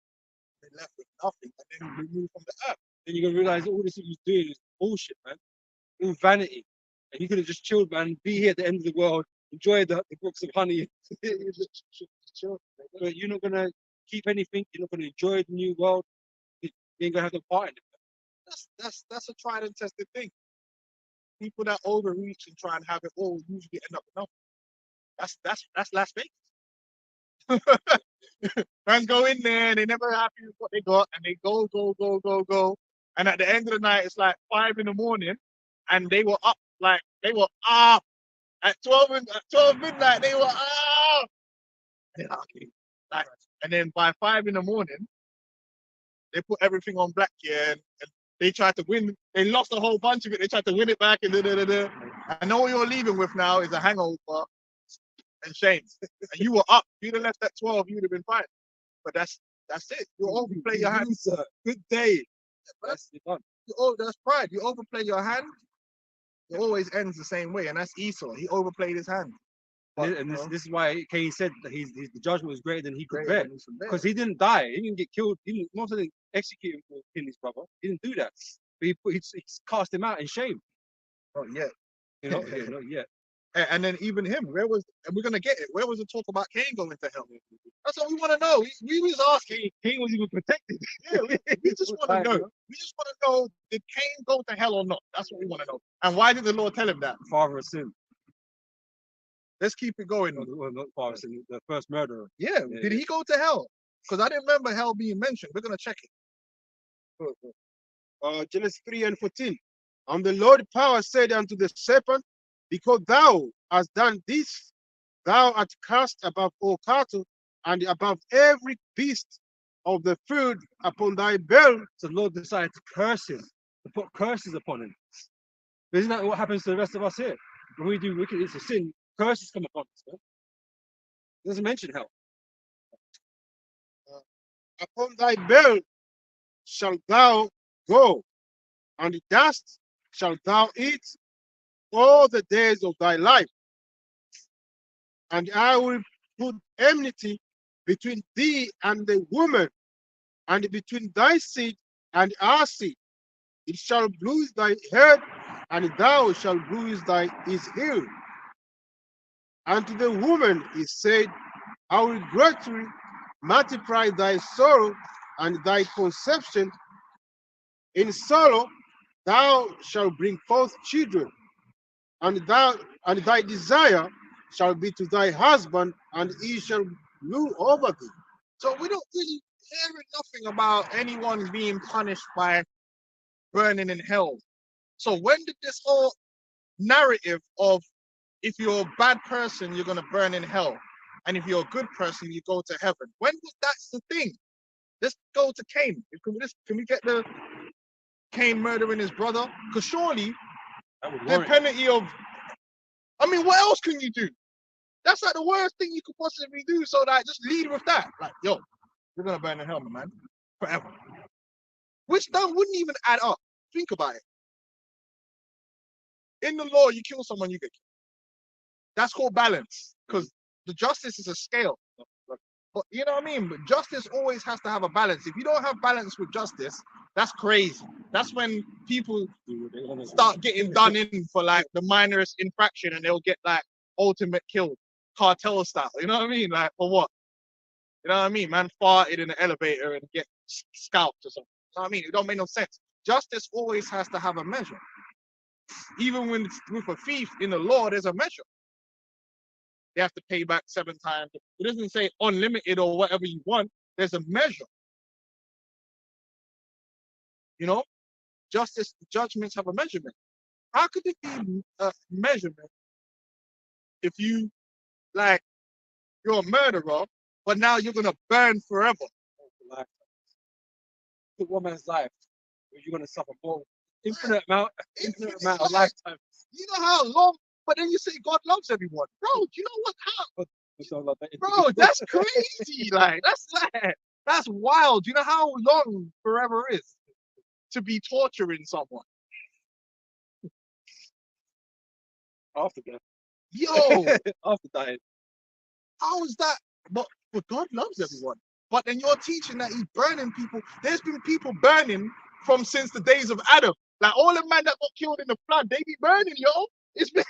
They left with nothing, and then you remove from the earth. Then you're gonna realize all this he was doing is bullshit, man. All vanity. And you could have just chilled, man, be here at the end of the world, enjoy the brooks of honey. But you're not gonna keep anything, you're not gonna enjoy the new world, you ain't gonna have no part in it. That's a tried and tested thing. People that overreach and try and have it all usually end up with nothing. That's Las Vegas. Fans go in there and they never happy with what they got, and they go. And at the end of the night, it's like 5 in the morning, and they were up at 12 midnight. They were up. And then by 5 in the morning, they put everything on black, yeah, and they tried to win. They lost a whole bunch of it. They tried to win it back, and and all you're leaving with now is a hangover and shame. And you were up. If you'd have left at 12, you'd have been fine. But that's it. You overplay your hand. Good day. That's pride. You overplay your hand, it always ends the same way, and that's Esau. He overplayed his hand. But, and this is why Cain said that the judgment was greater than he could bear, because he didn't die, he didn't get killed, he didn't execute him for killing his brother. He didn't do that, but he cast him out in shame. Not yet. Not yet. And then even him, and we're gonna get it. Where was the talk about Cain going to hell? That's what we want to know. We was asking. Cain was even protected. Yeah, we just want to know. We just want to know, did Cain go to hell or not? That's what we want to know. And why did the Lord tell him that? Father of sin. Let's keep it going. Well, not father of sin, the first murderer. Yeah, did he go to hell? Because I didn't remember hell being mentioned. We're gonna check it. Genesis 3:14. And the Lord power said unto the serpent, because thou hast done this, thou art cast above all cattle and above every beast of the field upon thy belly. So the Lord decided to curse him, to put curses upon him. Isn't that what happens to the rest of us here? When we do wicked, it's a sin, curses come upon us. It doesn't mention hell. Upon thy belly shalt thou go, and dust shalt thou eat all the days of thy life, and I will put enmity between thee and the woman, and between thy seed and our seed. It shall bruise thy head, and thou shalt bruise his heel. And to the woman he said, I will greatly multiply thy sorrow and thy conception. In sorrow thou shalt bring forth children, and thy desire shall be to thy husband, and he shall rule over thee. So we don't really hear nothing about anyone being punished by burning in hell. So when did this whole narrative of if you're a bad person, you're gonna burn in hell, and if you're a good person, you go to heaven? When was that the thing? Let's go to Cain. Can we get the Cain murdering his brother? Because surely That would the warrant. penalty of, I mean, what else can you do? That's like the worst thing you could possibly do. So like, just lead with that. Like, yo, you're gonna burn in hell, my man, forever. Which that wouldn't even add up. Think about it. In the law, you kill someone, you get killed. That's called balance, because the justice is a scale. But you know what I mean? But justice always has to have a balance. If you don't have balance with justice, that's crazy. That's when people start getting done in for like the minorest infraction, and they'll get like ultimate killed, cartel style. You know what I mean? Like for what? You know what I mean? Man farted in the elevator and get scalped or something. You know what I mean? It don't make no sense. Justice always has to have a measure. Even when it's with a thief in the law, there's a measure. They have to pay back 7 times. It doesn't say unlimited or whatever you want. There's a measure. You know, justice, judgments have a measurement. How could it be a measurement if you, like, you're a murderer, but now you're gonna burn forever? Took one man's life, you're gonna suffer more infinite amount of lifetime. You know how long? But then you say God loves everyone, bro. Do you know what? Bro, that's crazy. Like that's wild. You know how long forever is to be torturing someone? After death. Yo, After dying. how is that? But God loves everyone. But then you're teaching that he's burning people. There's been people burning from since the days of Adam. Like all the men that got killed in the flood, they be burning, yo. It's been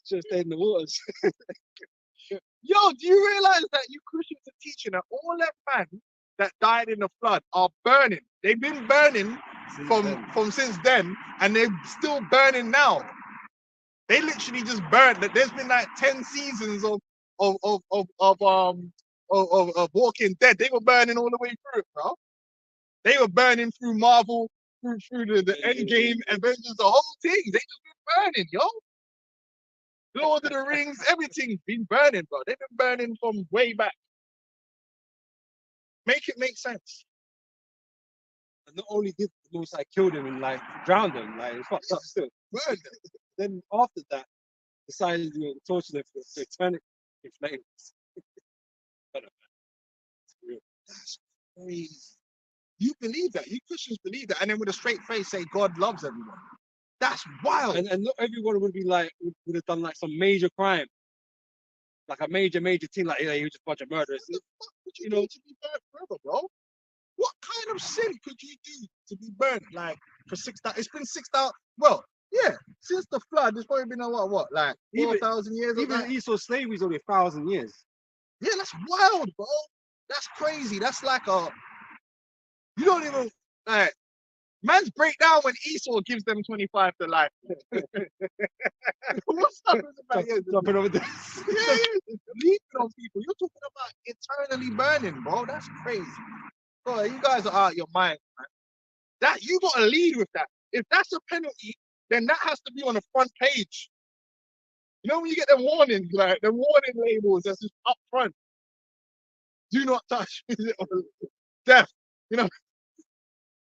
Just stayed in the waters. Yo, do you realize that you Christians are teaching that all that man that died in the flood are burning? They've been burning from since then, and they're still burning now. They literally just burned. That there's been like 10 seasons of Walking Dead. They were burning all the way through it, bro. They were burning through Marvel, through the Endgame, Avengers, the whole thing. They just been burning, yo. Lord of the Rings, everything's been burning, bro. They've been burning from way back. Make it make sense. And not only did the Most High kill them and like drowned them, like it's fucked up still. Burned them. Then after that, decided to torture them for eternity in flames. That's crazy. You believe that? You Christians believe that, and then with a straight face say God loves everyone. That's wild. And not everyone would be like would have done like some major crime, like a major thing, like he was just a bunch of murderers. What the fuck would you do to be burnt forever, bro? What kind of sin could you do to be burnt like for 6,000? It's been 6,000. Well, yeah, since the flood, it's probably been a what, like 4,000 years. Even Esau's slavery is only 1,000 years. Yeah, that's wild, bro. That's crazy. That's like you don't even like. Man's break down when Esau gives them 25 to life. What's up with about Jumping over this. Yeah, leaping on people. You're talking about eternally burning, bro. That's crazy. Bro, you guys are out of your mind, man. That you gotta lead with that. If that's a penalty, then that has to be on the front page. You know when you get them warnings, like the warning labels that's just up front. Do not touch death. You know.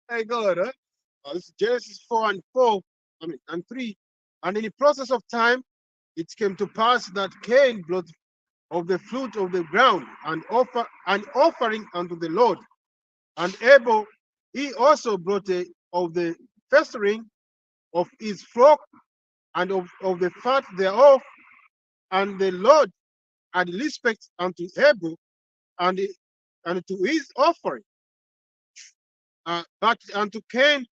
Hey God, huh? This is Genesis 4 and 3. And in the process of time, it came to pass that Cain brought of the fruit of the ground and an offering unto the Lord. And Abel, he also brought of the firstling of his flock and of the fat thereof, and the Lord had respect unto Abel and to his offering, but unto Cain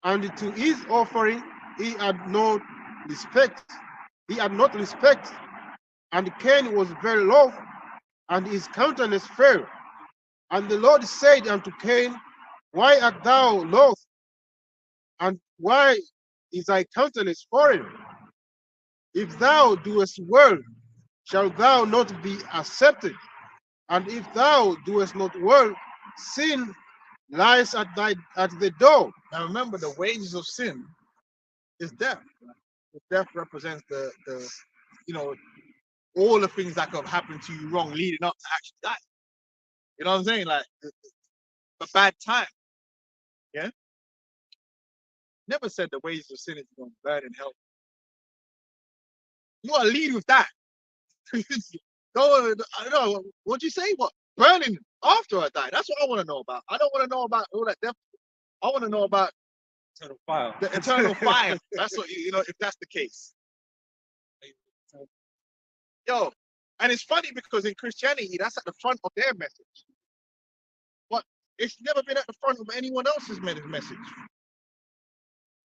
and to his offering he had no respect. He had not respect, and Cain was very loth, and his countenance fell. And the Lord said unto Cain, Why art thou loth, and why is thy countenance fallen? If thou doest well, shalt thou not be accepted? And if thou doest not well, sin lies at the door. Now remember, the wages of sin is death. Death represents the all the things that could have happened to you wrong leading up to actually die. You know what I'm saying? Like a bad time. Yeah. Never said the wages of sin is going to burn in hell. You got to lead with that. I don't know. What'd you say? What? Burning after I die. That's what I want to know about. I don't want to know about all that death. I want to know about Eternal fire. the eternal fire. That's what if that's the case. Yo, and it's funny because in Christianity, that's at the front of their message. But it's never been at the front of anyone else's message.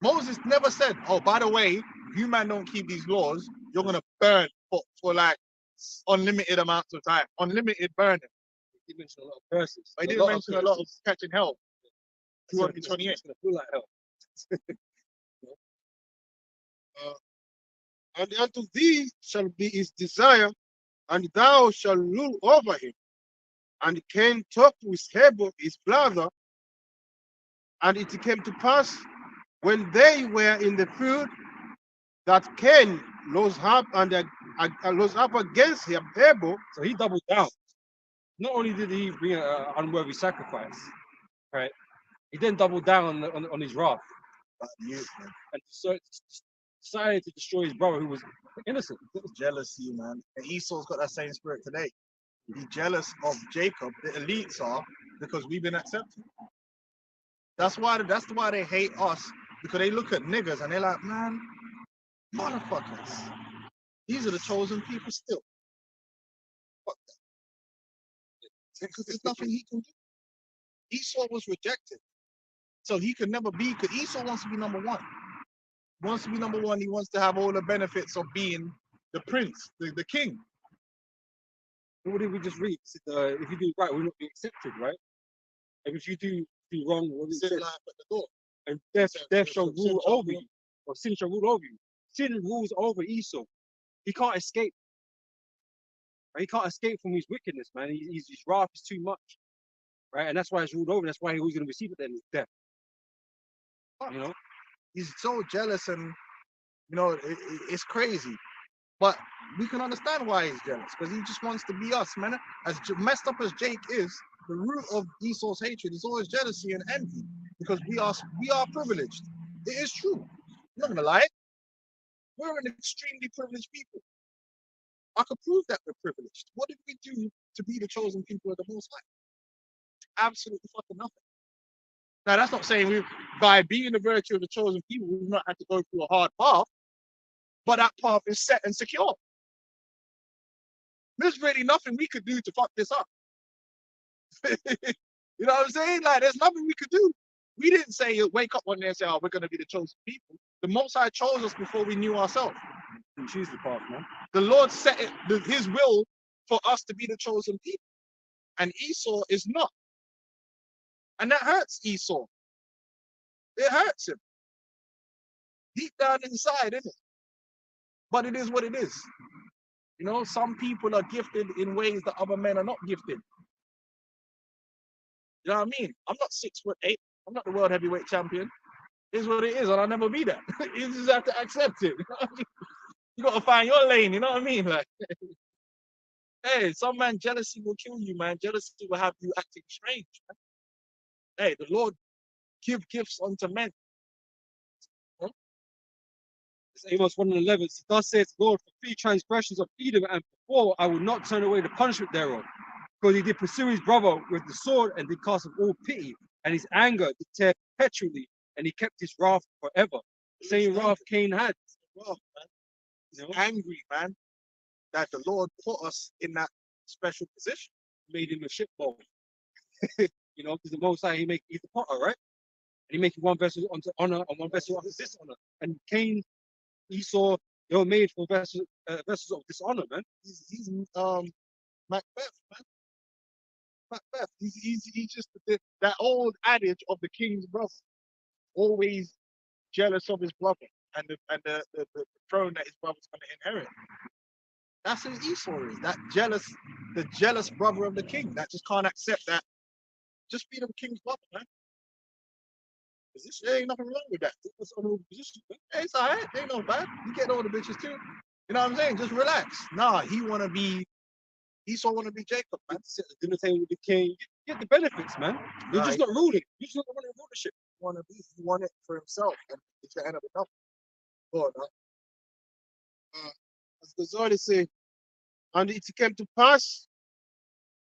Moses never said, oh, by the way, if you man don't keep these laws, you're going to burn for like unlimited amounts of time. Unlimited burning. He mentioned a lot of verses. But he didn't mention a lot of catching hell. 228. It's going to feel like hell. And unto thee shall be his desire, and thou shalt rule over him. And Cain talked with Abel his brother, and it came to pass when they were in the field that Cain rose up against Abel. So he doubled down. Not only did he bring an unworthy sacrifice, right? He then doubled down on his wrath. And decided to destroy his brother who was innocent. Jealousy, man. And Esau's got that same spirit today. He's jealous of Jacob. The elites are, because we've been accepted. That's why they hate us, because they look at niggas and they're like, man, motherfuckers. These are the chosen people still. Fuck that. Because there's nothing he can do. Esau was rejected. So he could never be, because Esau wants to be number one. He wants to be number one. He wants to have all the benefits of being the prince, the king. What did we just read? If you do right, we'll not be accepted, right? And if you do wrong, what is it? Life at the door. And death shall rule over you, or sin shall rule over you. Sin rules over Esau. He can't escape. Right? He can't escape from his wickedness, man. His wrath is too much, right? And that's why it's ruled over. That's why he was going to receive it then, death. You know, he's so jealous, and it's crazy. But we can understand why he's jealous, because he just wants to be us, man. As messed up as Jake is, the root of Esau's hatred is always jealousy and envy, because we are privileged. It is true. I'm not gonna lie. We're an extremely privileged people. I could prove that we're privileged. What did we do to be the chosen people of the Most High? Absolutely fucking nothing. Now, that's not saying by being the virtue of the chosen people, we've not had to go through a hard path, but that path is set and secure. There's really nothing we could do to fuck this up. You know what I'm saying? Like, there's nothing we could do. We didn't say, wake up one day and say, oh, we're going to be the chosen people. The Most High chose us before we knew ourselves. and choose the path, man. The Lord set it, his will for us to be the chosen people. And Esau is not. And that hurts Esau. It hurts him. Deep down inside, isn't it? But it is what it is. You know, some people are gifted in ways that other men are not gifted. You know what I mean? I'm not 6'8". I'm not the world heavyweight champion. It is what it is, and I'll never be that. You just have to accept it. You know what I mean? You gotta find your lane, you know what I mean? Like, hey, some man, jealousy will kill you, man. Jealousy will have you acting strange, man. Hey, the Lord give gifts unto men. Huh? It's Amos 1:11. Thus says the Lord, for 3 transgressions of Edom and 4, I will not turn away the punishment thereof. Because he did pursue his brother with the sword and did cast off all pity, and his anger did tear perpetually, and he kept his wrath forever. The same wrath Cain had. Well, man, You know, angry, man, that the Lord put us in that special position. made him a ship bowl. You know, because the Most High, he's the potter, right? And he makes one vessel unto honor and one vessel unto dishonor. And Cain, Esau, they were made for vessels of dishonor, man. He's Macbeth, man. Macbeth. He's just that old adage of the king's brother, always jealous of his brother and the throne that his brother's going to inherit. That's who Esau is. The jealous brother of the king that just can't accept that. Just be the king's brother, man. There ain't nothing wrong with that. It's honorable position. Hey, it's alright. Ain't no bad. You get all the bitches too. You know what I'm saying? Just relax. Nah, Esau wanna be Jacob, man. Sit at the dinner table with the king. You get the benefits, man. You're just not ruling. You're just not running rulership. He want it for himself, and it's the end of the nothing. Go on, man. As the Zohar say, and it came to pass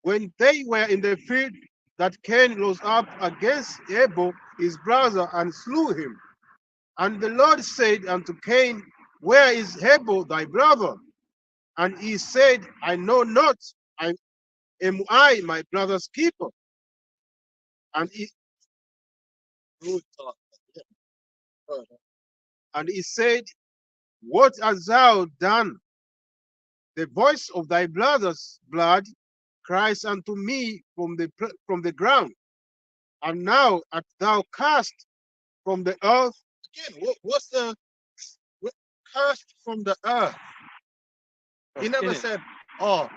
when they were in the field that Cain rose up against Abel his brother and slew him. And the Lord said unto Cain, where is Abel thy brother? And he said, I know not. Am I my brother's keeper? And he Good talk. Yeah. Go on, man. and he said, what hast thou done? The voice of thy brother's blood cries unto me from the ground. And now art thou cast from the earth. Again, what's the cursed from the earth? He never said, oh,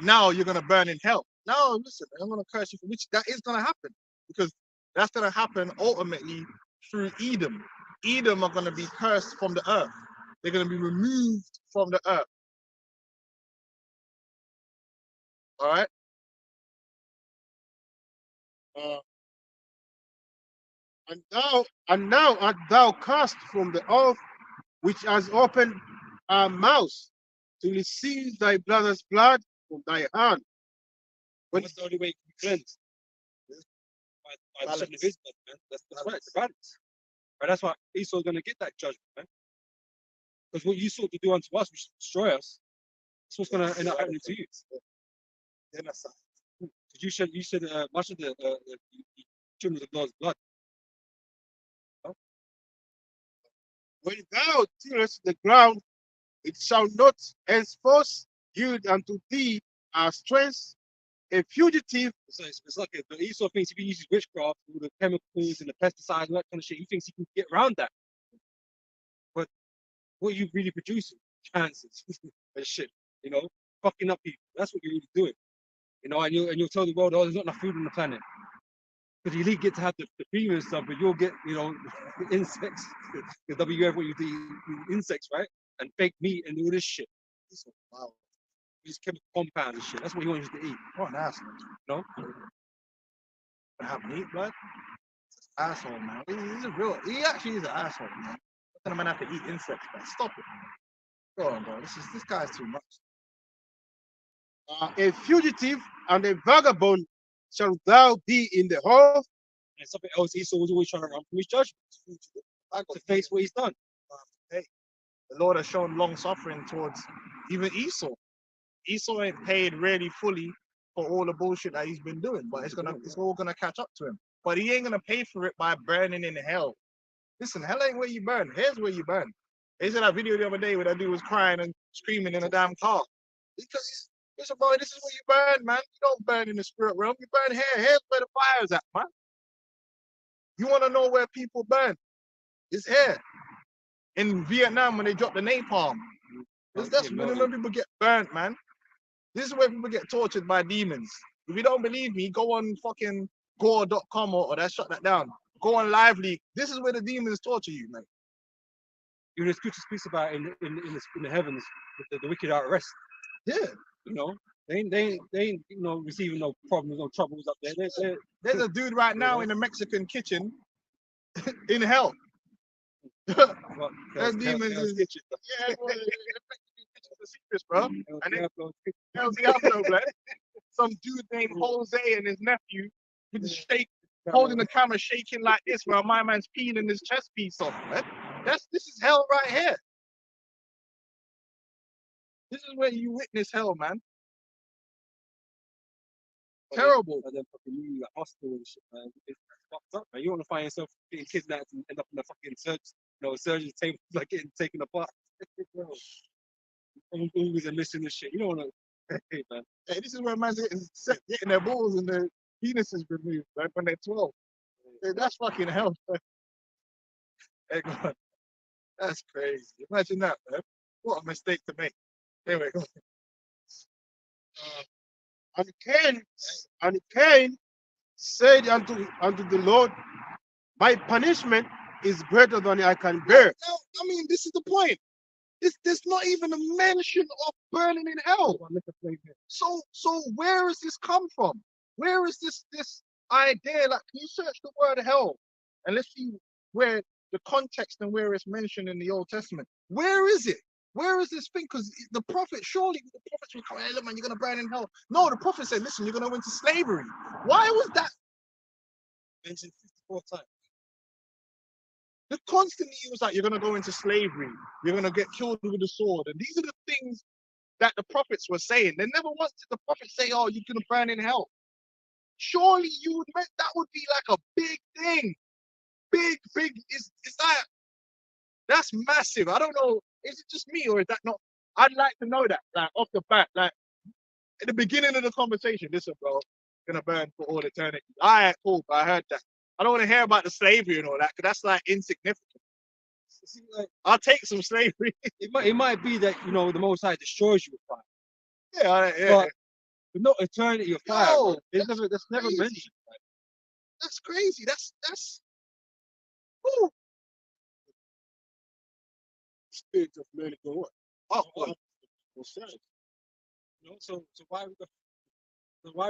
now you're gonna burn in hell. No, listen, I'm gonna curse you, which that is gonna happen because that's gonna happen ultimately through Edom. Edom are gonna be cursed from the earth. They're gonna be removed from the earth. All right. And now art thou cast from the earth, which has opened our mouths to receive thy brother's blood from thy hand. But that's the only way you can be cleansed. By the shedding of his blood, man. That's right, it's the balance. Right, that's why Esau's going to get that judgment, man. Because what you sought to do unto us, which is destroy us, that's what's going to end up happening to you. Genocide. Because you said much of the children of the Lord's blood. When thou tillest the ground, it shall not henceforth yield unto thee strength. A fugitive. So it's like but Esau thinks if he uses witchcraft, all the chemicals and the pesticides and that kind of shit, he thinks he can get around that. But what are you really producing? Cancers and shit, you know, fucking up people. That's what you're really doing. You know, and you'll tell the world, oh, there's not enough food on the planet. Because you get to have the premium stuff, but you'll get, you know, insects. The WF, what you do, insects, right? And fake meat and all this shit. Wow. These chemical compounds and shit. That's what he wants you to eat. What an asshole. No? To have meat blood? Asshole, man. He's a real. He actually is an asshole, man. What kind of man have to eat insects, man? Stop it. Go on, bro. This guy's too much. A fugitive and a vagabond shall thou be in the earth. And something else, Esau was always trying to run from his judgment. To face what he's done. Hey, the Lord has shown long suffering towards even Esau. Esau ain't paid really fully for all the bullshit that he's been doing, but it's all gonna catch up to him. But he ain't gonna pay for it by burning in hell. Listen, hell ain't where you burn. Here's where you burn. They said that video the other day where that dude was crying and screaming in a damn car. Because listen, boy, this is where you burn, man. You don't burn in the spirit realm. You burn here. Here's where the fire's at, man. You want to know where people burn? It's here. In Vietnam, when they drop the napalm. That's where people get burnt, man. This is where people get tortured by demons. If you don't believe me, go on fucking gore.com or that shut that down. Go on Lively. This is where the demons torture you, man. Even the scripture speaks about in the heavens, the wicked are at rest. Yeah. You know, they ain't you know, receiving no problems, no troubles up there. There's a dude right now in a Mexican kitchen in hell. That demons in the kitchen. Yeah, well, the secrets, bro. And then El Diablo, blood. Some dude named Jose and his nephew with the shake, holding the camera shaking like this while my man's peeling his chest piece off, man. This is hell right here. This is where you witness hell, man. Terrible. And then fucking you like hospital and shit, man. It's fucked up, man. You want to find yourself getting kidnapped and end up in a fucking surgery table, like getting taken apart. Bro, always a missing and shit. You don't want to. Hey, man. Hey, this is where man's getting their balls and their penises removed, right, when they're 12. Hey, that's fucking hell, man. Hey, God. That's crazy. Imagine that, man. What a mistake to make. Anyway, go on. And Cain said unto the Lord, my punishment is greater than I can bear. Now, I mean, this is the point. There's not even a mention of burning in hell. So where has this come from? Where is this idea? Like, can you search the word hell and let's see where the context and where it's mentioned in the Old Testament? Where is it? Where is this thing? Because the prophet, surely the prophets will come, hey, look, man, you're gonna burn in hell. No, the prophet said, listen, you're gonna go into slavery. Why was that mentioned 54 times? The constantly he was like, you're gonna go into slavery, you're gonna get killed with a sword, and these are the things that the prophets were saying. They never once did the prophet say, oh, you're gonna burn in hell. Surely you would meant that would be like a big thing. Big is that's massive. I don't know, is it just me or is that not? I'd like to know that, like off the bat, like at the beginning of the conversation, listen, bro, gonna burn for all eternity. Alright, cool, but I heard that. I don't want to hear about the slavery and all that, because that's like insignificant. See, like, I'll take some slavery. It might be that, you know, the Most High destroys you with fire. Yeah. But not eternity of fire. Yo, That's never crazy. mentioned. That's crazy. That's woo. Spirit of man go what? Oh, You know, so why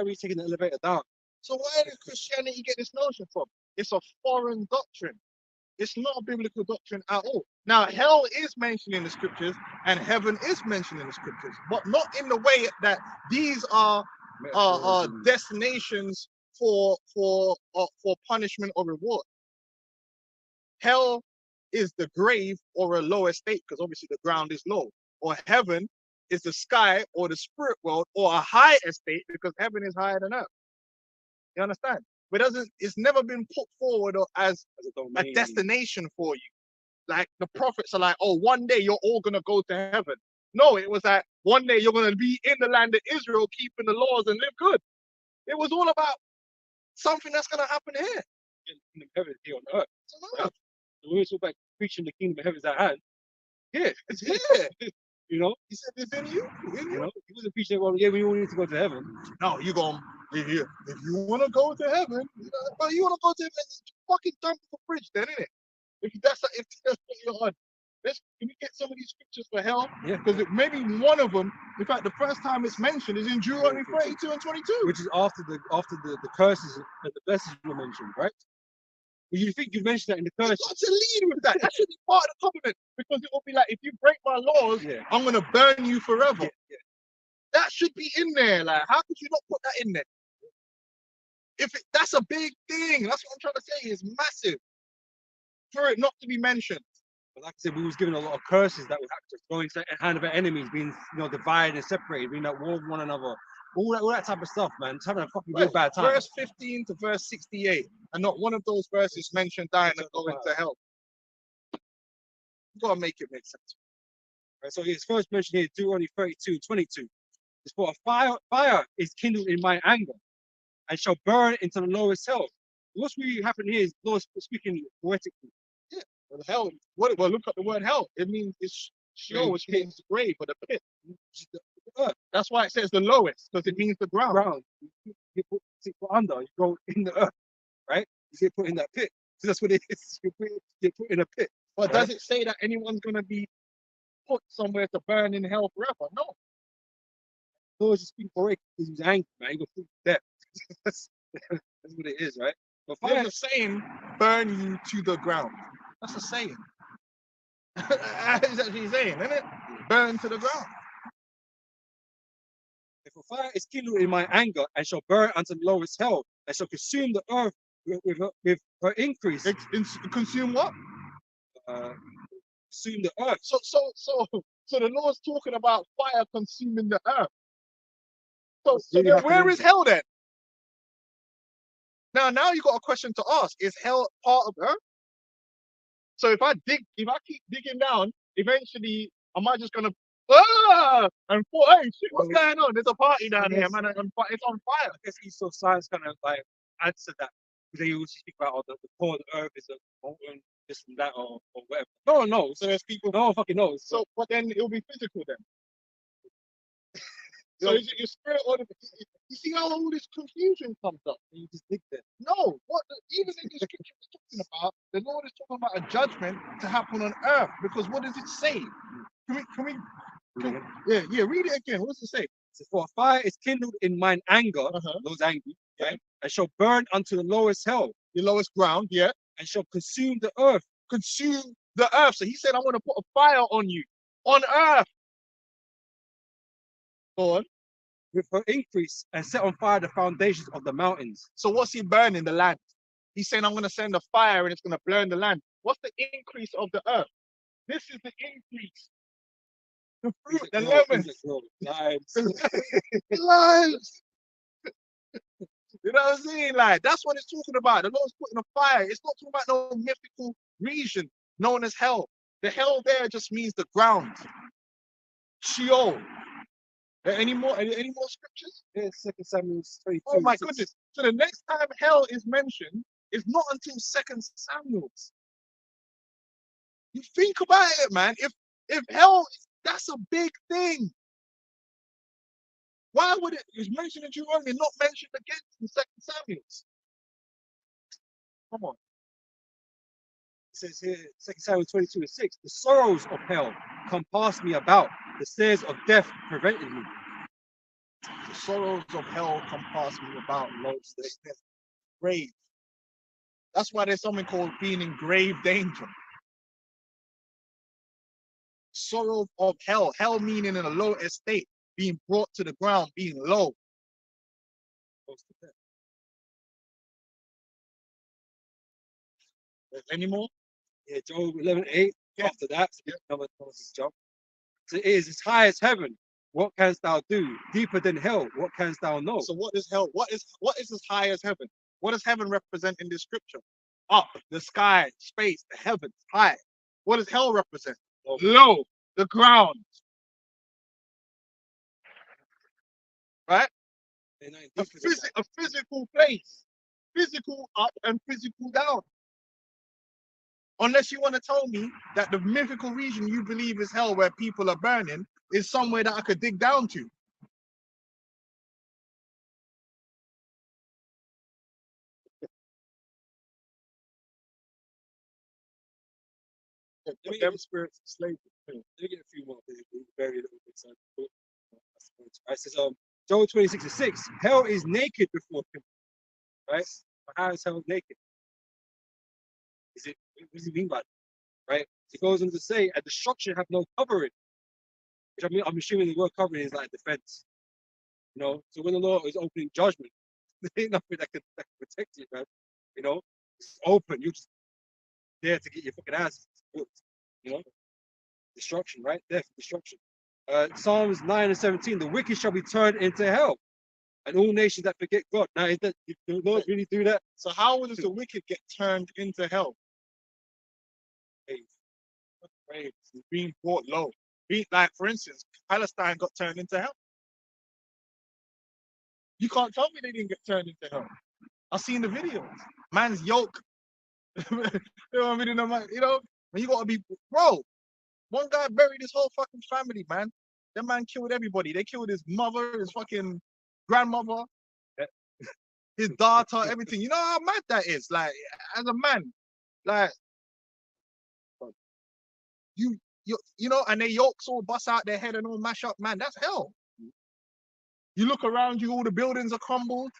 are we taking the elevator down? so where did Christianity get this notion from? It's a foreign doctrine. It's not a biblical doctrine at all. Now, hell is mentioned in the scriptures, and heaven is mentioned in the scriptures, but not in the way that these are destinations for punishment or reward. Hell is the grave or a lower state, because obviously the ground is low. Or heaven is the sky or the spirit world, or a higher state, because heaven is higher than earth. You understand? But it's never been put forward as a destination for you. Like the prophets are like, oh, one day you're all gonna go to heaven. No, it was like one day you're gonna be in the land of Israel, keeping the laws and live good. It was all about something that's gonna happen here. In the heaven here on earth. Right? So when we talk about preaching the kingdom of heaven is at hand, Yeah, it's here. you know, He said it's in you. you know, he wasn't preaching, well, yeah, we all need to go to heaven. No, you going if you want to go to heaven, but you want to go to heaven, fucking dump the fridge, then, innit? If that's what you're on. Can we get some of these scriptures for hell? Yeah. Because maybe one of them, in fact, the first time it's mentioned is in Deuteronomy 32 and 22. Which is after the curses and the blessings were mentioned, right? Well, you think you mentioned that in the You've curses? got to lead with that. That should be part of the covenant, because it will be like, if you break my laws, Yeah. I'm going to burn you forever. Yeah. That should be in there. Like, how could you not put that in there? That's a big thing. That's what I'm trying to say. It's massive for it not to be mentioned. But like I said, we was given a lot of curses that would have to go into the hand of our enemies, being, you know, divided and separated, being at war with one another, all that type of stuff, man. It's having a fucking real bad time. Verse 15 to verse 68, and not one of those verses mentioned dying and going to hell. You gotta make it make sense. Right, so it's first mentioned here, Deuteronomy 32:22. It's for a fire is kindled in my anger, and shall burn into the lowest hell. What's really happening here is Lord speaking poetically. Well, hell, well, look at the word hell. It means it's Sheol, which means the grave or the pit. That's why it says the lowest, because it means the ground. You put under, you go in the earth, right? You get put in that pit. So that's what it is. You put in a pit. But does it say that anyone's going to be put somewhere to burn in hell forever? No. Lord just speaking poetic because he was angry, man. He got put to death. That's what it is, right? But fire, There's a saying, burn you to the ground. That's a saying. That's actually saying, isn't it? Burn to the ground. if a fire is kindled in my anger, and shall burn unto the lowest hell, and shall consume the earth with her increase. Consume what? consume the earth. So the Lord's talking about fire consuming the earth. So really then where happening? is hell then? Now you got a question to ask. Is hell part of earth? So if I keep digging down, eventually am I just gonna and fall? Hey, shit, what's going on? There's a party down here, man. It's on fire. I guess Esau science kind of like answered that because they usually speak about the core of the earth is a molten this and that or whatever. No one knows. So there's people. No one fucking knows. So, but then it'll be physical then. So is it your spirit or the? You see how all this confusion comes up? You just dig there. No, even in the scripture we're talking about, the Lord is talking about a judgment to happen on earth. Because what does it say? Yeah, read it again. What does it say? It says, for a fire is kindled in mine anger, those angry, right? And shall burn unto the lowest hell, The lowest ground, yeah. and shall consume the earth. Consume the earth. So he said, I'm going to put a fire on you, on earth. Go on. With her increase and set on fire the foundations of the mountains. So what's he burning? The land. He's saying, I'm going to send a fire and it's going to burn the land. What's the increase of the earth? This is the increase. The fruit, the lemons. Lives. You know what I'm saying? Like, that's what it's talking about. The Lord's putting a fire. It's not talking about no mythical region known as hell. The hell there just means the ground. Sheol. Any more scriptures? Yeah, 2 Samuel 22. Oh my goodness. So the next time hell is mentioned is not until 2 Samuel. You think about it, man. If hell, that's a big thing. Why would it's mentioned in Deuteronomy, not mentioned again in 2 Samuel? Come on. It says here, 2 Samuel 22:6, the sorrows of hell compassed me about, the snares of death prevented me. The sorrows of hell compass me about, Lord. Grave. That's why there's something called being in grave danger. Sorrow of hell. Hell meaning in a low estate, being brought to the ground, being low. Any more? Yeah, Job 11:8. Yeah. After that, another jump. So it is as high as heaven. What canst thou do? Deeper than hell. What canst thou know? So what is hell? What is as high as heaven? What does heaven represent in this scripture? Up, the sky, space, the heavens, high. What does hell represent? Low, the ground. Right? A physical place. Physical up and physical down. Unless you want to tell me that the mythical region you believe is hell where people are burning is somewhere that I could dig down to. Them spirits enslaved. Let me get a few more. Very little bits. It says, Job 26:6. Hell is naked before him. Right? How is hell naked? Is it? What does he mean by that? Right? He goes on to say, and destruction have no covering. Which I mean, I'm assuming the word covering is like defense. You know, so when the Lord is opening judgment, there ain't nothing that can protect you, man. You know, it's open. You're just there to get your fucking ass whooped. You know, destruction, right? Death, destruction. Psalms 9:17. The wicked shall be turned into hell, and all nations that forget God. Now, is that did the Lord really do that? So how does the wicked get turned into hell? Praise. Being brought low. Like, for instance, Palestine got turned into hell. You can't tell me they didn't get turned into hell. I've seen the videos. Man's yoke. You know, when you gotta be, bro. One guy buried his whole fucking family, man. That man killed everybody. They killed his mother, his fucking grandmother, his daughter, everything. You know how mad that is? Like, as a man, like, you know, and their yokes all bust out their head and all mash up, man. That's hell. You look around you, all the buildings are crumbled.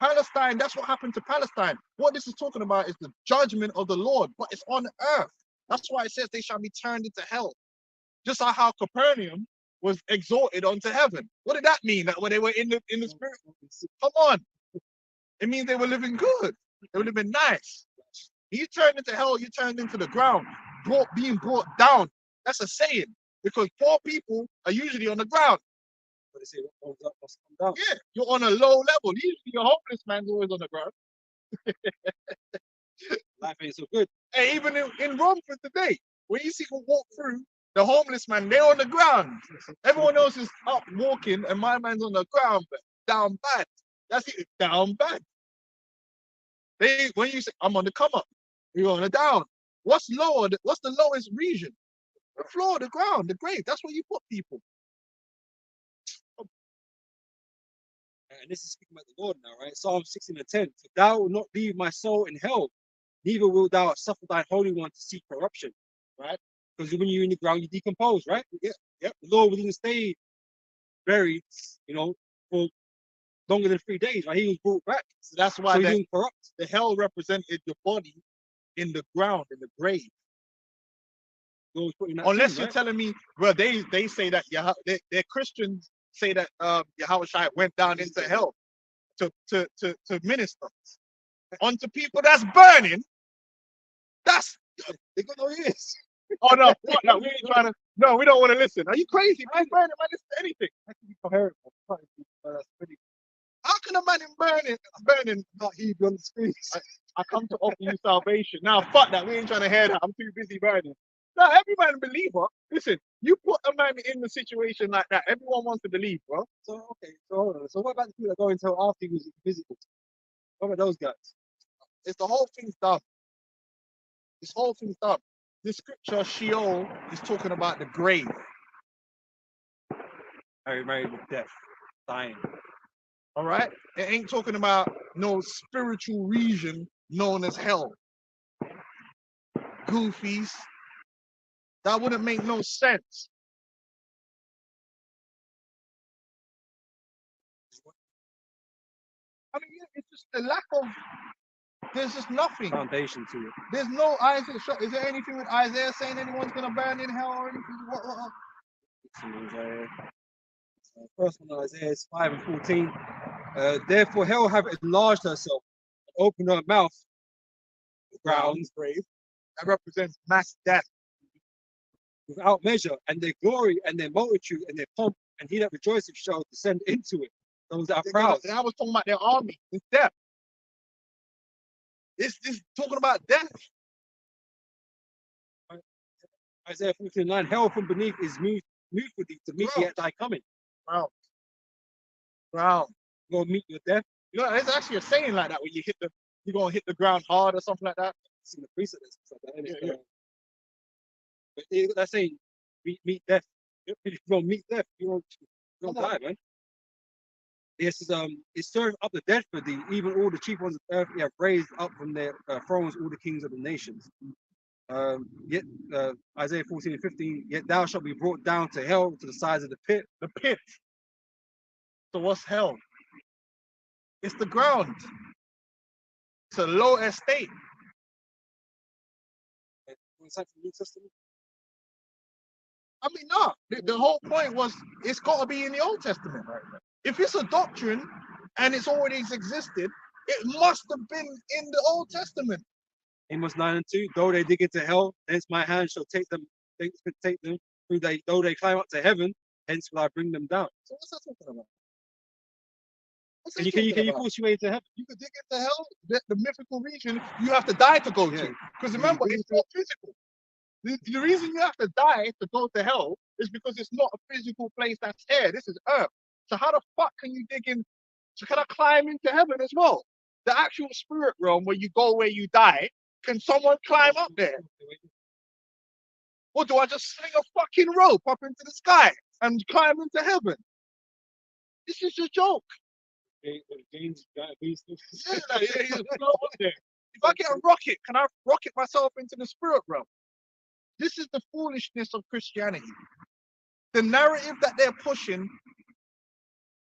Palestine, that's what happened to Palestine. What this is talking about is the judgment of the Lord, but it's on earth. That's why it says they shall be turned into hell. Just like how Capernaum was exalted onto heaven. What did that mean? That when they were in the spirit? Come on. It means they were living good. They were living nice. You turned into hell, you turned into the ground. being brought down. That's a saying because poor people are usually on the ground. But they say what goes up must come down. Yeah, you're on a low level. Usually, your homeless man's always on the ground. Life ain't so good. And even in Romford today, when you see people walk through, the homeless man, they're on the ground. Everyone else is up walking, and my man's on the ground, but down bad. That's it, down bad. When you say, I'm on the come up, you're on the down. What's lower? What's the lowest region? The floor, the ground, the grave. That's where you put people. And this is speaking about the Lord now, right? Psalm 16:10. For thou wilt not leave my soul in hell, neither wilt thou suffer thine holy one to see corruption, right? Because when you're in the ground, you decompose, right? Yeah. Yep. The Lord didn't stay buried, for longer than 3 days, right? He was brought back. So that's why So he didn't corrupt. the hell represented your body in the ground, in the grave. The Lord was putting that Unless in, you're right? telling me, well, they say that they're Christians say that Yahushua went down into hell to minister unto people that's burning. That's They got no ears. oh no, fuck that. We ain't trying to. No, we don't want to listen. Are you crazy? Man, burning, man, listen to anything. I can be coherent. That's pretty. How can a man in burning? Not he on the screen. I come to offer you salvation. Now, fuck that. We ain't trying to hear that. I'm too busy burning. No, every man believer. Listen, you put a man in a situation like that. Everyone wants to believe, bro. So okay, so hold on. So what about the people that go into hell after he was physical? What about those guys? It's the whole thing's done. This whole thing's done. This scripture, Sheol, is talking about the grave. Married with death, dying. All right? It ain't talking about no spiritual region known as hell. Goofies. That wouldn't make no sense. I mean, it's just the lack of. There's just nothing. Foundation to it. There's no Isaiah. Is there anything with Isaiah saying anyone's gonna burn in hell or anything? What? First one, Isaiah 5:14. Therefore, hell have enlarged herself and opened her mouth, the ground's grave, That represents mass death. without measure, and their glory and their multitude and their pomp, and he that rejoiceth shall descend into it. Those that are proud. And I was talking about their army. It's death. It's talking about death. Isaiah 14:9. Hell from beneath is moved for thee to meet thee at thy coming. Ground. You gonna meet your death. You know, there's actually a saying like that when you're gonna hit the ground hard or something like that. It's in the precept that says that, innit? Yeah. But that's saying meet death. If you don't meet death, you don't die, man. Yes, it stirred up the dead for thee, even all the chief ones of earth he have raised up from their thrones, all the kings of the nations. Yet Isaiah 14:15, yet thou shalt be brought down to hell, to the sides of the pit. The pit. So what's hell? It's the ground. It's a low estate. What's that from the New Testament? I mean, no. The whole point was it's got to be in the Old Testament. Right? If it's a doctrine and it's already existed, it must have been in the Old Testament. Amos 9:2, though they dig into hell, hence my hand shall take them through though they climb up to heaven, hence will I bring them down. So what's that talking about? Can you force your way into heaven? You could dig into hell, the mythical region you have to die to go to. Because remember, it's not physical. The reason you have to die to go to hell is because it's not a physical place that's here. This is earth. So how the fuck can you dig in? So can I climb into heaven as well? The actual spirit realm where you go where you die, can someone climb up there? Or do I just sling a fucking rope up into the sky and climb into heaven? This is a joke. If I get a rocket, can I rocket myself into the spirit realm? This is the foolishness of Christianity. The narrative that they're pushing,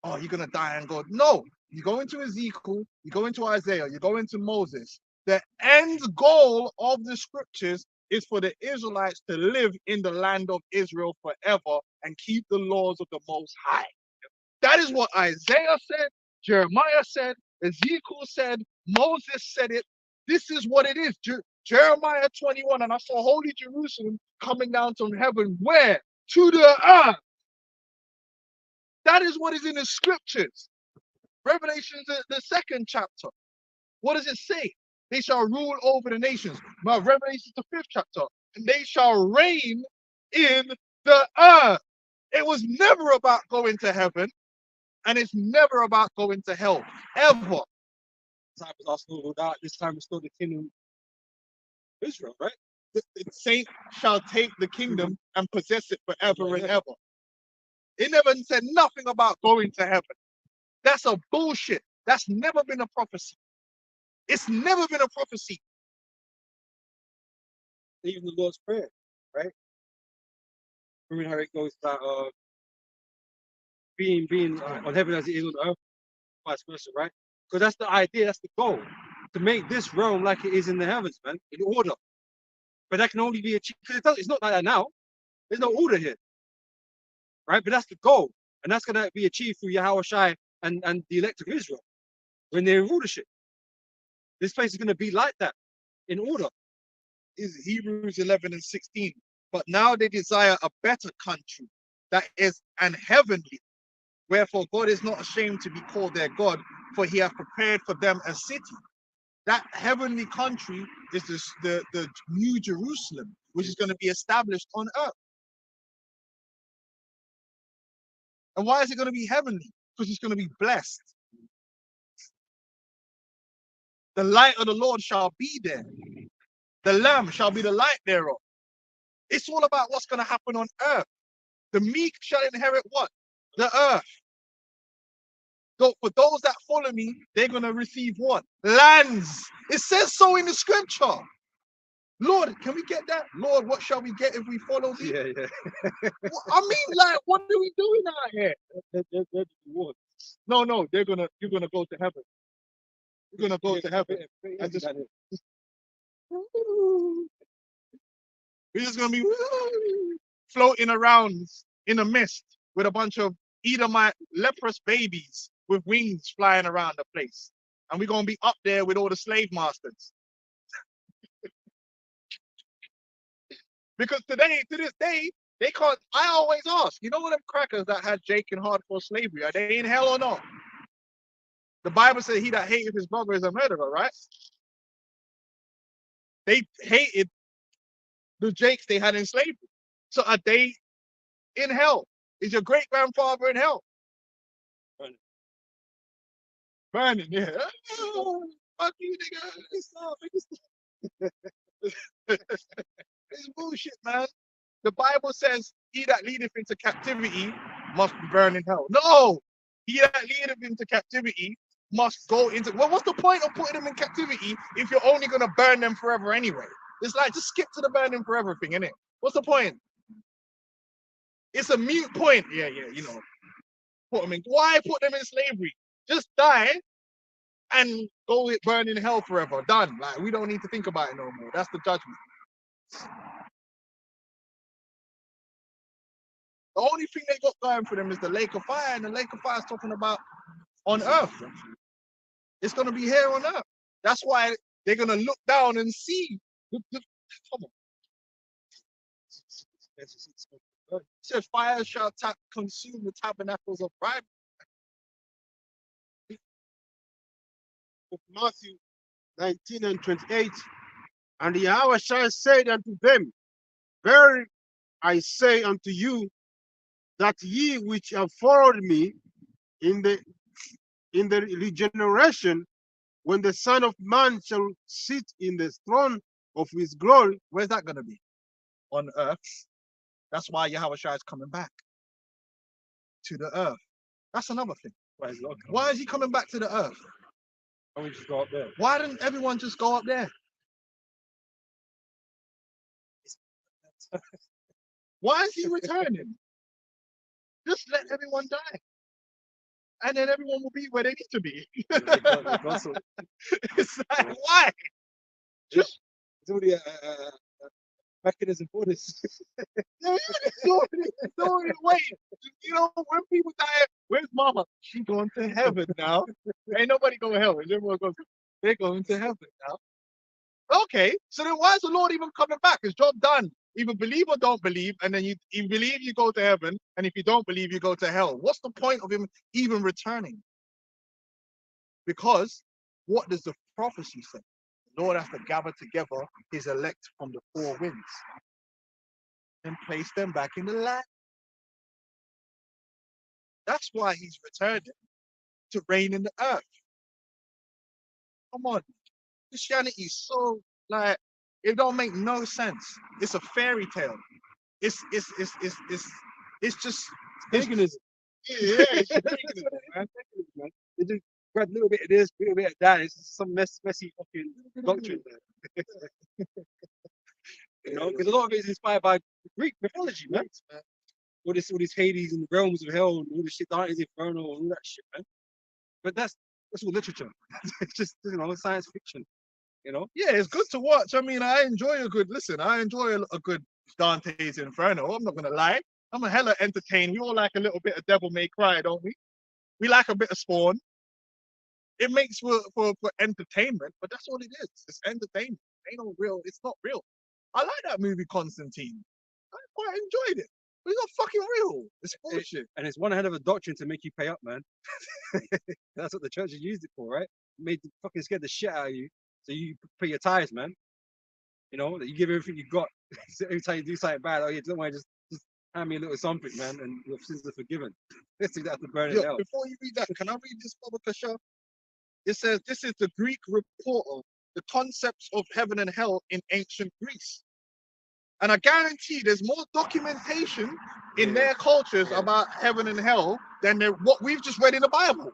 oh, you're going to die and go. No, you go into Ezekiel, you go into Isaiah, you go into Moses. The end goal of the scriptures is for the Israelites to live in the land of Israel forever and keep the laws of the Most High. That is what Isaiah said, Jeremiah said, Ezekiel said, Moses said it. This is what it is. Jeremiah 21, and I saw Holy Jerusalem coming down from heaven. Where? To the earth. That is what is in the scriptures. Revelation, the second chapter. What does it say? They shall rule over the nations. But Revelation, the 5th chapter. And they shall reign in the earth. It was never about going to heaven. And it's never about going to hell. Ever. Time was also that this time restored the kingdom of Israel, right? The saint shall take the kingdom and possess it forever and ever. It never said nothing about going to heaven. That's a bullshit. That's never been a prophecy. It's never been a prophecy. Even the Lord's Prayer, right? Remember how it goes that being on heaven as it is on earth, vice versa, right? Because that's the idea, that's the goal, to make this realm like it is in the heavens, man, in order. But that can only be achieved because it's not like that now. There's no order here, right? But that's the goal, and that's gonna be achieved through Yahweh Shai and the elect of Israel when they're in rulership. This place is gonna be like that, in order. Is Hebrews 11 and 16. But now they desire a better country that is an heavenly. Wherefore God is not ashamed to be called their God, for he hath prepared for them a city. That heavenly country is the New Jerusalem, which is going to be established on earth. And why is it going to be heavenly? Because it's going to be blessed. The light of the Lord shall be there. The Lamb shall be the light thereof. It's all about what's going to happen on earth. The meek shall inherit what? The earth. So for those that follow me, they're going to receive what? Lands. It says so in the scripture. Lord, can we get that? Lord, what shall we get if we follow thee? Yeah. I mean, like, what are we doing out here? No, you're gonna go to heaven. You're gonna go to heaven. And just, we're just gonna be floating around in a mist with a bunch of Edomite leprous babies with wings flying around the place. And we're gonna be up there with all the slave masters. Because to this day, they can't. I always ask, you know them crackers that had Jake in hardcore slavery, are they in hell or not? The Bible says he that hateth his brother is a murderer, right? They hated the Jakes they had in slavery. So are they in hell? Is your great grandfather in hell? Burning, yeah. Oh, fuck you, nigga. It's bullshit, man. The Bible says, he that leadeth into captivity must be burned in hell. No! He that leadeth into captivity must go into... Well, what's the point of putting them in captivity if you're only going to burn them forever anyway? It's like, just skip to the burning forever thing, innit? What's the point? It's a mute point. Yeah, you know. Put them in... Why put them in slavery? Just die and go burn in hell forever. Done. Like, we don't need to think about it no more. That's the judgment. The only thing they got going for them is the lake of fire, and the lake of fire is talking about on earth. It's going to be here on earth. That's why they're going to look down and see. Come on. It says fire shall consume the tabernacles of pride. Matthew 19 and 28. And Yahweh shall say unto them, verily I say unto you, that ye which have followed me in the regeneration, when the Son of Man shall sit in the throne of his glory. Where's that going to be? On earth. That's why Yahweh Shai is coming back to the earth. That's another thing. Why is he coming back to the earth? Why don't we just go up there? Why didn't everyone just go up there? Why is he returning? Just let everyone die. And then everyone will be where they need to be. It's like, why? Just it's already a mechanism for this. It's already wait. You know, when people die, where's mama? She going to heaven now. Ain't nobody going to hell. Everyone goes, they're going to heaven now. Okay, so then why is the Lord even coming back? Is job done? Either believe or don't believe, and then you believe, you go to heaven, and if you don't believe, you go to hell. What's the point of him even returning? Because what does the prophecy say? The Lord has to gather together his elect from the four winds and place them back in the land. That's why he's returning, to reign in the earth. Come on. Christianity is so, like, it don't make no sense. It's a fairy tale. It's just Paganism. yeah, it's That's what it is, man. Paganism, man. They just grab a little bit of this, a little bit of that. It's just some messy fucking doctrine there. You know, because a lot of it is inspired by Greek mythology, man. All this Hades and the realms of hell and all this shit, Dante's Inferno and all that shit, man. But that's all literature. It's just, you know, science fiction. You know, yeah, it's good to watch. I mean, I enjoy a good Dante's Inferno. I'm not gonna lie. I'm a hella entertained. We all like a little bit of Devil May Cry, don't we? We like a bit of Spawn. It makes for entertainment, but that's all it is. It's entertainment. Ain't no real. It's not real. I like that movie Constantine. I quite enjoyed it. But it's not fucking real. It's bullshit. and it's one hell of a doctrine to make you pay up, man. That's what the church has used it for, right? Made fucking scared the shit out of you, so you pay your tithes, man. You know that you give everything you got. So every time you do something bad, oh yeah, don't worry, just hand me a little something, man, and your sins are forgiven. Let's do that to burn it Yo, out. before you read that, can I read this, Baba Kasha? It says this is the Greek reporter, the concepts of heaven and hell in ancient Greece. And I guarantee there's more documentation in their cultures about heaven and hell than what we've just read in the Bible.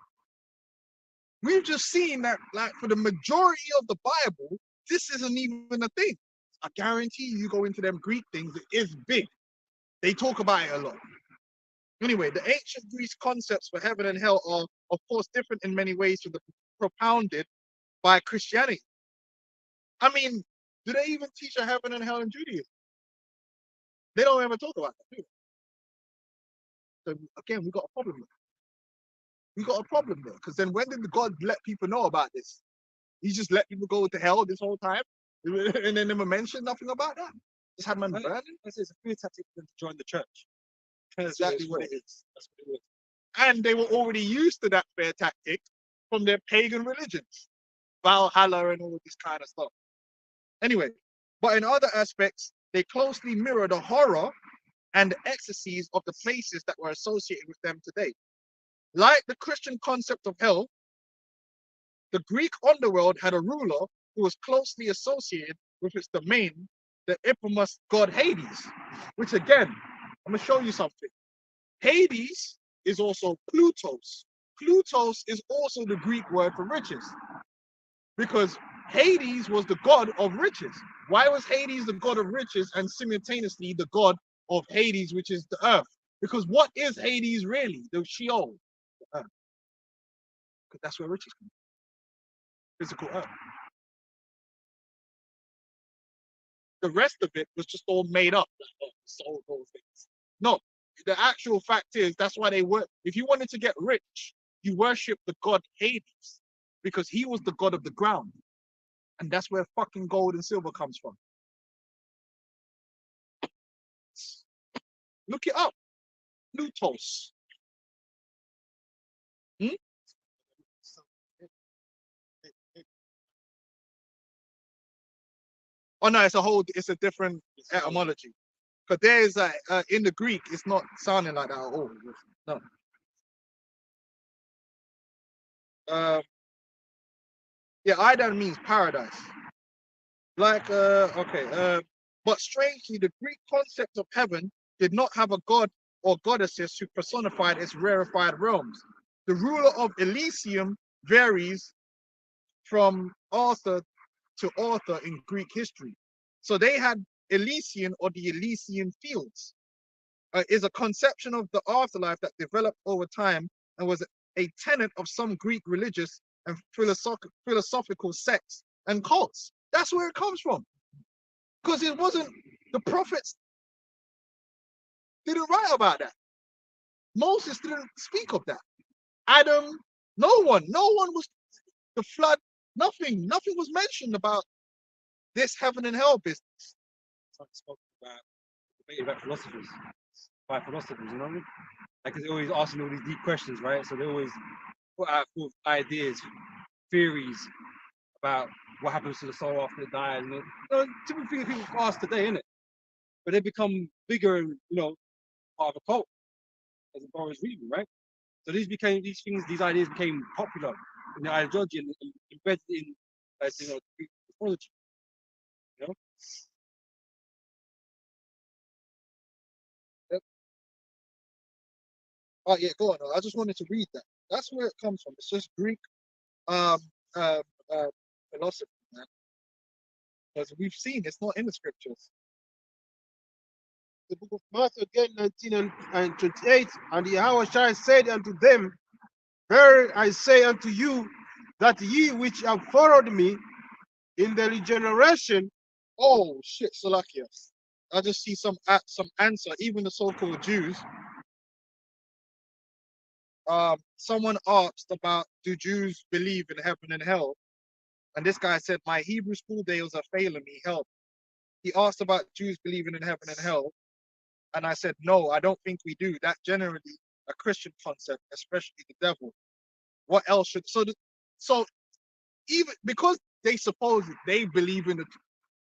We've just seen that, like, for the majority of the Bible, this isn't even a thing. I guarantee you go into them Greek things, it is big. They talk about it a lot. Anyway, the ancient Greece concepts for heaven and hell are, of course, different in many ways from the propounded by Christianity. I mean, do they even teach a heaven and hell in Judaism? They don't ever talk about that, do they? So again, we got a problem there. We got a problem there. Because then when did God let people know about this? He just let people go to hell this whole time? And then never mentioned nothing about that? Just had man burning? It's a fear tactic for them to join the church. That's exactly what it is. That's what it is. And they were already used to that fear tactic from their pagan religions. Valhalla and all this kind of stuff. Anyway, but in other aspects, they closely mirror the horror and the ecstasies of the places that were associated with them today. Like the Christian concept of hell, the Greek underworld had a ruler who was closely associated with its domain, the infamous god Hades, which again, I'm going to show you something. Hades is also Plutos. Plutos is also the Greek word for riches, because Hades was the god of riches. Why was Hades the god of riches and simultaneously the god of Hades, which is the earth? Because what is Hades really? The Sheol, the earth. Because that's where riches come from. Physical earth. The rest of it was just all made up, like soul things. No, the actual fact is that's why they were. If you wanted to get rich, you worship the god Hades, because he was the god of the ground. And that's where fucking gold and silver comes from. Look it up. Plutos. Oh no, it's a different etymology. Because there is in the Greek, it's not sounding like that at all. No. Yeah, Ida means paradise. Like, but strangely, the Greek concept of heaven did not have a god or goddesses who personified its rarefied realms. The ruler of Elysium varies from author to author in Greek history. So they had Elysian, or the Elysian fields, is a conception of the afterlife that developed over time and was a tenet of some Greek religious and philosophical sects and cults. That's where it comes from. Because it wasn't, the prophets didn't write about that. Moses didn't speak of that. Adam, no one was, the flood, nothing was mentioned about this heaven and hell business. Something spoken about, debated about philosophers, by philosophers, you know what I mean? Like they're always asking all these deep questions, right? So they always put out forth ideas, theories about what happens to the soul after it dies. And typical thing people ask today, innit? But they become bigger and part of a cult, as the bar is reading, right? So these ideas became popular in the ideology and embedded in, Greek mythology. You know? Yep. Oh yeah, go on. I just wanted to read that. That's where it comes from. It's just Greek um uh, uh philosophy, man. Because we've seen it's not in the scriptures. The book of Matthew again, 19 and 28, and Yahushua said unto them, verily I say unto you, that ye which have followed me in the regeneration, Oh shit, Salakias. I just see some answer. Even the so-called Jews. Someone asked about do Jews believe in heaven and hell, and this guy said my Hebrew school days are failing me. Help. He asked about Jews believing in heaven and hell, and I said no, I don't think we do. That's generally a Christian concept, especially the devil. What else should so even because they suppose they believe in it,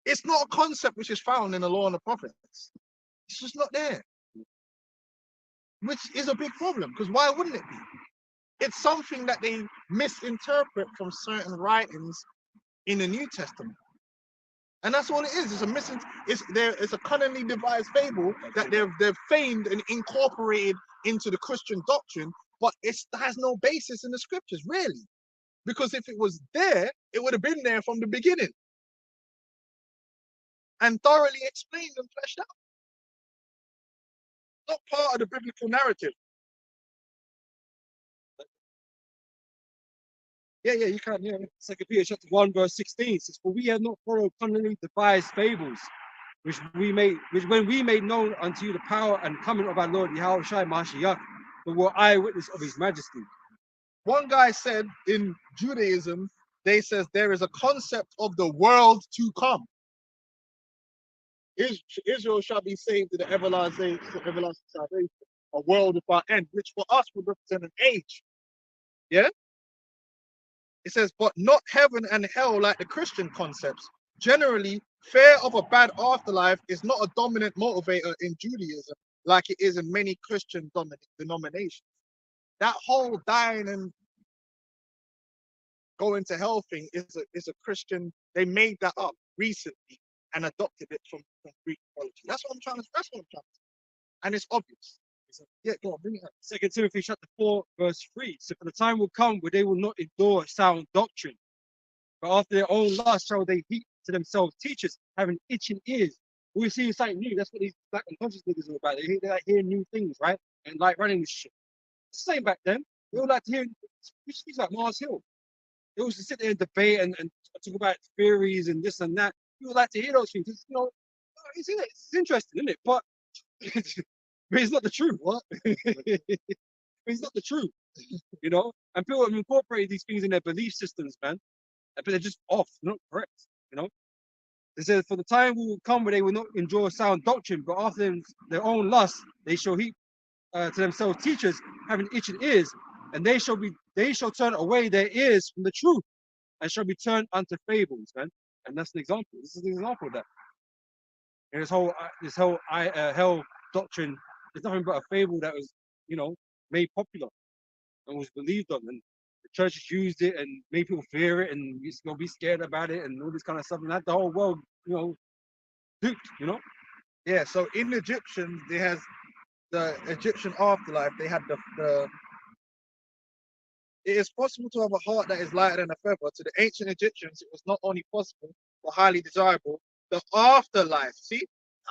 it's not a concept which is found in the law and the prophets. It's just not there, which is a big problem. Because why wouldn't it be? It's something that they misinterpret from certain writings in the New Testament, and that's all it is. It's a it's a cunningly devised fable that they've feigned and incorporated into the Christian doctrine, but it has no basis in the scriptures, really. Because if it was there, it would have been there from the beginning and thoroughly explained and fleshed out. Not part of the biblical narrative. Yeah, you can. Yeah. 2 Peter chapter 1, verse 16 says, for we have not followed cunningly devised fables, which when we made known unto you the power and coming of our Lord Yahushua Mashiach, but were eyewitness of his majesty. One guy said in Judaism, they says there is a concept of the world to come. Israel shall be saved to the everlasting salvation, a world without end, which for us would represent an age. Yeah? It says, but not heaven and hell like the Christian concepts. Generally, fear of a bad afterlife is not a dominant motivator in Judaism like it is in many Christian denominations. That whole dying and going to hell thing is a Christian. They made that up recently and adopted it from Greek mythology. That's what I'm trying to say. And it's obvious. Yeah, go on, bring it up. 2 Timothy chapter 4, verse 3. So for the time will come where they will not endure sound doctrine, but after their own lust shall they heap to themselves teachers having itching ears. We're seeing something new. That's what these black unconscious niggas are about. They like hearing new things, right? And like running this shit. It's the same back then. They all like to hear speech like Mars Hill. They used to sit there and debate and talk about theories and this and that. People like to hear those things. It's interesting, isn't it? But but it's not the truth. What? It's not the truth, And people have incorporated these things in their belief systems, man. But they're just off, not correct, They said, for the time will come where they will not enjoy sound doctrine, but after their own lust, they shall heap to themselves teachers having itching ears, and they shall turn away their ears from the truth, and shall be turned unto fables, man. And that's an example. This is an example of that. And this whole hell doctrine is nothing but a fable that was, made popular and was believed on, and the churches used it and made people fear it and be scared about it and all this kind of stuff, and that the whole world, duped, Yeah, so in Egyptian, they has the Egyptian afterlife. They had the it is possible to have a heart that is lighter than a feather. To the ancient Egyptians, it was not only possible but highly desirable. The afterlife, see,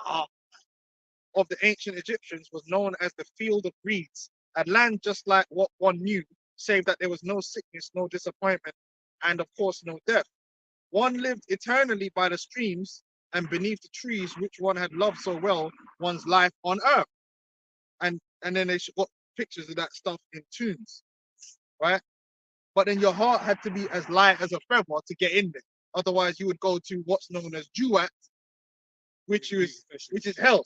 of the ancient Egyptians was known as the field of reeds, a land just like what one knew, save that there was no sickness, no disappointment, and of course no death. One lived eternally by the streams and beneath the trees which one had loved so well, one's life on earth. And then they got pictures of that stuff in tombs, right? But then your heart had to be as light as a feather to get in there. Otherwise, you would go to what's known as Duat, which is hell.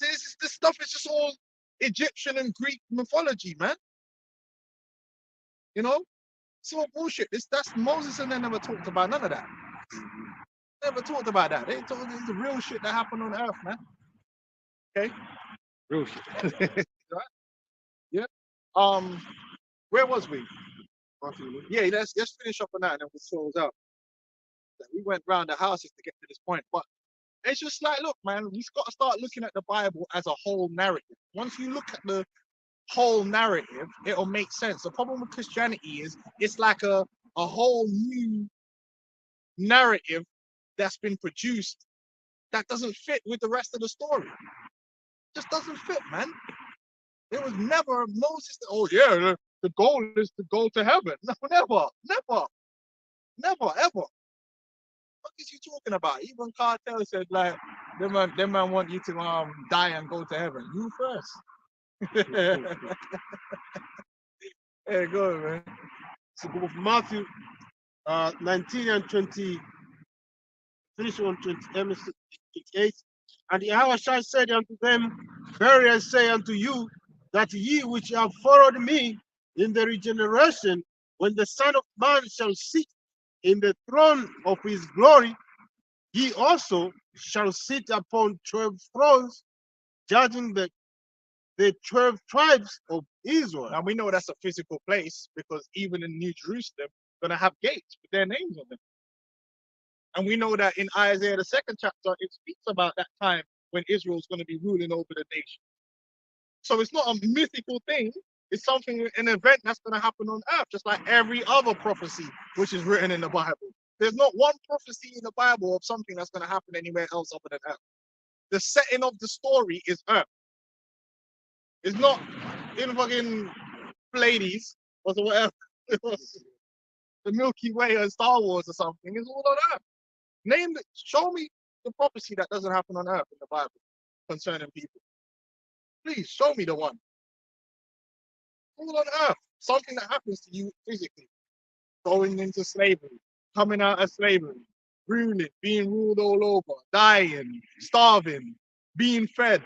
This stuff is just all Egyptian and Greek mythology, man. You know, it's all bullshit. That's Moses, and they never talked about none of that. Never talked about that. They talked the real shit that happened on Earth, man. Okay, Real shit. right? Yeah. Where was we? Yeah, let's finish up on that and then we'll close out. We went round the houses to get to this point, but it's just like, look, man, we've got to start looking at the Bible as a whole narrative. Once you look at the whole narrative, it'll make sense. The problem with Christianity is it's like a whole new narrative that's been produced that doesn't fit with the rest of the story. Just doesn't fit, man. It was never Moses. Oh yeah, the goal is to go to heaven. No, never, ever. What is you talking about? Even Cartel said like, them man want you to die and go to heaven. You first. Hey, go on, man. So book of Matthew 19 and 20, finish on 28. And Yahushua said unto them, verily I say unto you, that ye which have followed me in the regeneration, when the Son of Man shall sit in the throne of his glory, ye also shall sit upon 12 thrones, judging the 12 tribes of Israel. Now we know that's a physical place because even in New Jerusalem, gonna have gates with their names on them. And we know that in Isaiah, the 2nd chapter, it speaks about that time when Israel's going to be ruling over the nation. So it's not a mythical thing. It's something, an event that's going to happen on earth, just like every other prophecy which is written in the Bible. There's not one prophecy in the Bible of something that's going to happen anywhere else other than earth. The setting of the story is earth. It's not in fucking Pleiades or whatever. The Milky Way or Star Wars or something. It's all on earth. Show me the prophecy that doesn't happen on earth in the Bible concerning people. Please show me the one. All on earth. Something that happens to you physically. Going into slavery, coming out of slavery, ruling, being ruled all over, dying, starving, being fed.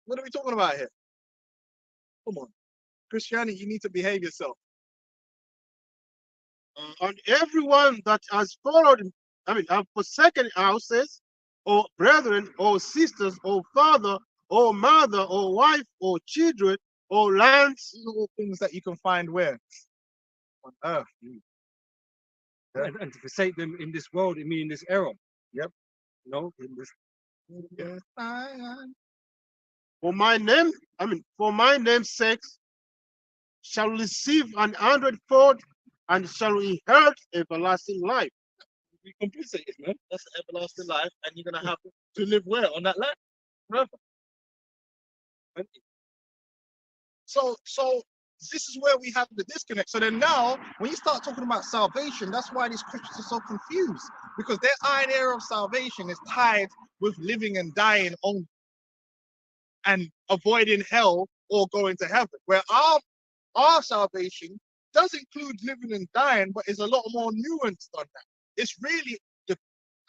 What are we talking about here? Come on. Christianity, you need to behave yourself. And everyone that has followed, have forsaken houses, or brethren, or sisters, or father, or mother, or wife, or children, or lands. These are all things that you can find where? On earth. And to forsake them in this world, in this era. Yep. You know, in this. For my name, for my name's sake, shall receive 100-fold, and shall inherit everlasting life. You compensate it, man. That's the everlasting life, and you're gonna have to live where on that land. Forever. So this is where we have the disconnect. So then now, when you start talking about salvation, that's why these Christians are so confused, because their idea of salvation is tied with living and dying only, and avoiding hell or going to heaven. Where our salvation does include living and dying, but is a lot more nuanced on that. It's really the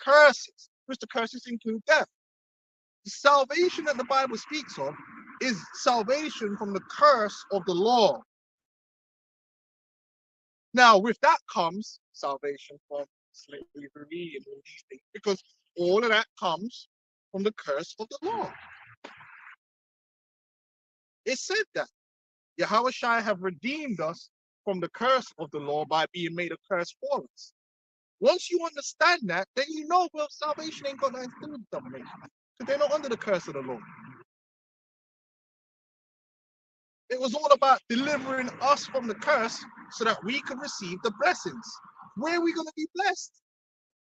curses, which the curses include death. The salvation that the Bible speaks of is salvation from the curse of the law. Now, with that comes salvation from slavery and all these things, because all of that comes from the curse of the law. It said that Yahushua have redeemed us from the curse of the law by being made a curse for us. Once you understand that, then you know, well, salvation ain't got nothing to do with domination, because they're not under the curse of the law. It was all about delivering us from the curse so that we could receive the blessings. Where are we going to be blessed?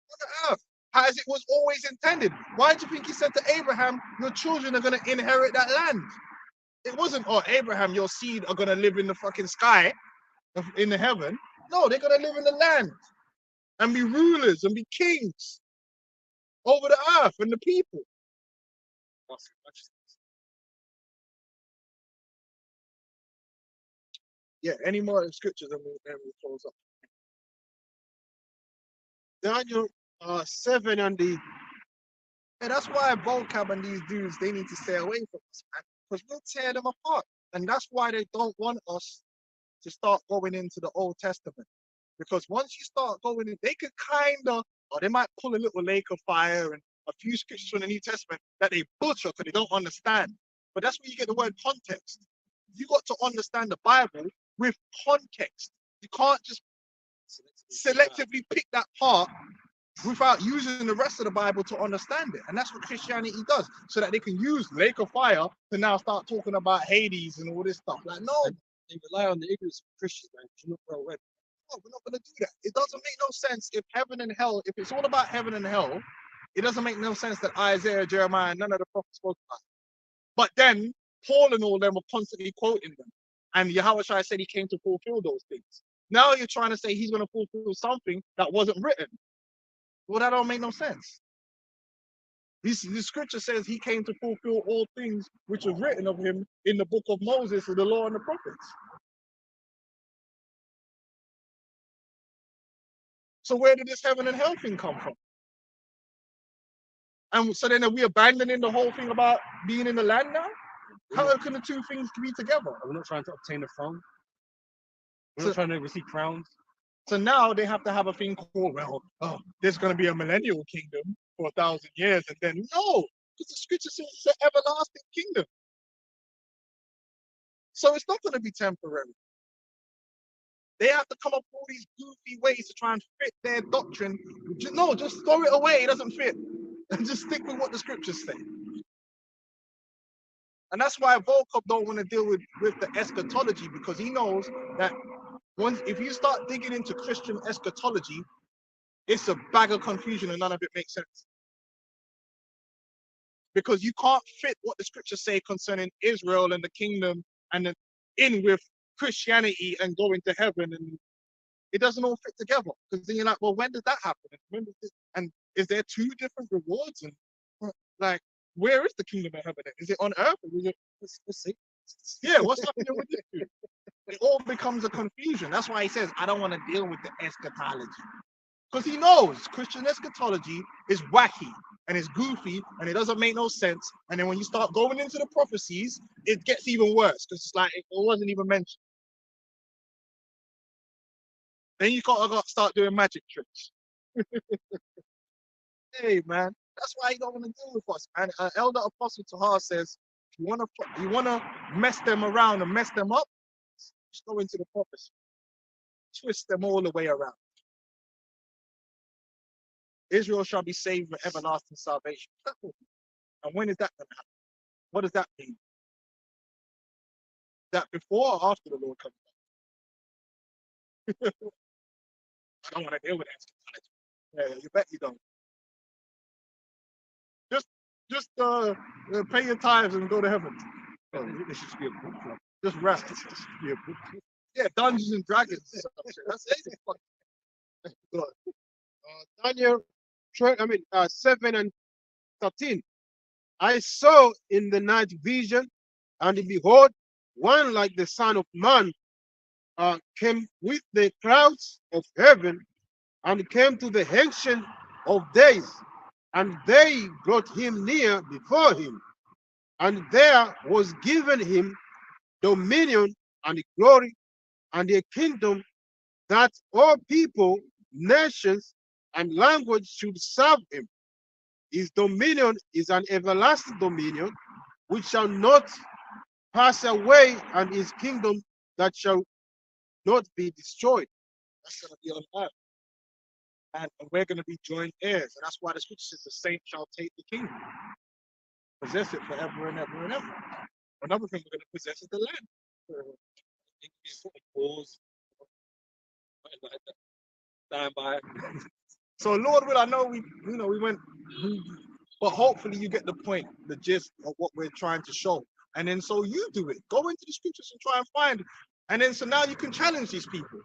On the earth, as it was always intended. Why do you think he said to Abraham, your children are going to inherit that land? It wasn't, oh, Abraham, your seed are going to live in the fucking sky, in the heaven. No, they're going to live in the land and be rulers and be kings over the earth and the people. Yeah, any more scriptures and we'll close up. Daniel 7 and the And that's why vocab and these dudes, they need to stay away from us, man. Because we'll tear them apart. And that's why they don't want us to start going into the Old Testament. Because once you start going in, they could kind of, or they might pull a little lake of fire and a few scriptures from the New Testament that they butcher because they don't understand. But that's where you get the word context. You got to understand the Bible with context. You can't just selectively pick that part without using the rest of the Bible to understand it. And that's what Christianity does, so that they can use lake of fire to now start talking about Hades and all this stuff. Like, no, They rely on the ignorance of Christians, man. You're not well read. no, we're not going to do that. It doesn't make no sense if heaven and hell, if it's all about heaven and hell, it doesn't make no sense that Isaiah, Jeremiah, none of the prophets spoke about it. But then Paul and all them were constantly quoting them. And Yahweh Shai said he came to fulfill those things. Now you're trying to say he's going to fulfill something that wasn't written. Well, that don't make no sense. The scripture says he came to fulfill all things which was written of him in the book of Moses, of the law and the prophets. So where did this heaven and hell thing come from? And so then are we abandoning the whole thing about being in the land now? How can the two things be together? We're not trying to obtain a throne. We're So- not trying to receive crowns. So now they have to have a thing called, well, oh, there's going to be a millennial kingdom for 1,000 years. And then, no, because the scripture says it's an everlasting kingdom. So it's not going to be temporary. They have to come up with all these goofy ways to try and fit their doctrine. No, just throw it away. It doesn't fit. And just stick with what the scriptures say. And that's why Volkov don't want to deal with the eschatology, because he knows that once, if you start digging into Christian eschatology, it's a bag of confusion and none of it makes sense. Because you can't fit what the scriptures say concerning Israel and the kingdom and in with Christianity and going to heaven, and it doesn't all fit together. Because then you're like, well, when did that happen? And when did this, and is there two different rewards? And like, where is the kingdom of heaven? Is it on earth? Or is it, let's see. Yeah, what's happening with this dude? It all becomes a confusion. That's why he says, I don't want to deal with the eschatology. Because he knows Christian eschatology is wacky and it's goofy and it doesn't make no sense. And then when you start going into the prophecies, it gets even worse because it's like it wasn't even mentioned. Then you got to start doing magic tricks. Hey, man, that's why you don't want to deal with us. And Elder Apostle Tahar says, you want to mess them around and mess them up, just go into the prophecy. Twist them all the way around. Israel shall be saved with everlasting salvation. And when is that going to happen? What does that mean? That before or after the Lord comes back? I don't want to deal with that. Yeah, you bet you don't. Just pay your tithes and go to heaven. This should be a book club. Just rest. Be a book club. Yeah, Dungeons and Dragons. That's it. Daniel 7 and 13. I saw in the night vision, and behold, one like the Son of Man came with the clouds of heaven, and came to the Ancient of Days, and they brought him near before him, and there was given him dominion and glory and a kingdom, that all people, nations, and language should serve him. His dominion is an everlasting dominion which shall not pass away, and his kingdom that shall not be destroyed. That's going to be on earth. And we're going to be joint heirs. And that's why the scripture says the saints shall take the kingdom. Possess it forever and ever and ever. Another thing we're going to possess is the land. Pause. Stand by. So Lord will, I know we went, but hopefully you get the point, the gist of what we're trying to show. And then so you do it. Go into the scriptures and try and find it. And then so now you can challenge these people.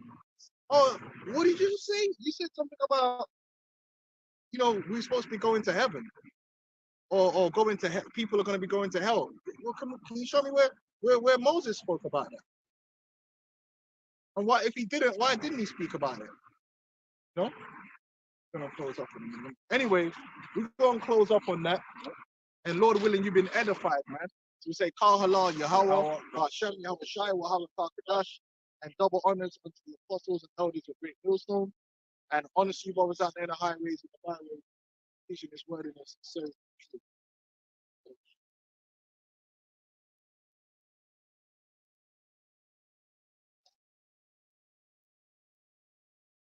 Oh, what did you say? You said something about, we're supposed to be going to heaven. Or going to people are going to be going to hell. Well, can you show me where Moses spoke about that? And what if he didn't? Why didn't he speak about it? No? Gonna close up in a minute. Anyway, we're gonna close up on that. And Lord willing, you've been edified, man. So we say, Kal Halal Yahweh, Hashem Yahweh Shai, Wahala Kadash, and double honors unto the apostles and elders of Great Millstone. And honestly, brothers out there in the highways and the byways, teaching this word in us. So